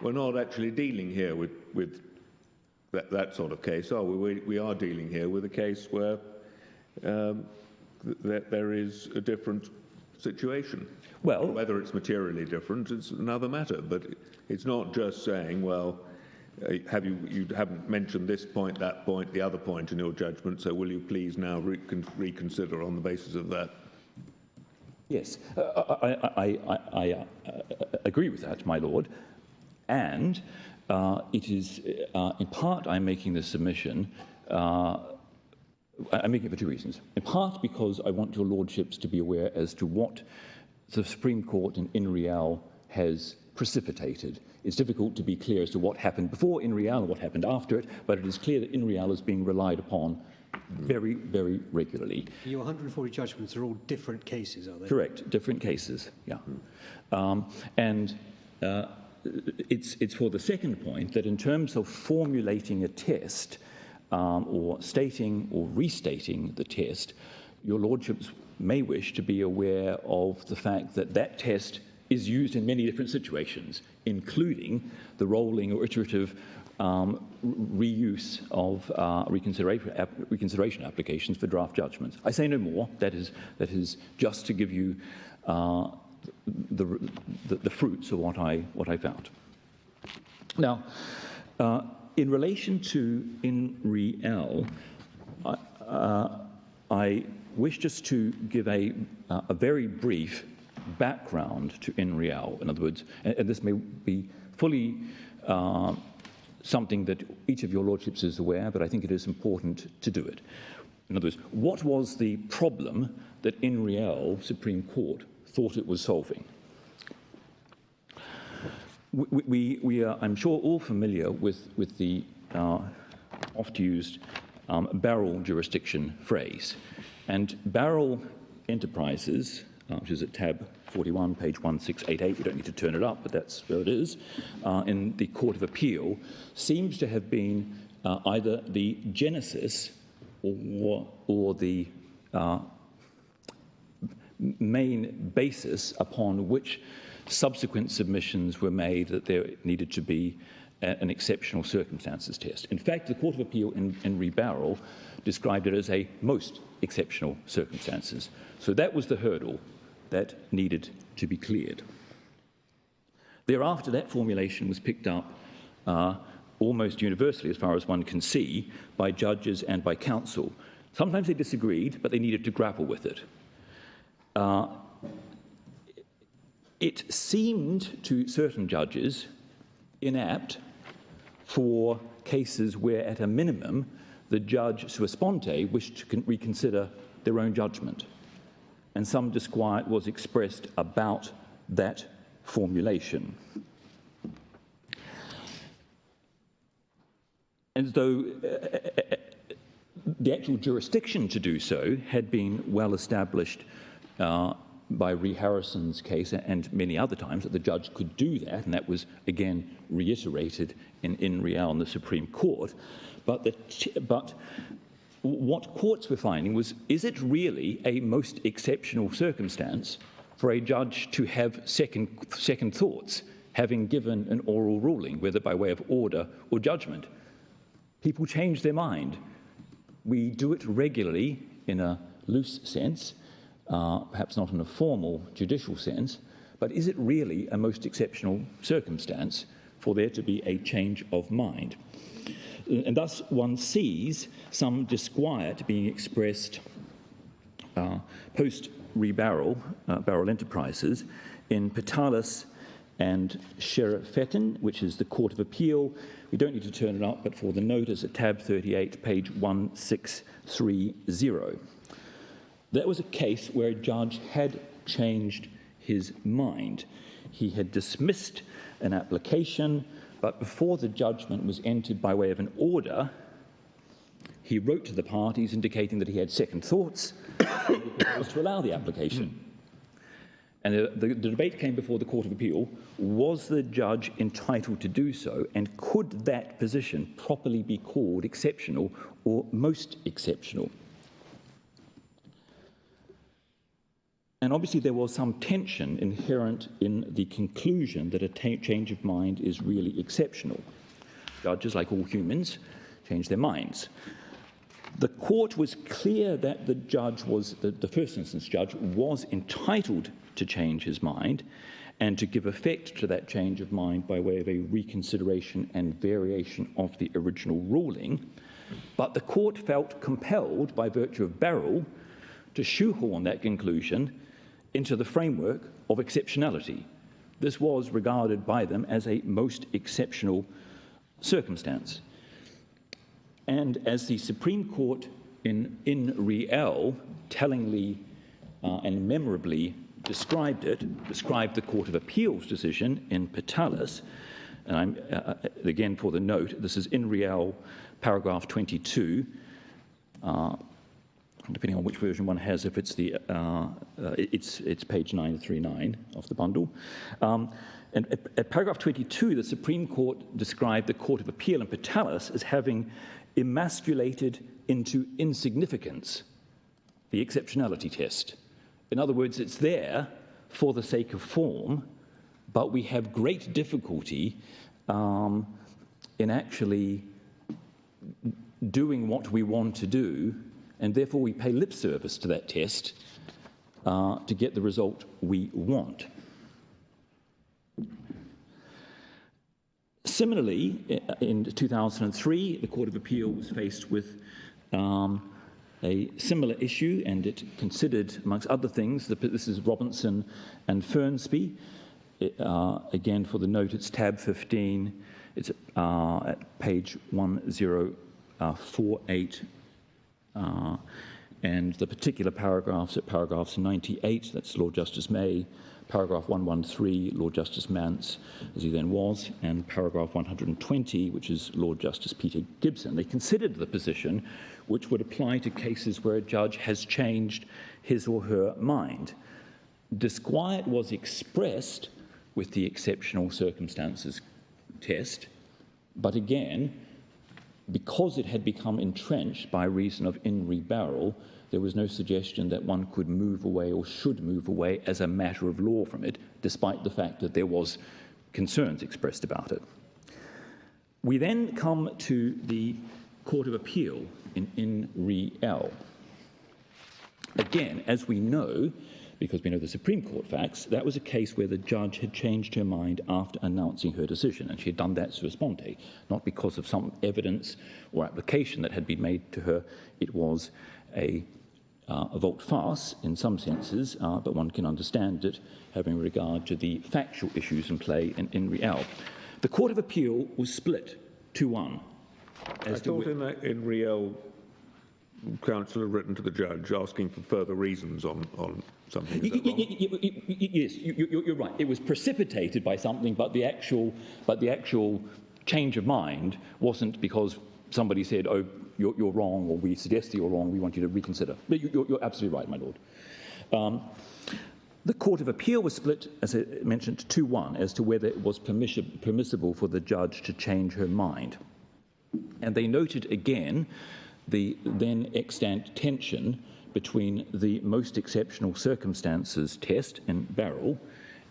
we're not actually dealing here with that sort of case, are we? We are dealing here with a case where there is a different situation. Well, whether it's materially different is another matter, but it's not just saying, well, you haven't mentioned this point, that point, the other point in your judgment, so will you please now reconsider on the basis of that? Yes, I agree with that, my Lord. And it is, in part, I'm making this submission, I'm making it for two reasons. In part because I want your lordships to be aware as to what the Supreme Court in real has precipitated. It's difficult to be clear as to what happened before in real and what happened after it, but it is clear that in real is being relied upon very, very regularly. Your 140 judgments are all different cases, are they? Correct, different cases, yeah. It's for the second point that in terms of formulating a test or stating or restating the test, your lordships may wish to be aware of the fact that that test is used in many different situations, including the rolling or iterative reuse of reconsideration applications for draft judgments. I say no more. That is just to give you the fruits of what I found. Now, in relation to in real, I wish just to give a very brief background to in real. In other words, and this may be fully something that each of your lordships is aware, but I think it is important to do it. In other words, what was the problem that in real Supreme Court thought it was solving? We are, I'm sure, all familiar with the oft-used barrel jurisdiction phrase. And barrel enterprises, which is at tab 41, page 1688, we don't need to turn it up, but that's where it is, in the Court of Appeal, seems to have been either the genesis or the main basis upon which subsequent submissions were made that there needed to be an exceptional circumstances test. In fact, the Court of Appeal in Re Barrel described it as a most exceptional circumstances. So that was the hurdle that needed to be cleared. Thereafter, that formulation was picked up almost universally, as far as one can see, by judges and by counsel. Sometimes they disagreed, but they needed to grapple with it. It seemed to certain judges inapt for cases where, at a minimum, the judge sua sponte wished to reconsider their own judgment. And some disquiet was expressed about that formulation. And though the actual jurisdiction to do so had been well established by Ree Harrison's case and many other times, that the judge could do that, and that was again reiterated in Real in the Supreme Court. But what courts were finding was, is it really a most exceptional circumstance for a judge to have second thoughts, having given an oral ruling, whether by way of order or judgment? People change their mind. We do it regularly in a loose sense, perhaps not in a formal judicial sense, but is it really a most exceptional circumstance for there to be a change of mind? And thus one sees some disquiet being expressed post-Re Barrel, Barrel Enterprises, in Petalis and Sherifetin, which is the Court of Appeal. We don't need to turn it up, but for the notice at tab 38, page 1630. That was a case where a judge had changed his mind. He had dismissed an application, but before the judgment was entered by way of an order, he wrote to the parties indicating that he had second thoughts and he proposed to allow the application. And the debate came before the Court of Appeal. Was the judge entitled to do so, and could that position properly be called exceptional or most exceptional? And obviously there was some tension inherent in the conclusion that a change of mind is really exceptional. Judges, like all humans, change their minds. The court was clear that the judge was, the first instance judge, was entitled to change his mind and to give effect to that change of mind by way of a reconsideration and variation of the original ruling. But the court felt compelled, by virtue of Barrel, to shoehorn that conclusion into the framework of exceptionality. This was regarded by them as a most exceptional circumstance. And as the Supreme Court in Real tellingly and memorably described the Court of Appeal's decision in Petalis, and I'm, again for the note, this is in Real, paragraph 22, depending on which version one has, if it's the, it's page 939 of the bundle. And at paragraph 22, the Supreme Court described the Court of Appeal in Petalis as having emasculated into insignificance the exceptionality test. In other words, it's there for the sake of form, but we have great difficulty in actually doing what we want to do, and therefore we pay lip service to that test to get the result we want. Similarly, in 2003, the Court of Appeal was faced with a similar issue, and it considered, amongst other things, this is Robinson and Fernsby. Again, for the note, it's tab 15. It's at page 1048. And the particular paragraphs at paragraphs 98, that's Lord Justice May, paragraph 113, Lord Justice Mance, as he then was, and paragraph 120, which is Lord Justice Peter Gibson. They considered the position which would apply to cases where a judge has changed his or her mind. Disquiet was expressed with the exceptional circumstances test, but again, because it had become entrenched by reason of in re barrel, there was no suggestion that one could move away or should move away as a matter of law from it, despite the fact that there was concerns expressed about it. We then come to the Court of Appeal in re L. Again, as we know, because we know the Supreme Court facts, that was a case where the judge had changed her mind after announcing her decision, and she had done that sua sponte, not because of some evidence or application that had been made to her. It was a volte-face in some senses, but one can understand it having regard to the factual issues in play in real. The Court of Appeal was split 2-1. I thought in real, counsel had written to the judge asking for further reasons on something. Yes, you're right. It was precipitated by something, but the actual change of mind wasn't because somebody said, "Oh, you're wrong," or "We suggest that you're wrong. We want you to reconsider." But you're absolutely right, my lord. The Court of Appeal was split, as I mentioned, 2-1 as to whether it was permissible for the judge to change her mind, and they noted again the then extant tension between the most exceptional circumstances test in Barrel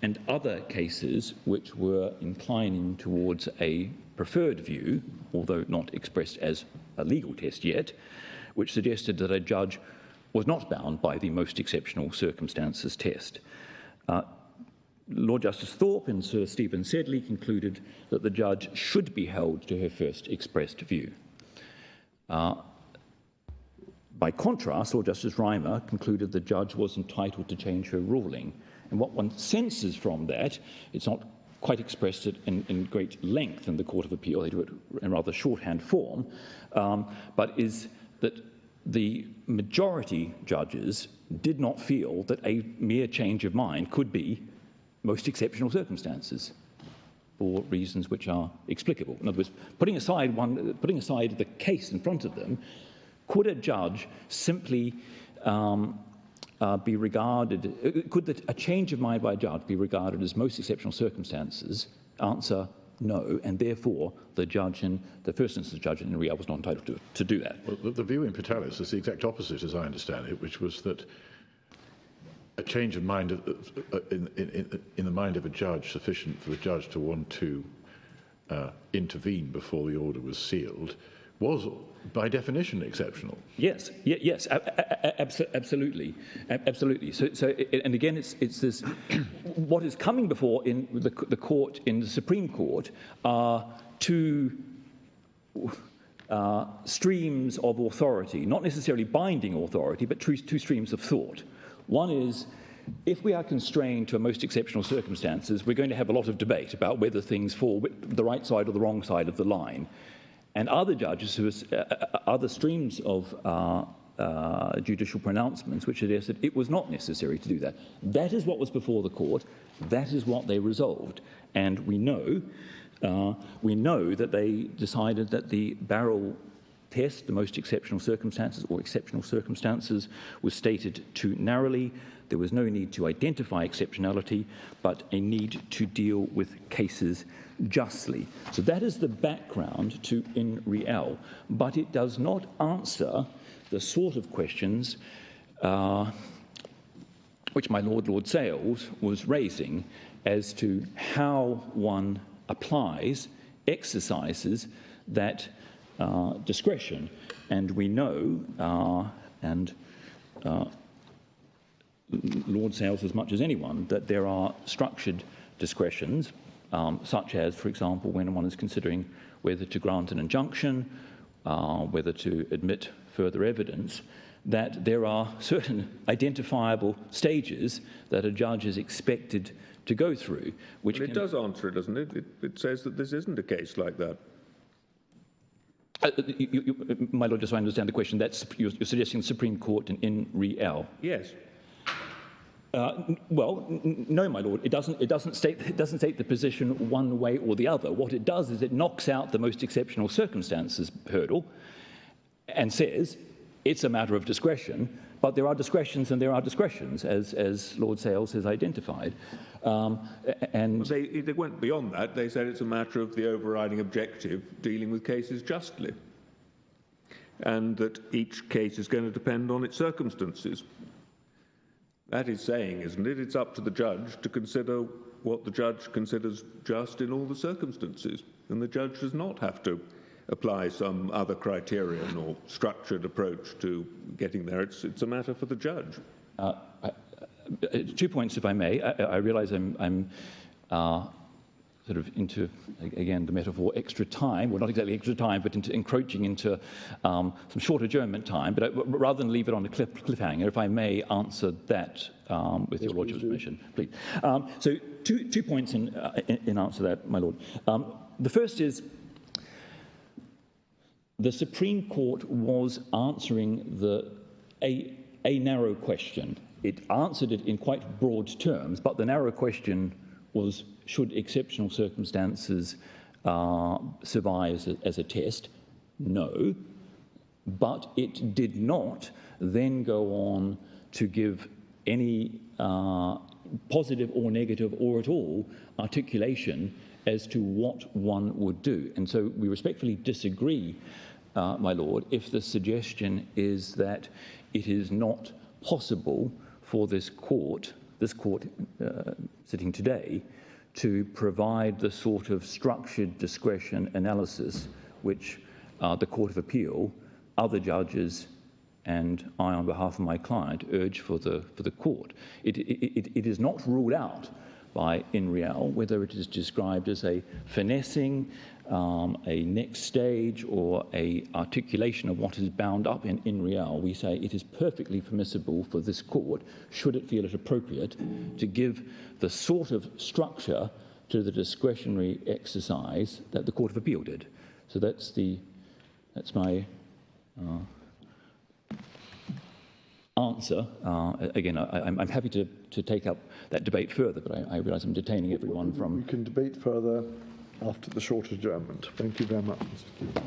and other cases which were inclining towards a preferred view, although not expressed as a legal test yet, which suggested that a judge was not bound by the most exceptional circumstances test. Lord Justice Thorpe and Sir Stephen Sedley concluded that the judge should be held to her first expressed view. By contrast, Lord Justice Reimer concluded the judge was entitled to change her ruling. And what one senses from that, it's not quite expressed it in great length in the Court of Appeal, they do it in rather shorthand form, but is that the majority judges did not feel that a mere change of mind could be most exceptional circumstances for reasons which are explicable. In other words, putting aside the case in front of them, could a judge simply be regarded, could a change of mind by a judge be regarded as most exceptional circumstances? Answer, no, and therefore the judge in the first instance judge in Real was not entitled to do that. Well, the view in Patelis is the exact opposite, as I understand it, which was that a change of mind in the mind of a judge sufficient for the judge to want to intervene before the order was sealed was, by definition, exceptional. Yes, absolutely, absolutely. So, and again, it's this. What is coming before in the court, in the Supreme Court, are two streams of authority, not necessarily binding authority, but two streams of thought. One is, if we are constrained to a most exceptional circumstances, we're going to have a lot of debate about whether things fall the right side or the wrong side of the line. And other judges, who other streams of judicial pronouncements, which suggested it was not necessary to do that. That is what was before the court. That is what they resolved. And we know that they decided that the Barrel test, the most exceptional circumstances or exceptional circumstances, was stated too narrowly. There was no need to identify exceptionality, but a need to deal with cases justly. So that is the background to in real, but it does not answer the sort of questions which my Lord Sales was raising as to how one applies, exercises that discretion. And we know, and Lord Sales as much as anyone, that there are structured discretions, such as, for example, when one is considering whether to grant an injunction, whether to admit further evidence, that there are certain identifiable stages that a judge is expected to go through. Which it does answer it, doesn't it? It says that this isn't a case like that. My Lord, just so I understand the question, you're suggesting the Supreme Court in real? Yes. No, my lord. It doesn't state the position one way or the other. What it does is it knocks out the most exceptional circumstances hurdle, and says it's a matter of discretion. But there are discretions and there are discretions, as Lord Sales has identified. And they went beyond that. They said it's a matter of the overriding objective, dealing with cases justly, and that each case is going to depend on its circumstances. That is saying, isn't it? It's up to the judge to consider what the judge considers just in all the circumstances, and the judge does not have to apply some other criterion or structured approach to getting there. It's a matter for the judge. 2 points, if I may. I realise I'm sort of into, again, the metaphor extra time, well, not exactly extra time, but into encroaching into some short adjournment time. But rather than leave it on a cliffhanger, if I may answer that with your lordship's permission, please. So two points in answer to that, my lord. The first is, the Supreme Court was answering a narrow question. It answered it in quite broad terms, but the narrow question was, should exceptional circumstances survive as a test? No. But it did not then go on to give any positive or negative or at all articulation as to what one would do. And so we respectfully disagree, my lord, if the suggestion is that it is not possible for this court sitting today, to provide the sort of structured discretion analysis which the Court of Appeal, other judges, and I, on behalf of my client, urge for the court. It is not ruled out by in real, whether it is described as a finessing, a next stage, or a articulation of what is bound up in real. We say it is perfectly permissible for this court, should it feel it appropriate, to give the sort of structure to the discretionary exercise that the Court of Appeal did. So that's my answer. Again, I'm happy to take up that debate further, but I realise I'm detaining everyone from... We can debate further after the short adjournment. Thank you very much, Mr. Keith.